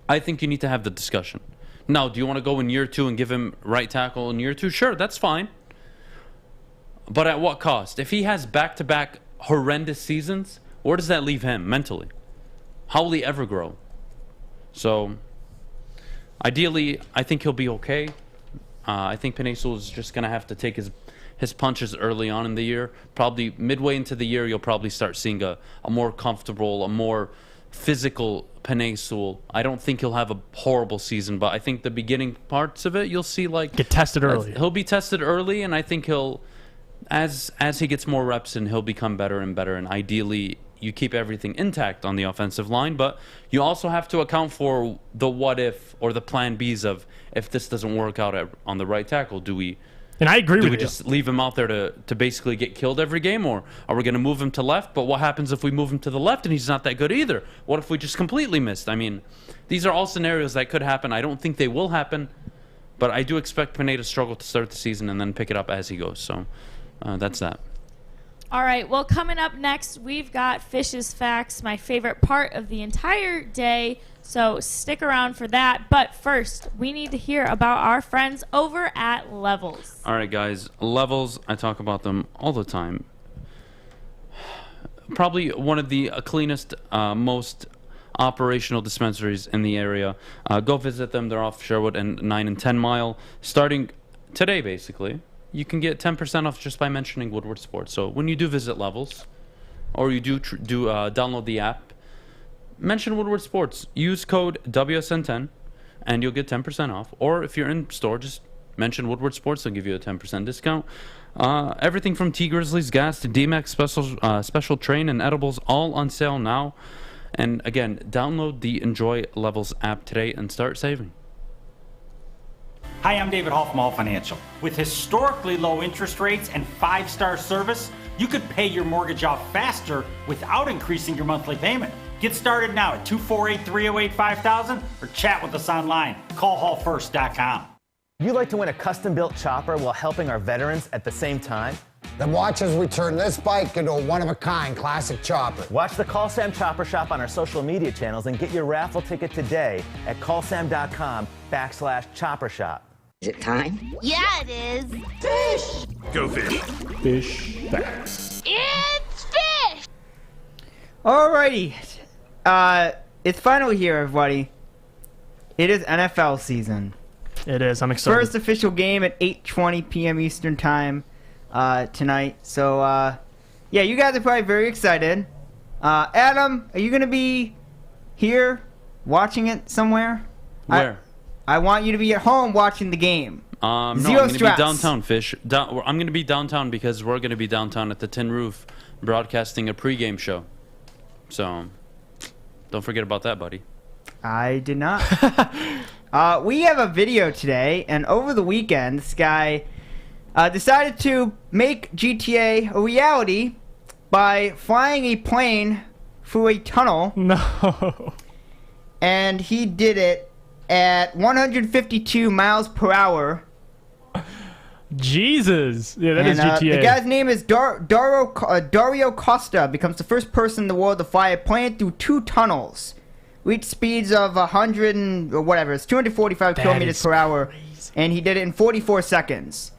I think you need to have the discussion. Now, do you want to go in year 2 and give him right tackle in year 2? Sure, that's fine. But at what cost? If he has back-to-back horrendous seasons, where does that leave him mentally? How will he ever grow? So, ideally, I think he'll be okay. I think Penei Sewell is just going to have to take his punches early on in the year. Probably midway into the year, you'll probably start seeing a more comfortable, a more physical Penei Sewell. I don't think he'll have a horrible season, but I think the beginning parts of it, you'll see like get tested early. He'll be tested early, and I think he'll, as he gets more reps, and he'll become better and better. And ideally, you keep everything intact on the offensive line, but you also have to account for the what if or the plan Bs of if this doesn't work out on the right tackle. Do we? And I agree with you. Do we just leave him out there to basically get killed every game, or are we going to move him to left? But what happens if we move him to the left and he's not that good either? What if we just completely missed? I mean, these are all scenarios that could happen. I don't think they will happen, but I do expect Penei to struggle to start the season and then pick it up as he goes. So that's that. All right, well, coming up next, we've got Fish's Facts, my favorite part of the entire day. So stick around for that. But first, we need to hear about our friends over at Levels. All right, guys. Levels, I talk about them all the time. Probably one of the cleanest, most operational dispensaries in the area. Go visit them. They're off Sherwood and 9 and 10 Mile. Starting today, basically, you can get 10% off just by mentioning Woodward Sports. So when you do visit Levels, or you do download the app, mention Woodward Sports. Use code WSN10, and you'll get 10% off. Or if you're in store, just mention Woodward Sports. They'll give you a 10% discount. Everything from T Grizzlies gas to D-Max special train and edibles, all on sale now. And again, download the Enjoy Levels app today and start saving. Hi, I'm David Hall from Hall Financial. With historically low interest rates and 5-star service, you could pay your mortgage off faster without increasing your monthly payment. Get started now at 248-308-5000 or chat with us online. Call hallfirst.com. You like to win a custom-built chopper while helping our veterans at the same time? Then watch as we turn this bike into a one-of-a-kind classic chopper. Watch the Call Sam Chopper Shop on our social media channels and get your raffle ticket today at callsam.com/chopper shop. Is it time? Yeah, it is. Fish! Go fish. Fish Facts. It's fish! Alrighty. It's finally here, everybody. It is NFL season. It is. I'm excited. First official game at 8:20 p.m. Eastern time tonight. So, yeah, you guys are probably very excited. Adam, are you going to be here watching it somewhere? Where? I want you to be at home watching the game. No, I'm Zero going to be stress. downtown, Fish. I'm going to be downtown because we're going to be downtown at the Tin Roof broadcasting a pregame show. So, don't forget about that, buddy. I did not. We have a video today, and over the weekend, this guy decided to make GTA a reality by flying a plane through a tunnel. No. And he did it at 152 miles per hour. Jesus. Yeah, that is GTA. The guy's name is Dario Costa. Becomes the first person in the world to fly a plane through 2 tunnels. Reach speeds of 100 and, or whatever. It's 245 kilometers per hour. And he did it in 44 seconds.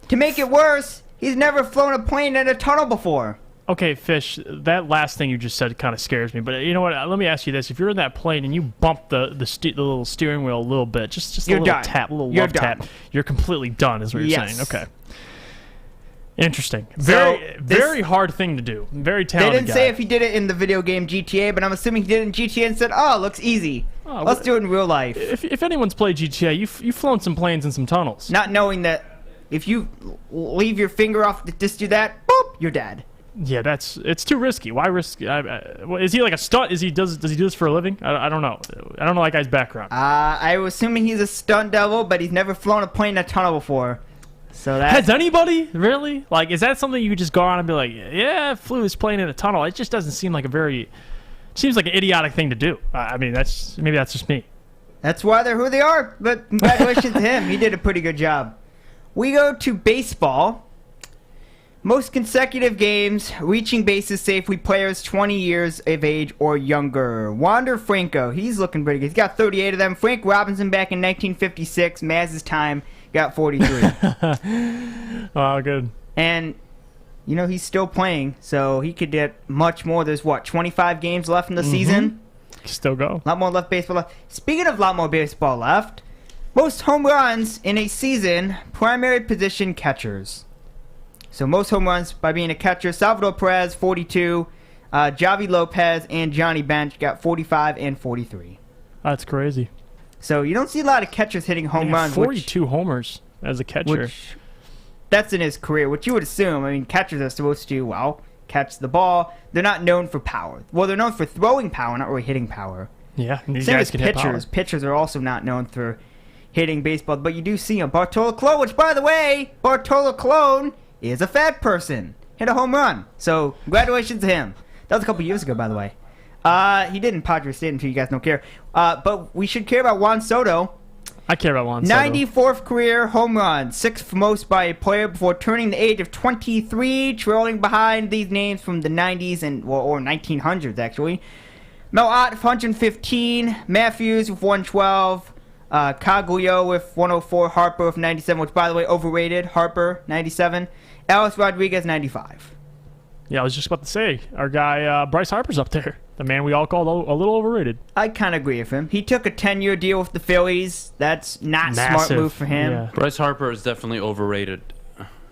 To make it worse, he's never flown a plane in a tunnel before. Okay, Fish, that last thing you just said kind of scares me. But you know what? Let me ask you this. If you're in that plane and you bump the little steering wheel a little bit, just a little done. tap, a little You're love done. tap, you're completely done, is what you're Yes. saying. Okay. Interesting. Very hard thing to do. Very talented They didn't guy. say if he did it in the video game GTA, but I'm assuming he did it in GTA and said, oh, it looks easy. Let's do it in real life. If anyone's played GTA, you've flown some planes and some tunnels. Not knowing that if you leave your finger off, just do that, boop, you're dead. Yeah, it's too risky. Why risk? Is he like a stunt? Does he do this for a living? I don't know. I don't know that guy's background. I was assuming he's a stunt devil, but he's never flown a plane in a tunnel before. So that Has anybody really? Like, is that something you could just go on and be like, yeah, I flew this plane in a tunnel? It just doesn't seem like seems like an idiotic thing to do. I mean, maybe that's just me. That's why they're who they are. But congratulations to him. He did a pretty good job. We go to baseball. Most consecutive games reaching bases safely, players 20 years of age or younger. Wander Franco, he's looking pretty good. He's got 38 of them. Frank Robinson back in 1956, Maz's time, got 43. Oh, good. And, you know, he's still playing, so he could get much more. There's, 25 games left in the season? Still go. A lot more left baseball left. Speaking of a lot more baseball left, most home runs in a season, primary position catchers. So most home runs by being a catcher. Salvador Perez, 42. Javi Lopez and Johnny Bench got 45 and 43. That's crazy. So you don't see a lot of catchers hitting home runs. 42 homers as a catcher. That's in his career, which you would assume. I mean, catchers are supposed to, catch the ball. They're not known for power. Well, they're known for throwing power, not really hitting power. Yeah, and these Same guys as can hit power. pitchers. Pitchers are also not known for hitting baseball, but you do see him. Bartolo Colon, which, by the way, Bartolo Colon is a fat person. Hit a home run. So, congratulations to him. That was a couple years ago, by the way. He did in Padres Stadium, so you guys don't care. But we should care about Juan Soto. I care about Juan Soto. 94th career home run. 6th most by a player before turning the age of 23, trailing behind these names from the 90s or 1900s, actually. Mel Ott, 115. Matthews with 112. Caglio with 104. Harper with 97, which, by the way, overrated. Harper, 97. Alex Rodriguez, 95. Yeah, I was just about to say, our guy Bryce Harper's up there. The man we all called a little overrated. I kind of agree with him. He took a 10-year deal with the Phillies. That's not a smart move for him. Yeah. Bryce Harper is definitely overrated.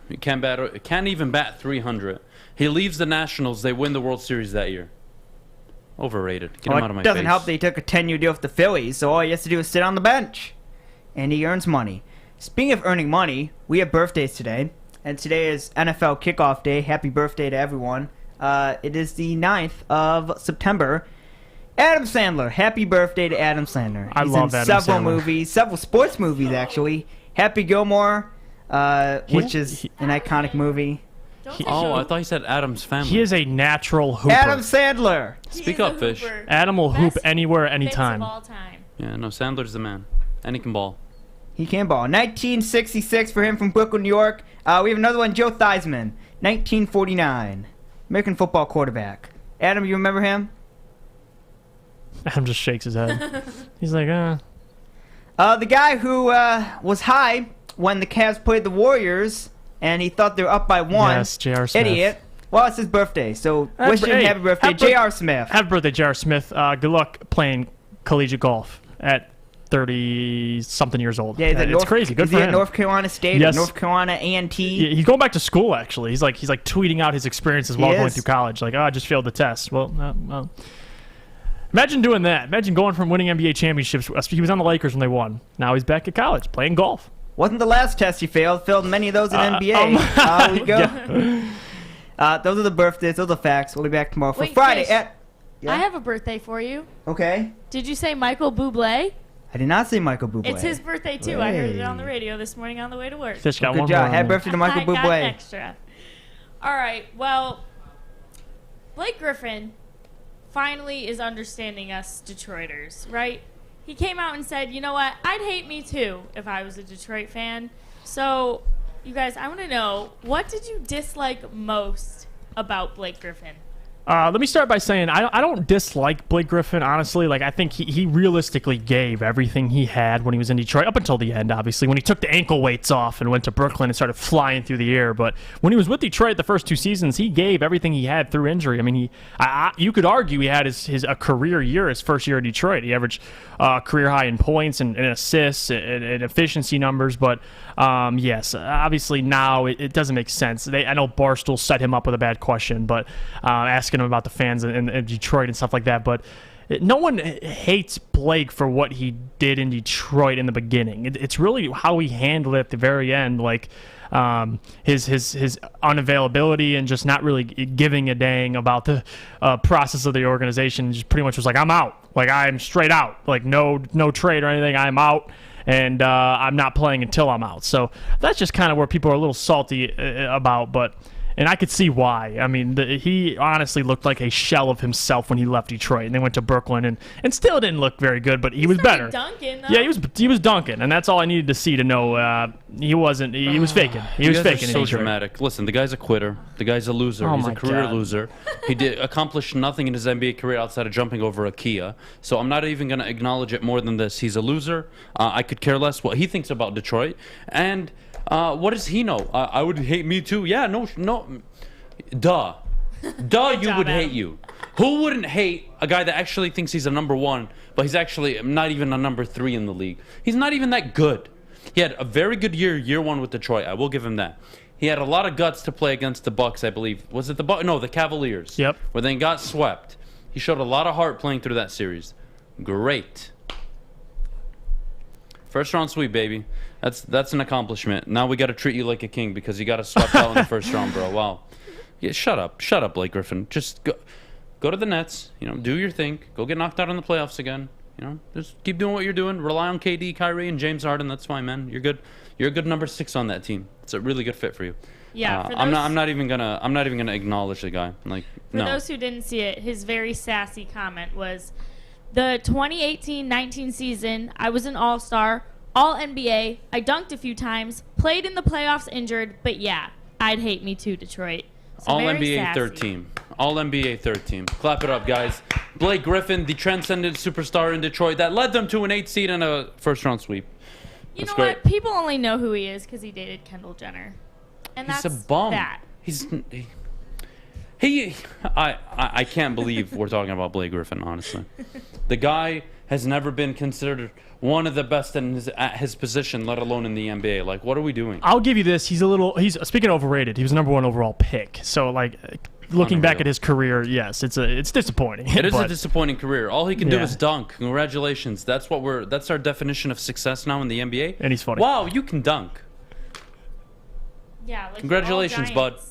He can't even bat 300. He leaves the Nationals. They win the World Series that year. Overrated. Get him out of my face. It doesn't help that he took a 10-year deal with the Phillies, so all he has to do is sit on the bench. And he earns money. Speaking of earning money, we have birthdays today. And today is NFL kickoff day. Happy birthday to everyone. It is the 9th of September. Adam Sandler. Happy birthday to Adam Sandler. I love Adam Sandler. Several movies, several sports movies, actually. Happy Gilmore, which is an iconic movie. I thought he said Adam's Family. He is a natural hooper. Adam Sandler. Speak up, Fish. Adam will hoop anywhere, anytime. Of all time. Yeah, no, Sandler's the man. And he can ball. He can ball. 1966 for him from Brooklyn, New York. We have another one, Joe Theismann. 1949. American football quarterback. Adam, you remember him? Adam just shakes his head. He's like, The guy who was high when the Cavs played the Warriors, and he thought they were up by 1. Yes, J.R. Smith. Idiot. Well, it's his birthday, so wish him happy birthday, J.R. Smith. Happy birthday, J.R. Smith. Good luck playing collegiate golf at 30-something years old. Yeah, it's crazy. Good for him. Is he at North Carolina State or North Carolina A&T? Yeah, he's going back to school, actually. He's like tweeting out his experiences while going through college. Like, I just failed the test. Well, imagine doing that. Imagine going from winning NBA championships. He was on the Lakers when they won. Now he's back at college playing golf. Wasn't the last test he failed. Failed many of those in NBA. We go. Yeah. Those are the birthdays. Those are facts. We'll be back tomorrow for Friday. I have a birthday for you. Okay. Did you say Michael Bublé? I did not say Michael Bublé. It's his birthday, too. Hey. I heard it on the radio this morning on the way to work. Fish got good one job. more. Happy birthday to Michael I Bublé. got an extra. All right. Well, Blake Griffin finally is understanding us Detroiters, right? He came out and said, you know what? I'd hate me, too, if I was a Detroit fan. So, you guys, I want to know, what did you dislike most about Blake Griffin? Let me start by saying I don't dislike Blake Griffin, honestly. Like, I think he realistically gave everything he had when he was in Detroit, up until the end, obviously, when he took the ankle weights off and went to Brooklyn and started flying through the air. But when he was with Detroit the first 2 seasons, he gave everything he had through injury. I mean, you could argue he had a career year, his first year in Detroit. He averaged career high in points and assists and efficiency numbers. But, yes, obviously now it doesn't make sense. I know Barstool set him up with a bad question, but asking him about the fans in Detroit and stuff like that, but no one hates Blake for what he did in Detroit in the beginning. It's really how he handled it at the very end, like his unavailability and just not really giving a dang about the process of the organization. Just pretty much was like, I'm out. Like, I'm straight out. Like, no trade or anything. I'm out. And I'm not playing until I'm out. So that's just kind of where people are a little salty about, and I could see why. I mean, he honestly looked like a shell of himself when he left Detroit, and they went to Brooklyn, and still didn't look very good, but he was better. Dunking, though. Yeah, he was dunking, and that's all I needed to see to know He wasn't. He was faking. He You was guys are faking. so in Detroit. dramatic. Listen, the guy's a quitter. The guy's a loser. Oh He's a my career God. loser. He did accomplish nothing in his NBA career outside of jumping over a Kia. So I'm not even going to acknowledge it more than this. He's a loser. I could care less what he thinks about Detroit. And what does he know? I would hate me too. Yeah, no. Duh. Duh, you would hate you. Who wouldn't hate a guy that actually thinks he's a number one, but he's actually not even a number 3 in the league? He's not even that good. He had a very good year one with Detroit. I will give him that. He had a lot of guts to play against the Bucks, I believe. Was it the Bucks? No, the Cavaliers. Yep. Where they got swept. He showed a lot of heart playing through that series. Great. First round sweep, baby. That's an accomplishment. Now we got to treat you like a king because you got to swept out in the first round, bro. Wow. Yeah, shut up, Blake Griffin. Just go to the Nets. Do your thing. Go get knocked out in the playoffs again. Just keep doing what you're doing. Rely on KD, Kyrie, and James Harden. That's fine, man. You're good. You're a good number 6 on that team. It's a really good fit for you. Yeah. I'm not even gonna acknowledge the guy. Like, For no. those who didn't see it, his very sassy comment was, the 2018-19 season, I was an all-star, all-NBA, I dunked a few times, played in the playoffs injured, but yeah, I'd hate me too, Detroit. So All very NBA sassy. third team. All NBA third team. Clap it up, guys. Blake Griffin, the transcendent superstar in Detroit that led them to an 8 seed and a first round sweep. You That's know great. what? People only know who he is because he dated Kendall Jenner. And He's that's a bum. that. I can't believe we're talking about Blake Griffin, honestly. The guy has never been considered one of the best at his position, let alone in the NBA. Like, what are we doing? I'll give you this. He's speaking of overrated. He was number 1 overall pick. So looking back at his career, yes, it's disappointing. It is but a disappointing career. All he can do Yeah. is dunk. Congratulations. That's our definition of success now in the NBA. And he's funny. Wow, you can dunk. Yeah. Like Congratulations, all bud. Giants.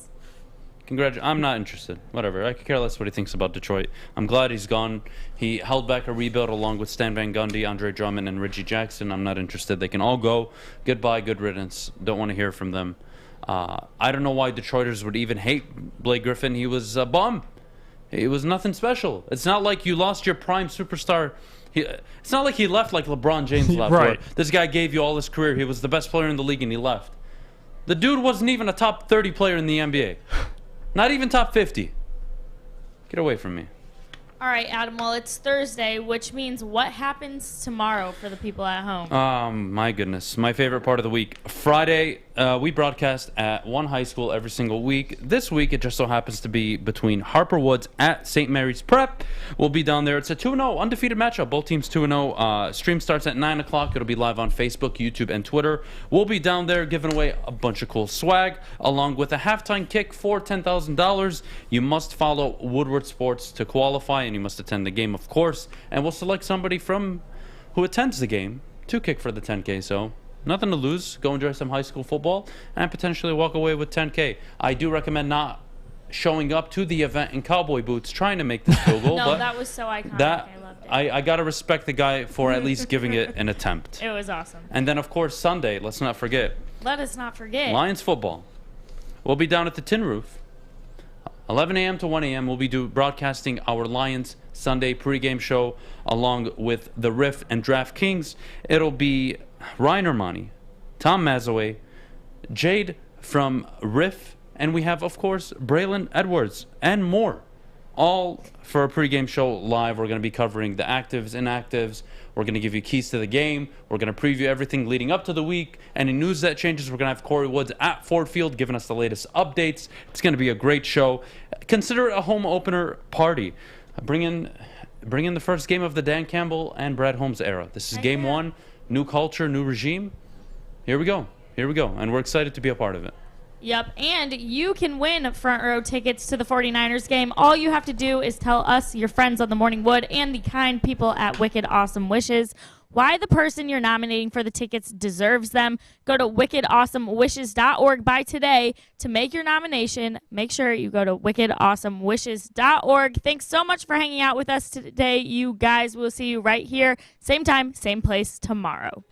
I'm not interested. Whatever. I could care less what he thinks about Detroit. I'm glad he's gone. He held back a rebuild along with Stan Van Gundy, Andre Drummond, and Reggie Jackson. I'm not interested. They can all go. Goodbye, good riddance. Don't want to hear from them. I don't know why Detroiters would even hate Blake Griffin. He was a bum. He was nothing special. It's not like you lost your prime superstar. It's not like he left like LeBron James left. Right. Where this guy gave you all his career. He was the best player in the league and he left. The dude wasn't even a top 30 player in the NBA. Not even top 50. Get away from me. All right, Adam. Well, it's Thursday, which means what happens tomorrow for the people at home? My goodness. My favorite part of the week. Friday, we broadcast at one high school every single week. This week, it just so happens to be between Harper Woods at St. Mary's Prep. We'll be down there. It's a 2-0 undefeated matchup. Both teams 2-0. Stream starts at 9 o'clock. It'll be live on Facebook, YouTube, and Twitter. We'll be down there giving away a bunch of cool swag, along with a halftime kick for $10,000. You must follow Woodward Sports to qualify, and you must attend the game, of course. And we'll select somebody from who attends the game to kick for the 10K. So nothing to lose. Go enjoy some high school football and potentially walk away with 10K. I do recommend not showing up to the event in cowboy boots trying to make this field goal. No, but that was so iconic. that I loved it. I gotta respect the guy for at least giving it an attempt. It was awesome. And then, of course, Sunday, let's not forget, Let us not forget. Lions football. We'll be down at the Tin Roof, 11 a.m. to 1 a.m. We'll be broadcasting our Lions Sunday pregame show along with the Riff and DraftKings. It'll be Ryan Armani, Tom Mazaway, Jade from Riff, and we have, of course, Braylon Edwards and more. All for a pregame show live. We're going to be covering the actives, inactives. We're going to give you keys to the game. We're going to preview everything leading up to the week. Any news that changes, we're going to have Corey Woods at Ford Field giving us the latest updates. It's going to be a great show. Consider it a home opener party. Bring in the first game of the Dan Campbell and Brad Holmes era. This is game one. New culture, new regime. Here we go. And we're excited to be a part of it. Yep, and you can win front row tickets to the 49ers game. All you have to do is tell us, your friends on the Morning Wood, and the kind people at Wicked Awesome Wishes why the person you're nominating for the tickets deserves them. Go to wickedawesomewishes.org by today to make your nomination. Make sure you go to wickedawesomewishes.org. Thanks so much for hanging out with us today, you guys. We'll see you right here, same time, same place tomorrow.